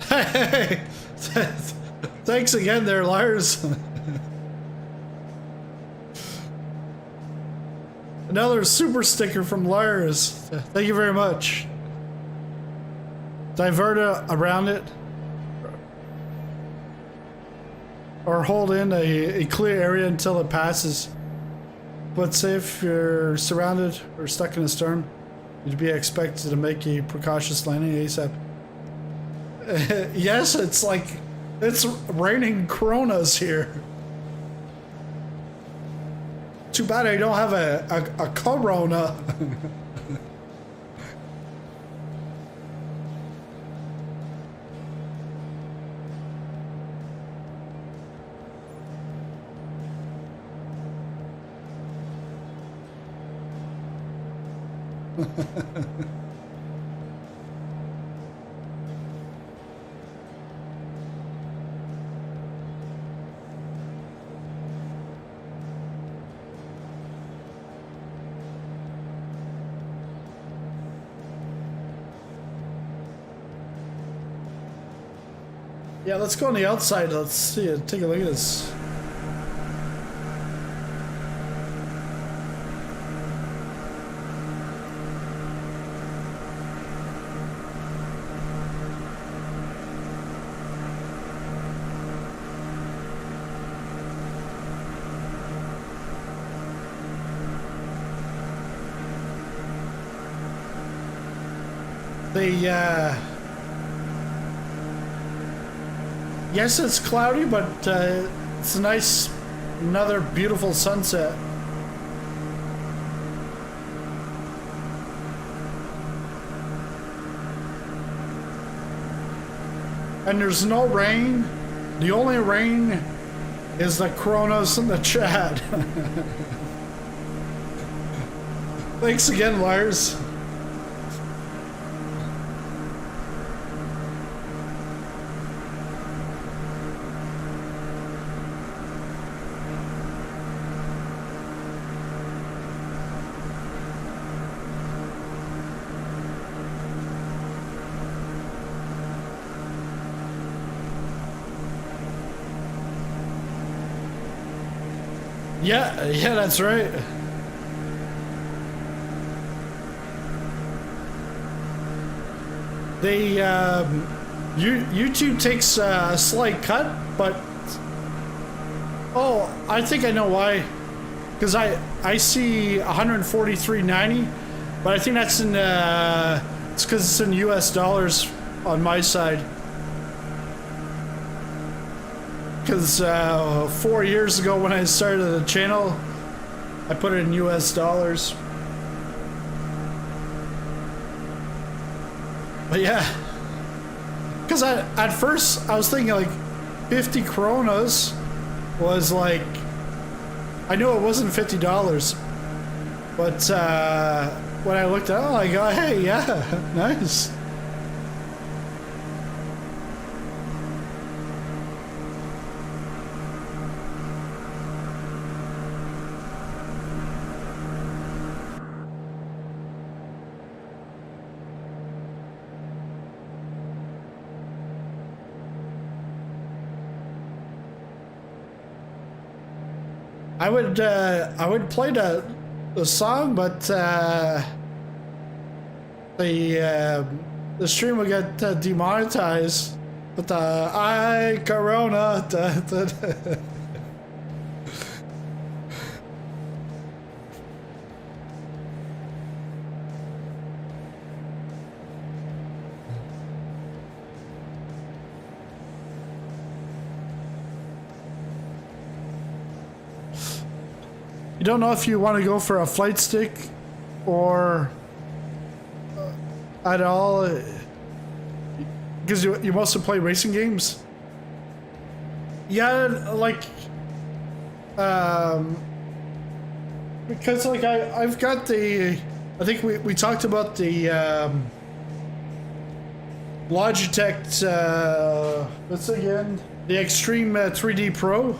Hey, thanks again there, Lars. Another super sticker from Lars. Thank you very much. Divert around it. Or hold in a clear area until it passes. But say if you're surrounded or stuck in a storm, you'd be expected to make a precautious landing ASAP. Yes, it's like, it's raining coronas here. Too bad I don't have a corona. Yeah, let's go on the outside. Let's see it. Take a look at this. Yes, it's cloudy, but it's a nice, another beautiful sunset. And there's no rain. The only rain is the Coronas and the Chad. Thanks again, Lars. Yeah, yeah, that's right. They YouTube takes a slight cut, but oh, I think I know why. Because I see 143.90, but I think that's in it's because it's in US dollars on my side. Because 4 years ago when I started the channel, I put it in US dollars. But yeah, because at first I was thinking like 50 coronas was like, I knew it wasn't $50, but when I looked at it, I go, hey, yeah, nice. I would play the song, but the stream will get demonetized. But I Corona. You don't know if you want to go for a flight stick or at all, because you mostly play racing games. Yeah, like because like I've got the, I think we talked about the Logitech what's it again, the Extreme 3D Pro.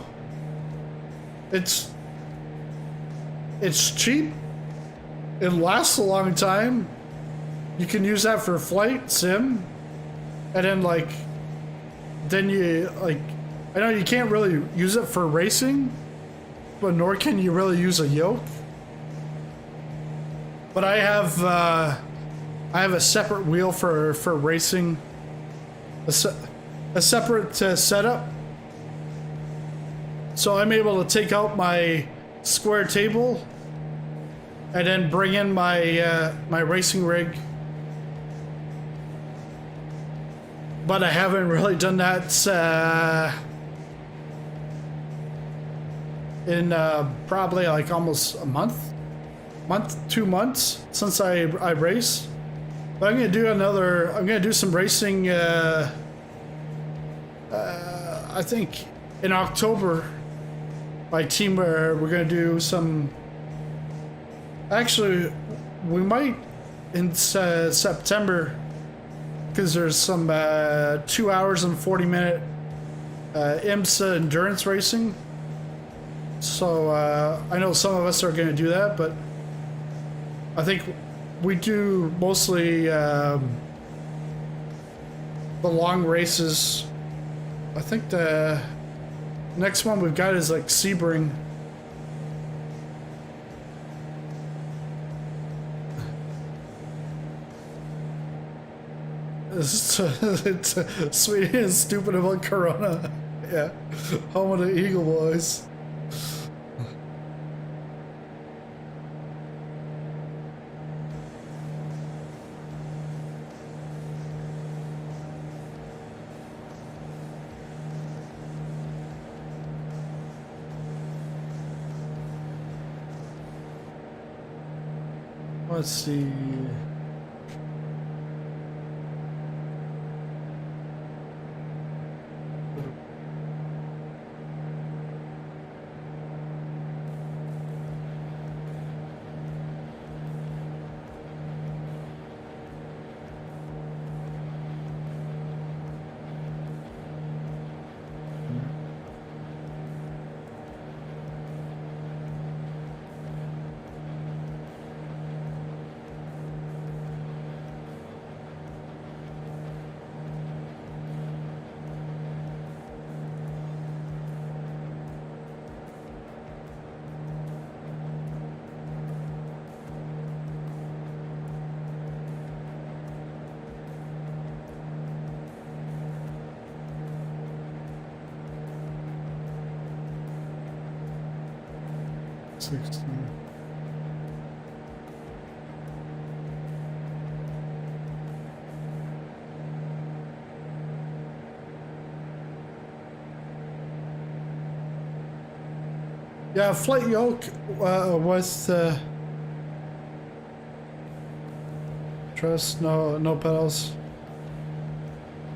It's cheap, it lasts a long time, you can use that for flight sim, and then like, then you like, I know you can't really use it for racing, but nor can you really use a yoke. But I have a separate wheel for racing, a separate setup, so I'm able to take out my square table and then bring in my my racing rig. But I haven't really done that in probably like almost a month, 2 months since I raced. But I'm gonna do some racing I think in October. My team, we're gonna do some. Actually, we might in September, because there's some 2 hours and 40-minute IMSA endurance racing. So I know some of us are gonna do that, but I think we do mostly the long races. I think the next one we've got is like Sebring. It's sweet and stupid about Corona. Yeah, home of the Eagle Boys. Let's see. 16. Yeah, flight yoke with truss, no pedals.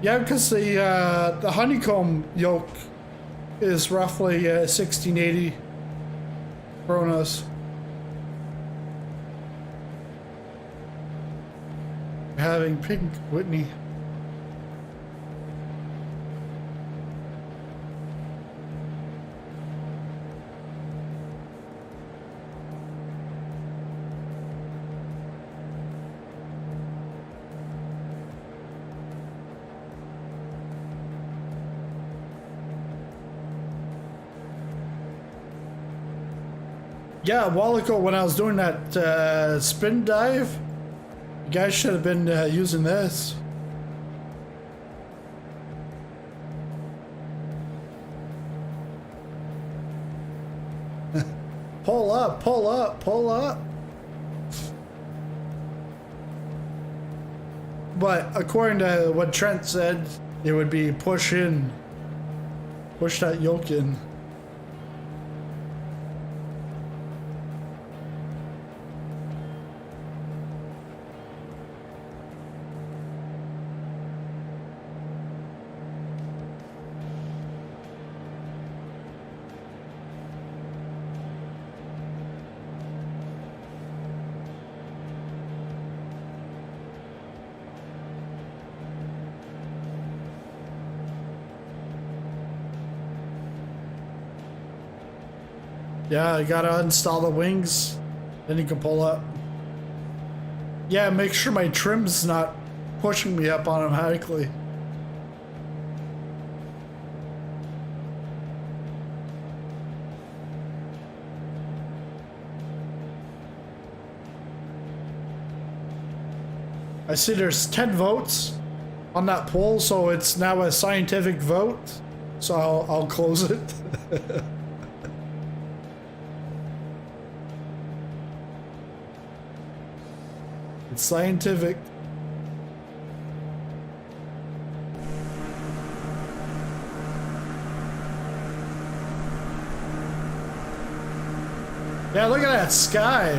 Yeah, because the honeycomb yoke is roughly 1680 kronos. Having pink Whitney. Yeah, a while ago when I was doing that spin dive, you guys should have been using this. Pull up, pull up, pull up. But according to what Trent said, it would be push in. Push that yoke in. Yeah, I gotta install the wings, then you can pull up. Yeah, make sure my trim's not pushing me up automatically. I see there's 10 votes on that poll, so it's now a scientific vote. So I'll close it. It's scientific. Yeah, look at that sky.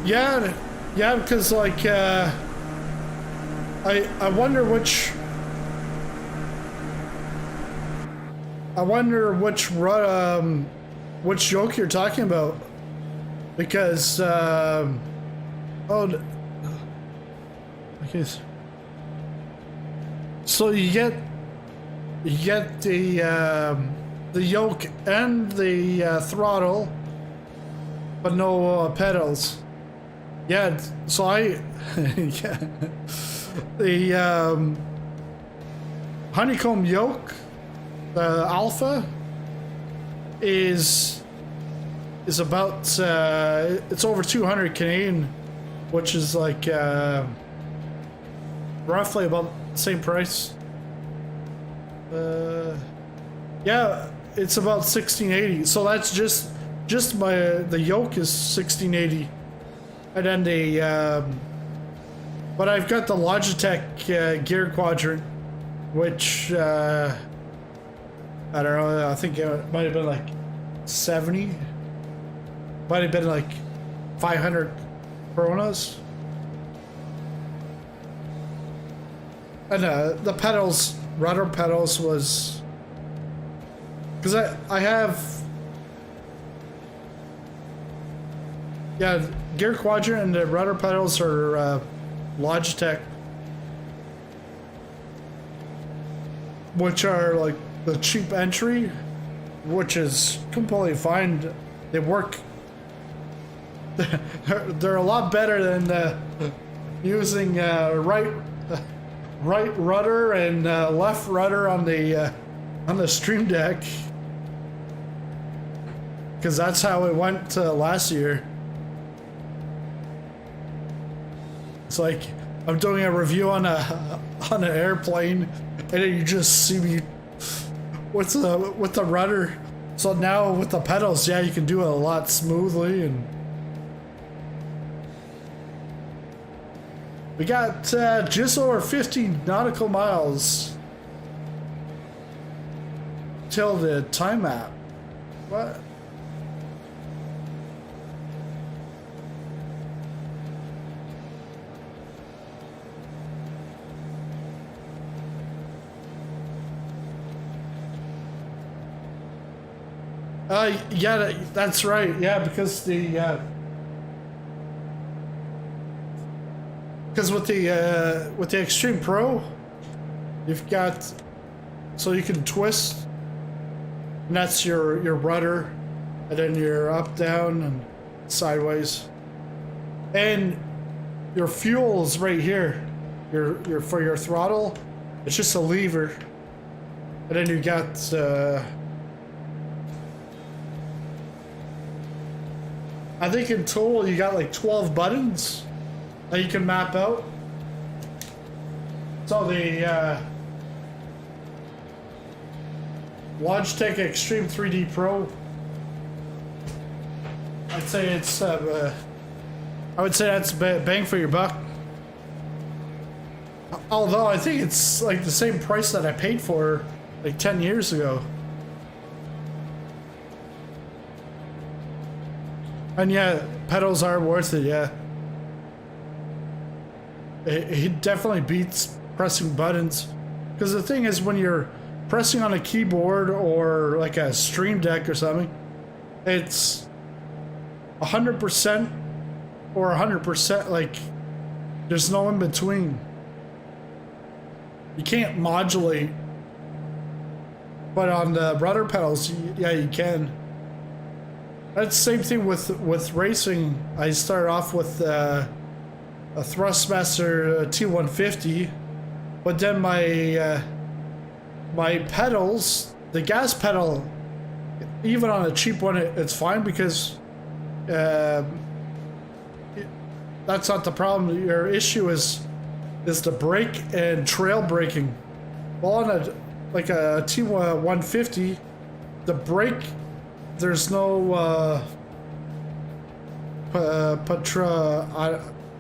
Yeah, because like I wonder which yoke you're talking about, because okay, so you get the yoke and the throttle, but no pedals. Yeah, so I yeah, the honeycomb yoke, the alpha, is is about it's over 200 Canadian, which is like roughly about the same price. Yeah, it's about 1680. So that's just the yoke is 1680, and then the but I've got the Logitech gear quadrant, which I don't know. I think it might have been like 70. Might have been like 500 Coronas. And the pedals, rudder pedals was... Because I have... Yeah, gear quadrant and the rudder pedals are Logitech. Which are like the cheap entry, which is completely fine. They work. They're a lot better than using right rudder and left rudder on the Stream Deck, because that's how it went last year. It's like I'm doing a review on an airplane, and then you just see me with the rudder. So now with the pedals, yeah, you can do it a lot smoothly. And we got just over 50 nautical miles till the time map. What? Yeah, that's right. Yeah, because the because with the Extreme Pro, you've got, so you can twist, and that's your rudder, and then your up, down, and sideways, and your fuel is right here. Your for your throttle, it's just a lever, and then you got. I think in total you got like 12 buttons that you can map out. So the Logitech Extreme 3D Pro, I'd say it's I would say that's bang for your buck. Although I think it's like the same price that I paid for like 10 years ago. And yeah, pedals are worth it, yeah. It definitely beats pressing buttons. Because the thing is, when you're pressing on a keyboard or like a Stream Deck or something, it's 100% or 100%, like, there's no in between. You can't modulate. But on the rudder pedals, yeah, you can. That's the same thing with racing. I started off with a Thrustmaster T150, but then my pedals, the gas pedal, even on a cheap one, it's fine because that's not the problem. Your issue is the brake and trail braking. Well, on a T150, the brake, there's no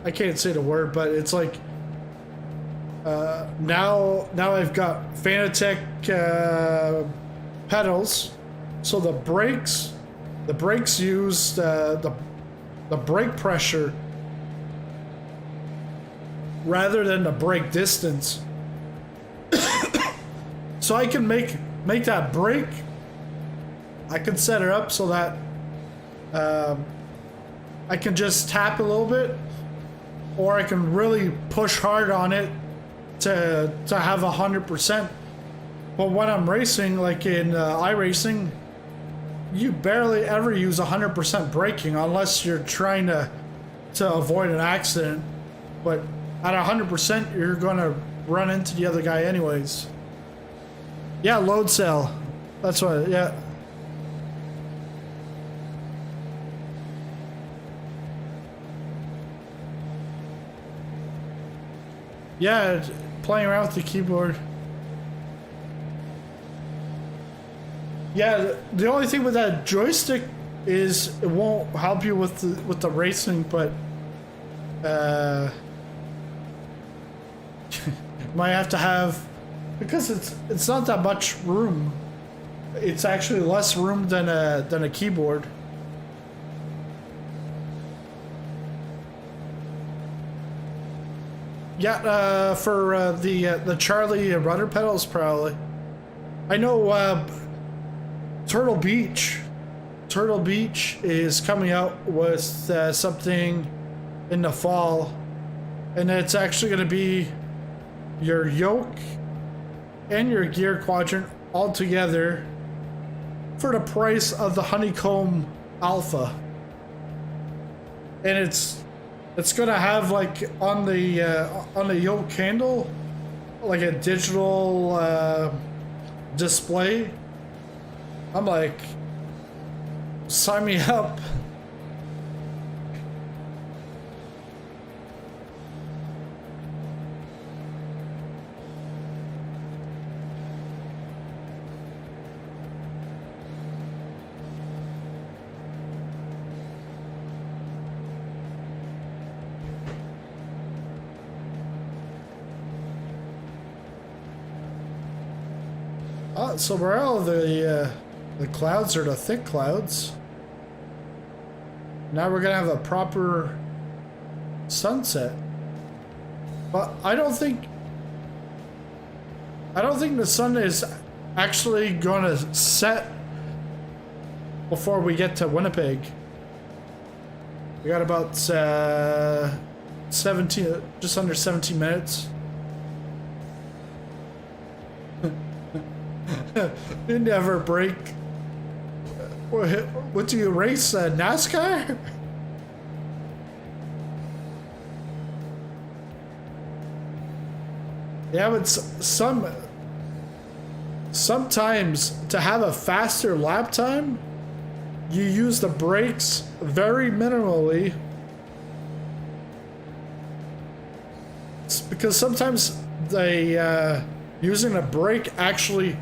I can't say the word, but it's like now I've got Fanatec pedals, so the brakes use the brake pressure rather than the brake distance. So I can make that brake. I can set it up so that I can just tap a little bit, or I can really push hard on it to have 100%. But when I'm racing, like in iRacing, you barely ever use 100% braking unless you're trying to avoid an accident. But at 100%, you're gonna run into the other guy anyways. Yeah, load cell. That's what. Yeah. Yeah, playing around with the keyboard. Yeah, the only thing with that joystick is it won't help you with the racing, but might have to have, because it's not that much room. It's actually less room than a keyboard. Yeah, for the Charlie rudder pedals probably. I know Turtle Beach is coming out with something in the fall, and it's actually going to be your yoke and your gear quadrant all together for the price of the Honeycomb Alpha. And it's gonna have, like, on the yoke handle, like a digital display. I'm like, sign me up. So we're out of the clouds, or the thick clouds. Now we're gonna have a proper sunset. But I don't think the sun is actually gonna set before we get to Winnipeg. We got about 17, just under 17 minutes. You never break. What do you race? NASCAR? Yeah, but sometimes to have a faster lap time, you use the brakes very minimally. It's because sometimes they using a brake actually,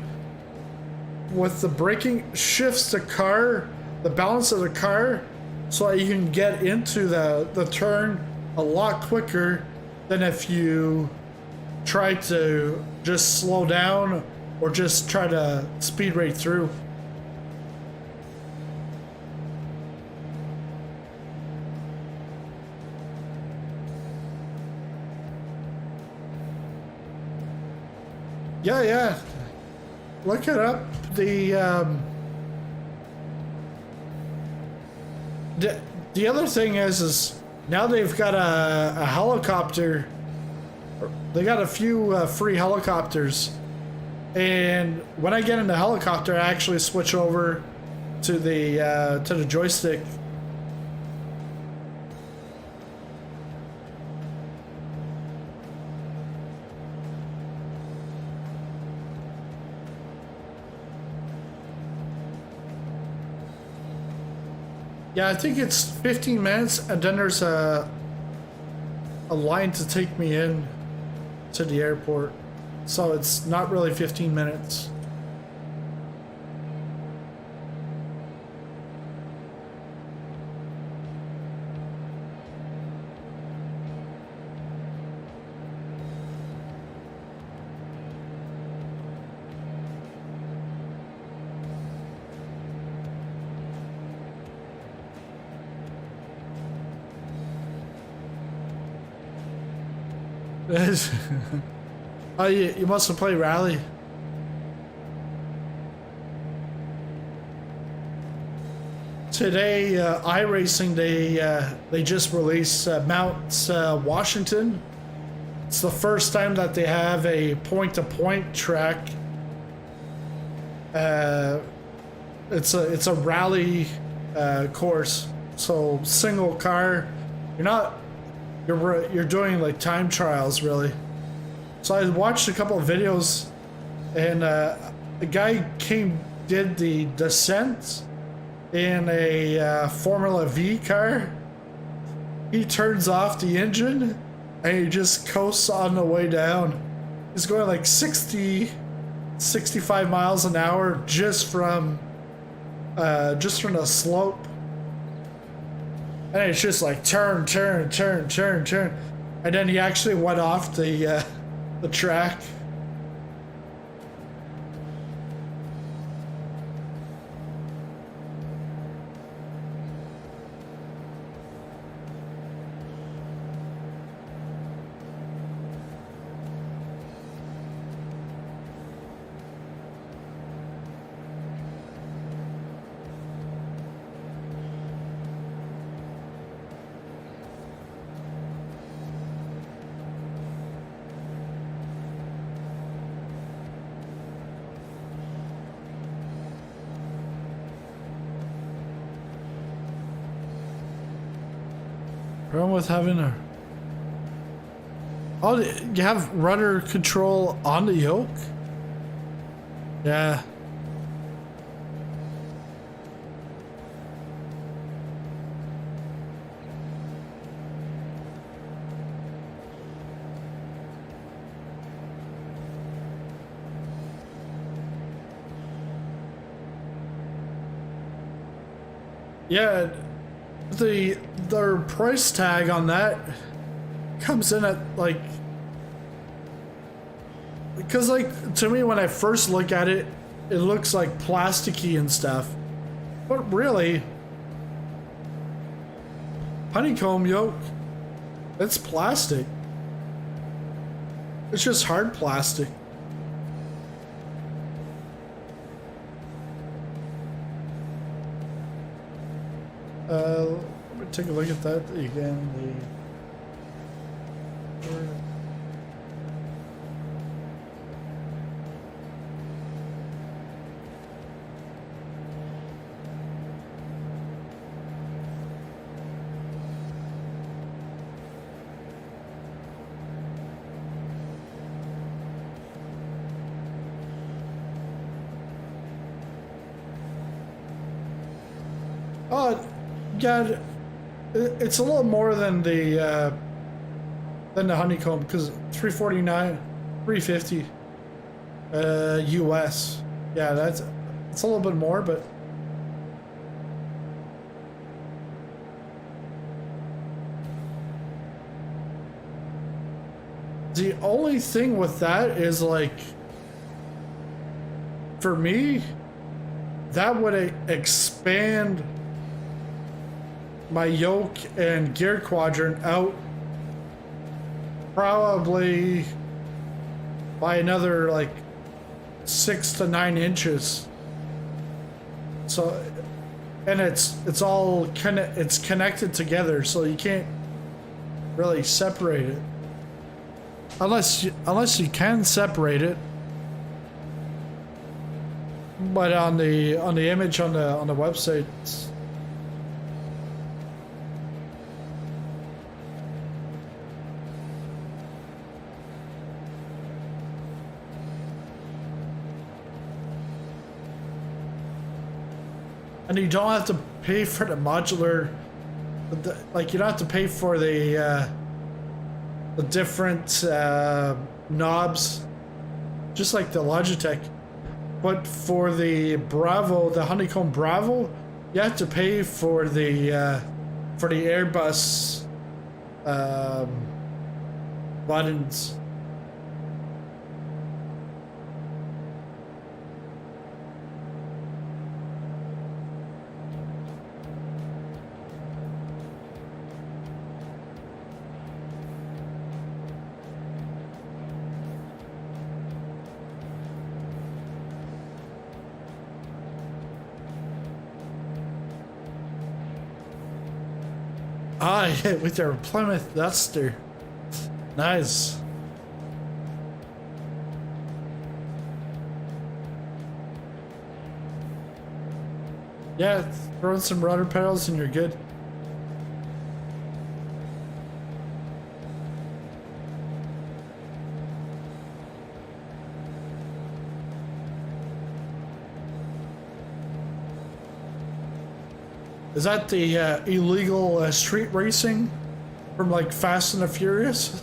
with the braking, shifts the car, the balance of the car, so that you can get into the turn a lot quicker than if you try to just slow down or just try to speed right through. Yeah. Look it up. The other thing is now they've got a helicopter. They got a few free helicopters, and when I get in the helicopter, I actually switch over to the joystick. Yeah, I think it's 15 minutes, and then there's a line to take me in to the airport. So it's not really 15 minutes. Oh, you must have played Rally. Today, iRacing, they just released Mount Washington. It's the first time that they have a point-to-point track. It's a rally course, so single car. You're doing like time trials, really. So I watched a couple of videos, and a guy did the descent in a Formula V car. He turns off the engine and he just coasts on the way down. He's going like 60, 65 miles an hour just from the slope. And it's just like turn, turn, turn, turn, turn. And then he actually went off the track. Problem with having a... Oh, you have rudder control on the yoke? Yeah. Yeah, their price tag on that comes in at like, because like to me when I first look at it, it looks like plasticky and stuff, but really, honeycomb yoke, it's plastic. It's just hard plastic. Let me take a look at that again. Oh, God, it's a little more than the honeycomb, because 349, 350 US. Yeah, it's a little bit more, but the only thing with that is like, for me, that would expand my yoke and gear quadrant out probably by another like 6 to 9 inches. So, and it's all it's connected together, so you can't really separate it unless you can separate it. But on the image on the website, and you don't have to pay for the modular, like you don't have to pay for the different knobs, just like the Logitech. But for the Bravo, the Honeycomb Bravo, you have to pay for the Airbus buttons. Ah, yeah, with their Plymouth Duster. Nice. Yeah, throw in some rudder pedals and you're good. Is that the illegal street racing from like Fast and the Furious?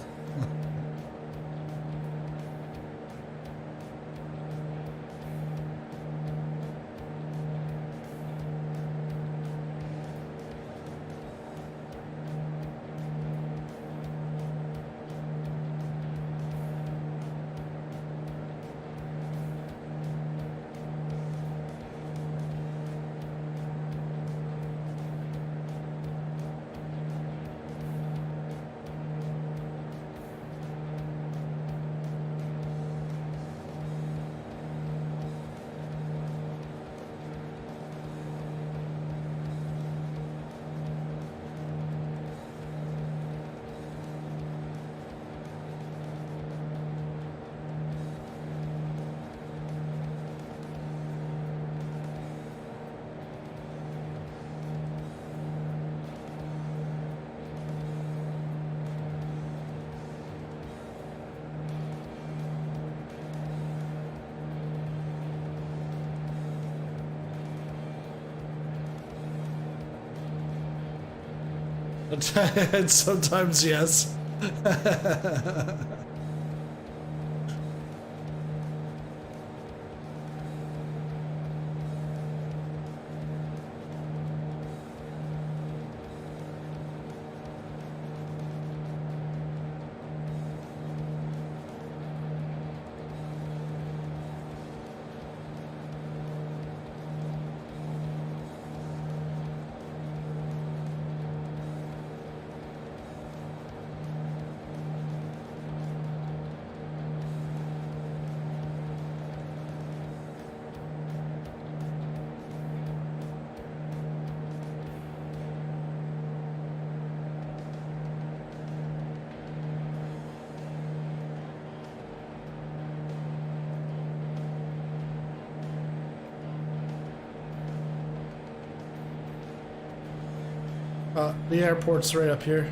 And sometimes yes. The airport's right up here.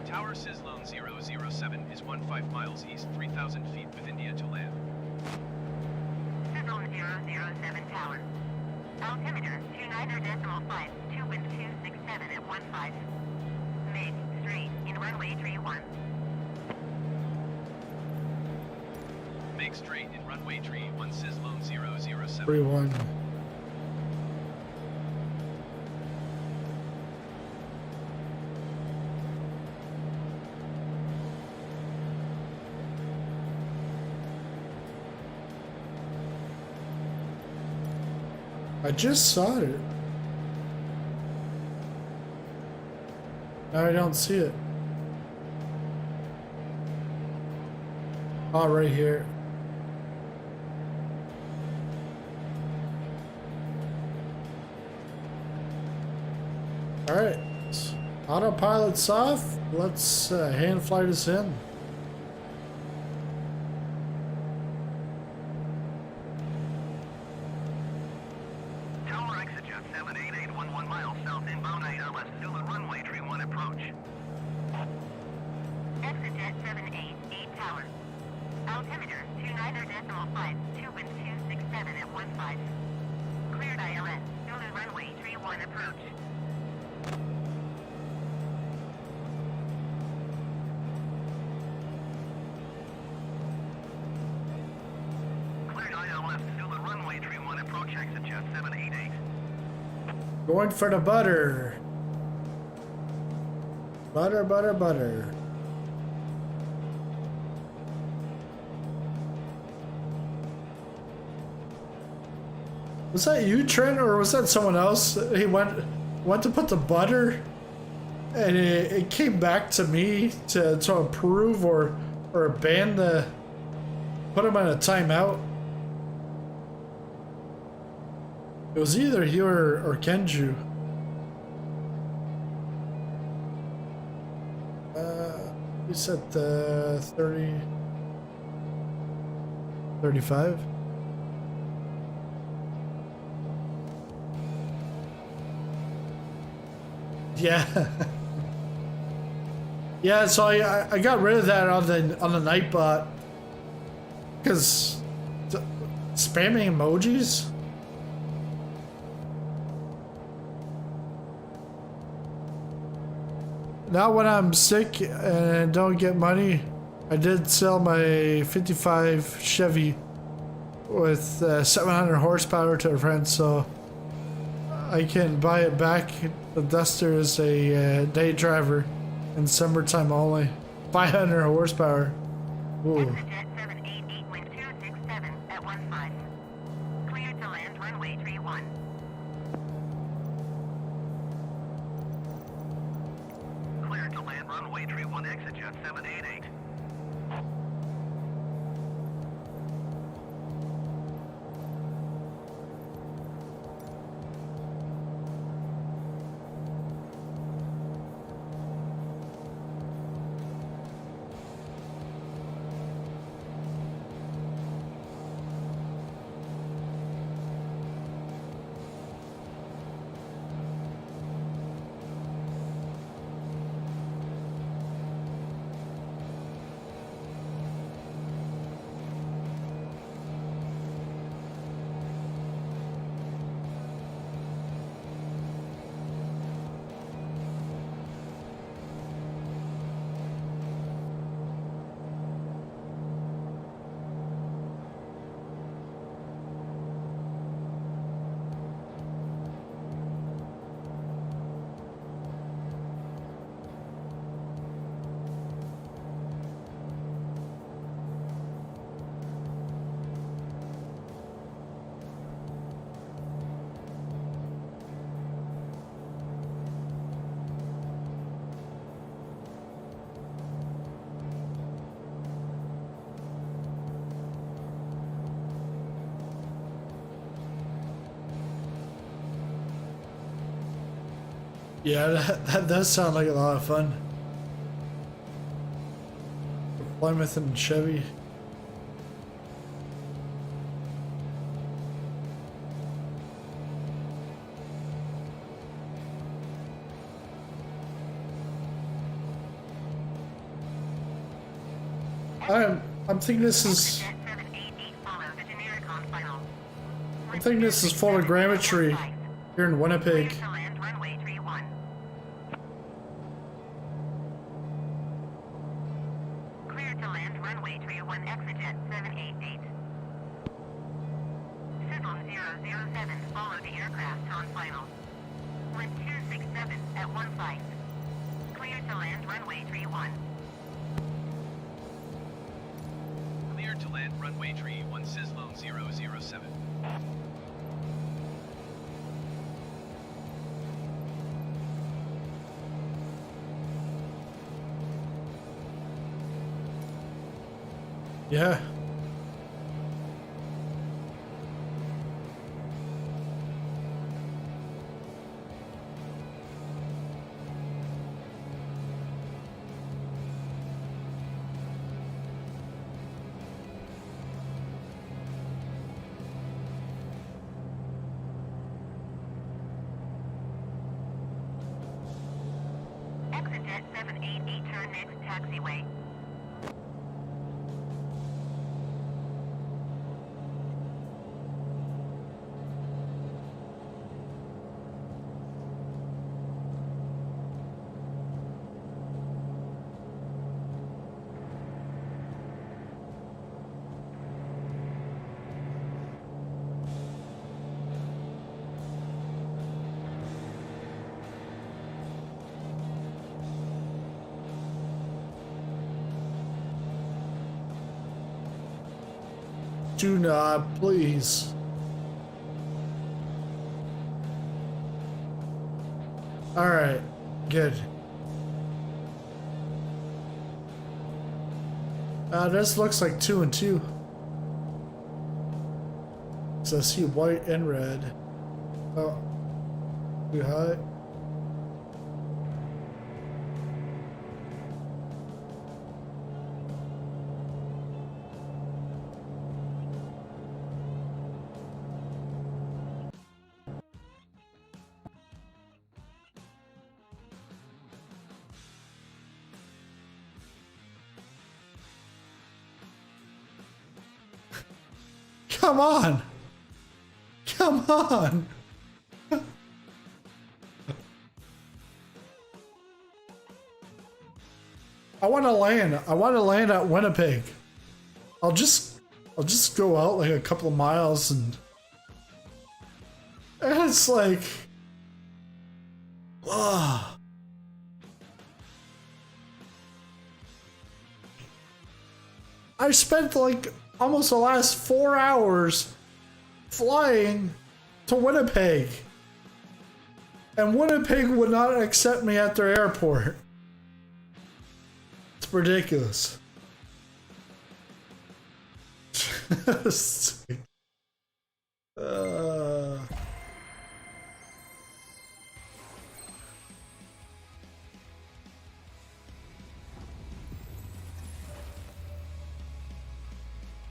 Tower Sislone 007 is 15 miles east, 3,000 feet with India to land. Sizzle 007 Tower. Altimeter 29.5, 2 wind 267 at 15. Make straight in runway 31. Make straight in runway 31 Sislone 007. 3-1. I just saw it. Now I don't see it. Oh, right here. All right, autopilot's off. Let's hand fly this in. Tower ExitJet 788, 11 miles south inbound 8 LS Zulu runway 31 approach. ExitJet 788 Tower. Altimeter 29.5, 2 wind 267 at 15. Cleared ILS, Zulu runway 31 approach. Cleared ILS Zulu runway 31 approach ExitJet 788. Going for the butter. Butter, butter, butter. Was that you, Trent, or was that someone else? He went to put the butter, and it came back to me to approve or ban the, put him on a timeout. It was either you or Kenju. You said 30, 35. Yeah. Yeah, so I got rid of that on the Nightbot because spamming emojis. Now when I'm sick and don't get money, I did sell my 55 Chevy with 700 horsepower to a friend, so I can buy it back. The Duster is a day driver in summertime only. 500 horsepower. Ooh. ExitJet 788 wind 267 at 15. Cleared to land runway 31. Cleared to land runway 31 ExitJet 788. Yeah, that does sound like a lot of fun. Plymouth and Chevy. I'm thinking this is. Jet 788 follows the generic on final. I'm thinking this is photogrammetry here in Winnipeg. Clear to land runway 31. Clear to land runway 31 Exejet 788. Sizzle 007 follow the aircraft on final. Wind 267 at 15. Clear to land runway 31. Cleared to land runway tree 1 Sizzlone 007. Yeah. Exejet 788 turn next taxiway. Do not, please. All right, good. This looks like 2 and 2. So I see white and red. Oh, too high. Come on! Come on! I want to land. I want to land at Winnipeg. I'll just go out like a couple of miles and it's like, ah. I spent like almost the last 4 hours flying to Winnipeg. And Winnipeg would not accept me at their airport. It's ridiculous.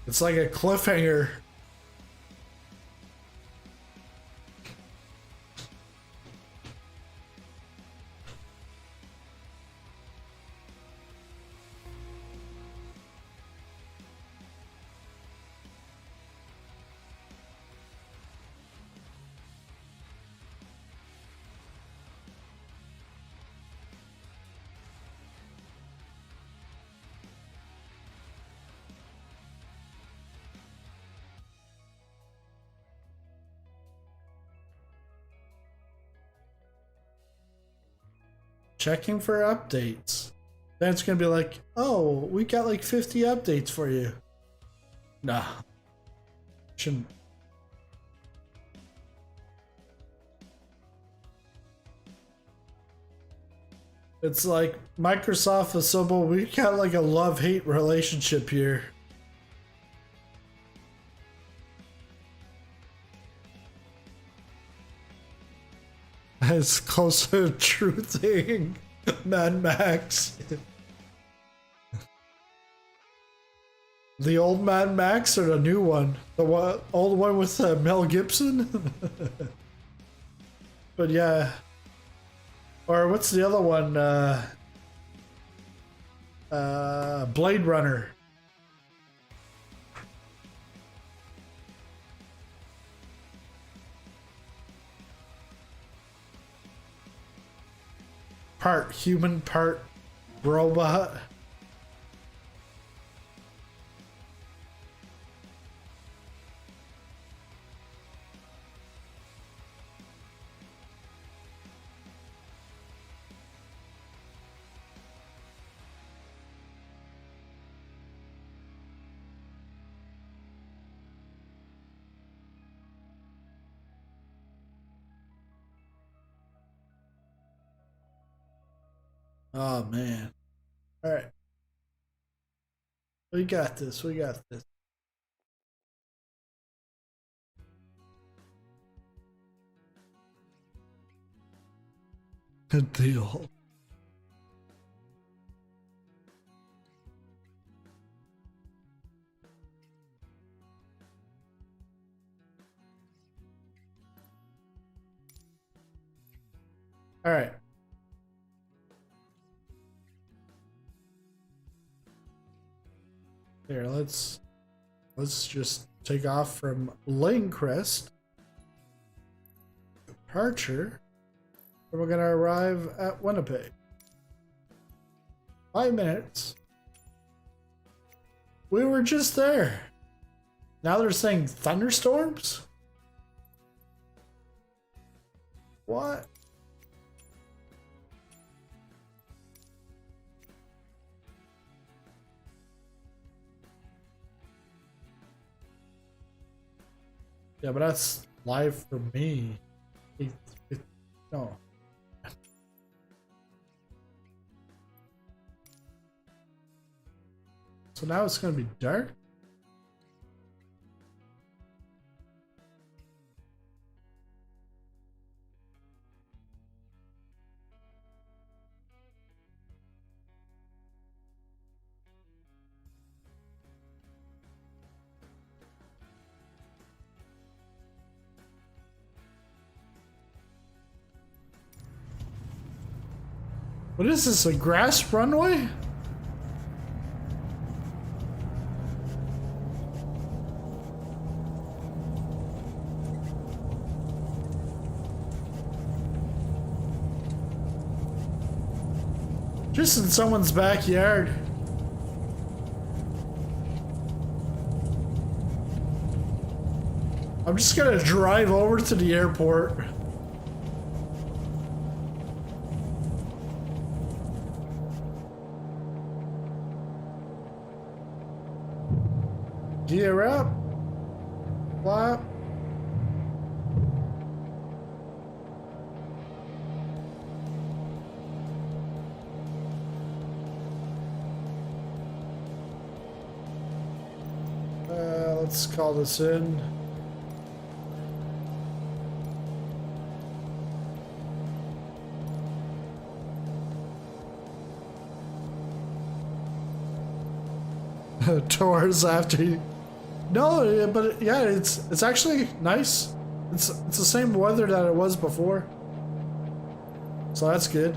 It's like a cliffhanger. Checking for updates. Then it's gonna be like, oh, we got like 50 updates for you. Nah. Shouldn't. It's like Microsoft is so bold. We got like a love-hate relationship here. It's close to a true thing. Mad Max. The old Mad Max or the new one? The old one with Mel Gibson? But yeah. Or what's the other one? Blade Runner. Part human, part robot. Oh man. All right. We got this. We got this. Good deal. All right. Here, let's just take off from Lanecrest. Departure. And we're gonna arrive at Winnipeg. 5 minutes. We were just there. Now they're saying thunderstorms? What? Yeah, but that's live for me. No. So now it's gonna be dark? What is this, a grass runway? Just in someone's backyard. I'm just gonna drive over to the airport. Gear up. Flap. Let's call this in. Tours after you. No, but yeah, it's actually nice. It's the same weather that it was before, so that's good.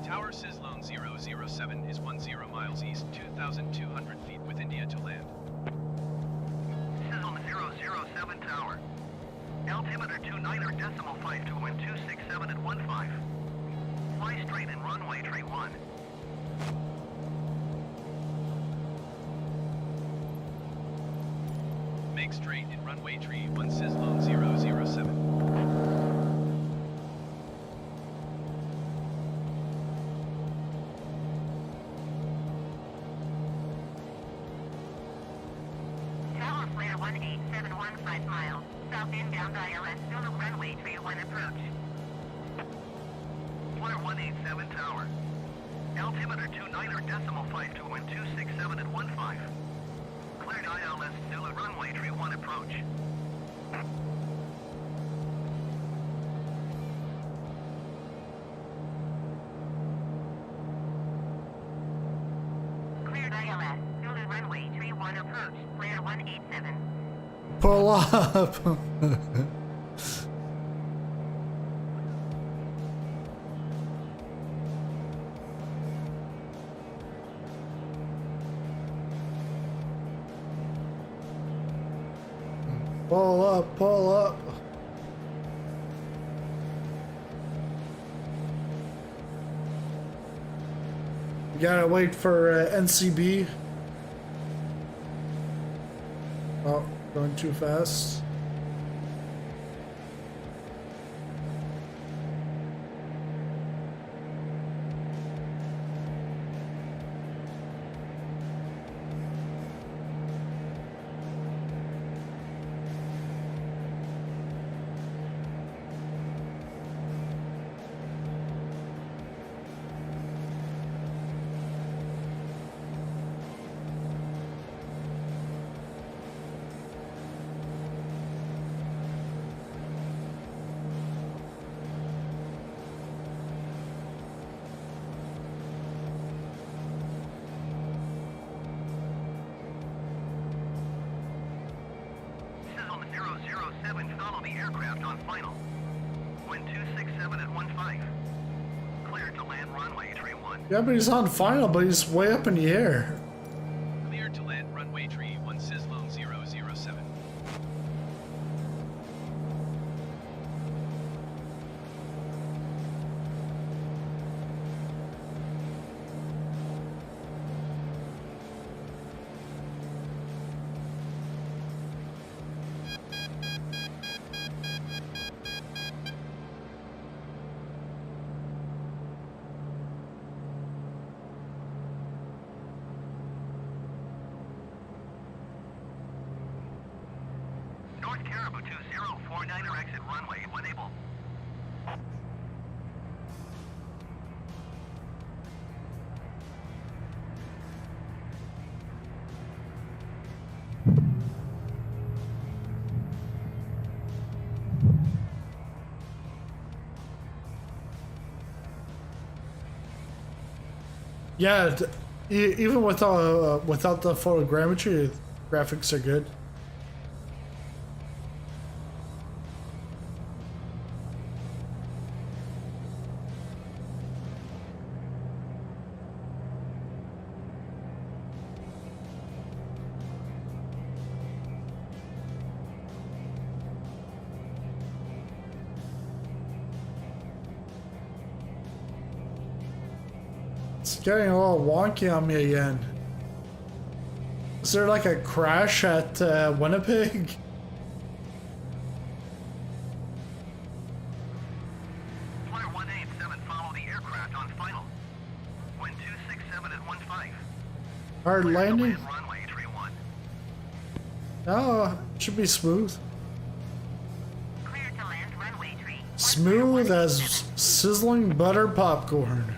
Tower Sizzlone 007 is 10 miles east, 2,200 feet with India to land. Sizzlone 007 Tower. Altimeter 29er decimal 5 to wind 267 at 15. Fly straight in runway tree 1. Make straight in runway tree 1 Sizzlone 007. Tower flare 18715 miles. South inbound ILS Zulu runway 31 approach. Flare 187 Tower. Altimeter 29er decimal 5 to wind 267 at 15. Cleared ILS Zulu runway tree 1 approach. 1 approach, clear 187. Pull up. Pull up, pull up. We gotta wait for NCB. Oh, going too fast. Sizzle 007, follow the aircraft on final. Wind 267 at 15. Cleared to land runway tree 1. Yeah, but he's on final, but he's way up in the air. Cleared to land runway tree 1 Sizzlone 007. North Caribou 2049er exit runway when able. Yeah, even without the photogrammetry, graphics are good. It's getting a little wonky on me again. Is there like a crash at Winnipeg? Flyer 187, follow the aircraft on final. Wind 267 at 15. Hard Cleared to landing? land runway tree 1. No, it should be smooth. Clear to land runway tree. Smooth as sizzling butter popcorn.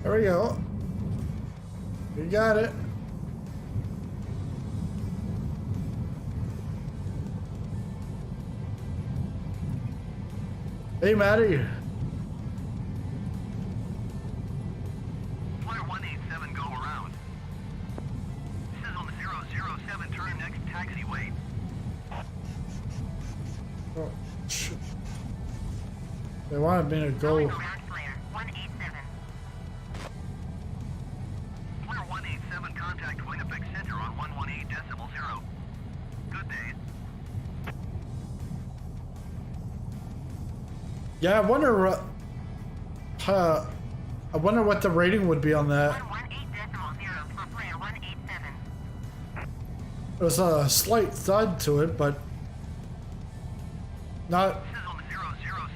There we go. You got it. Hey, Maddie. Flyer 187, go around. Oh, shoot. They wanted me to go. Going around flare 187. Flare 187, contact Winnipeg Center on 118.0. Good day. Yeah, I wonder what the rating would be on that. 118.0 for flare 187. There's a slight thud to it, but not Sizzle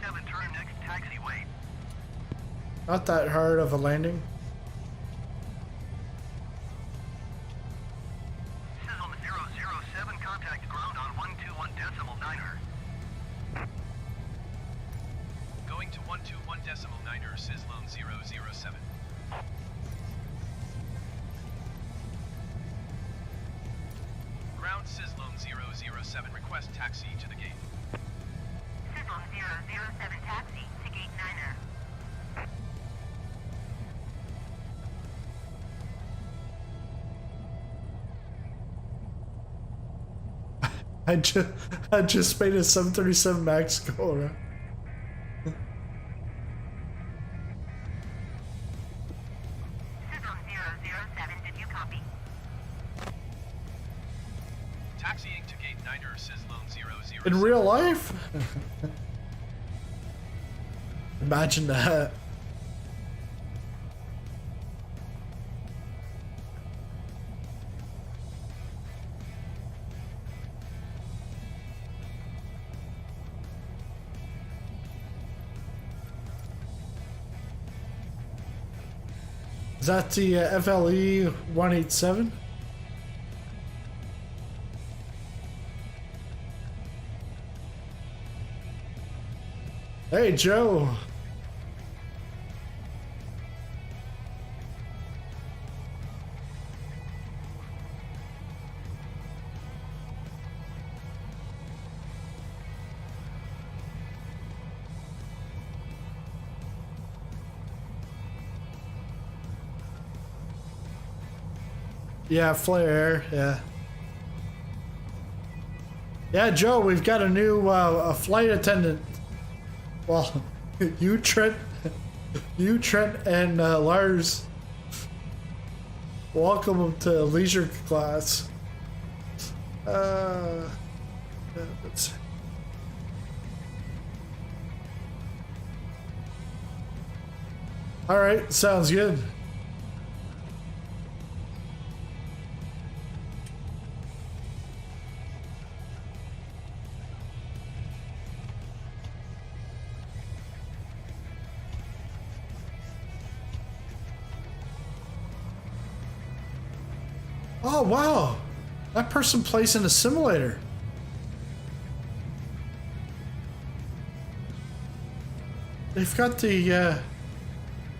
007, turn next taxiway. not that hard of a landing. Sizzle 007, contact ground on 121.9er. Going to 121.9er, Sizzlone 007. Ground Sizzlone 007, request taxi to the gate. Sizzle 007 taxi to gate 9er. I just made a 737 Max go around. Sizzle 007, did you copy? Taxiing to gate 9er, Sizzlone 007. In real life? Imagine that. Is that the FLE 187? Hey, Joe. Yeah, Flair, yeah. Yeah, Joe, we've got a new a flight attendant. Well, you, Trent, and Lars. Welcome them to leisure class. Let's. All right, sounds good. Oh, wow. That person plays in a simulator. They've got the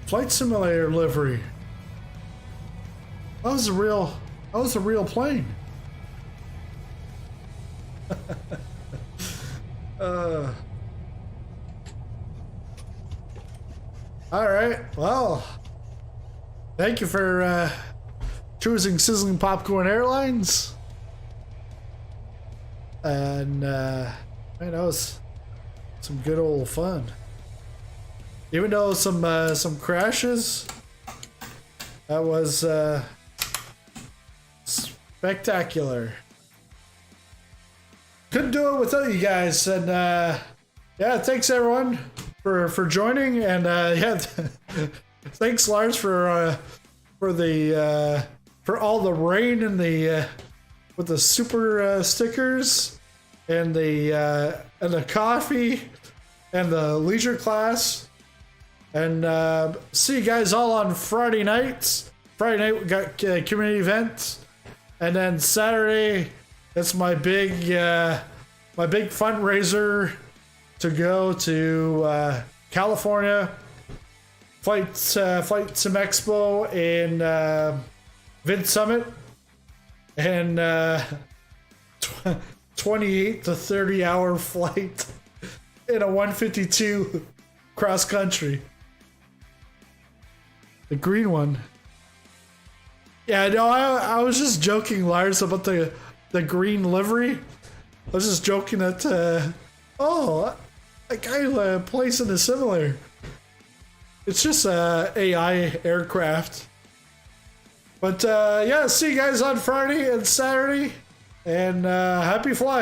flight simulator livery. That was a real plane. All right. Well, thank you for choosing Sizzling Popcorn Airlines. And man, that was some good old fun. Even though some crashes, that was spectacular. Couldn't do it without you guys. And yeah, thanks everyone for joining. And yeah, thanks Lars for all the rain and the with the super stickers and the coffee and the leisure class. And see you guys all on Friday nights. Friday night we got community events, and then Saturday it's my big fundraiser to go to California, Flight Sim Expo in Vid Summit, and 28 to 30 hour flight in a 152 cross country. The green one. Yeah, no, I was just joking, Lars, about the green livery. I was just joking that Oh, that guy plays in a similar. It's just a AI aircraft. But yeah, see you guys on Friday and Saturday. And happy flying.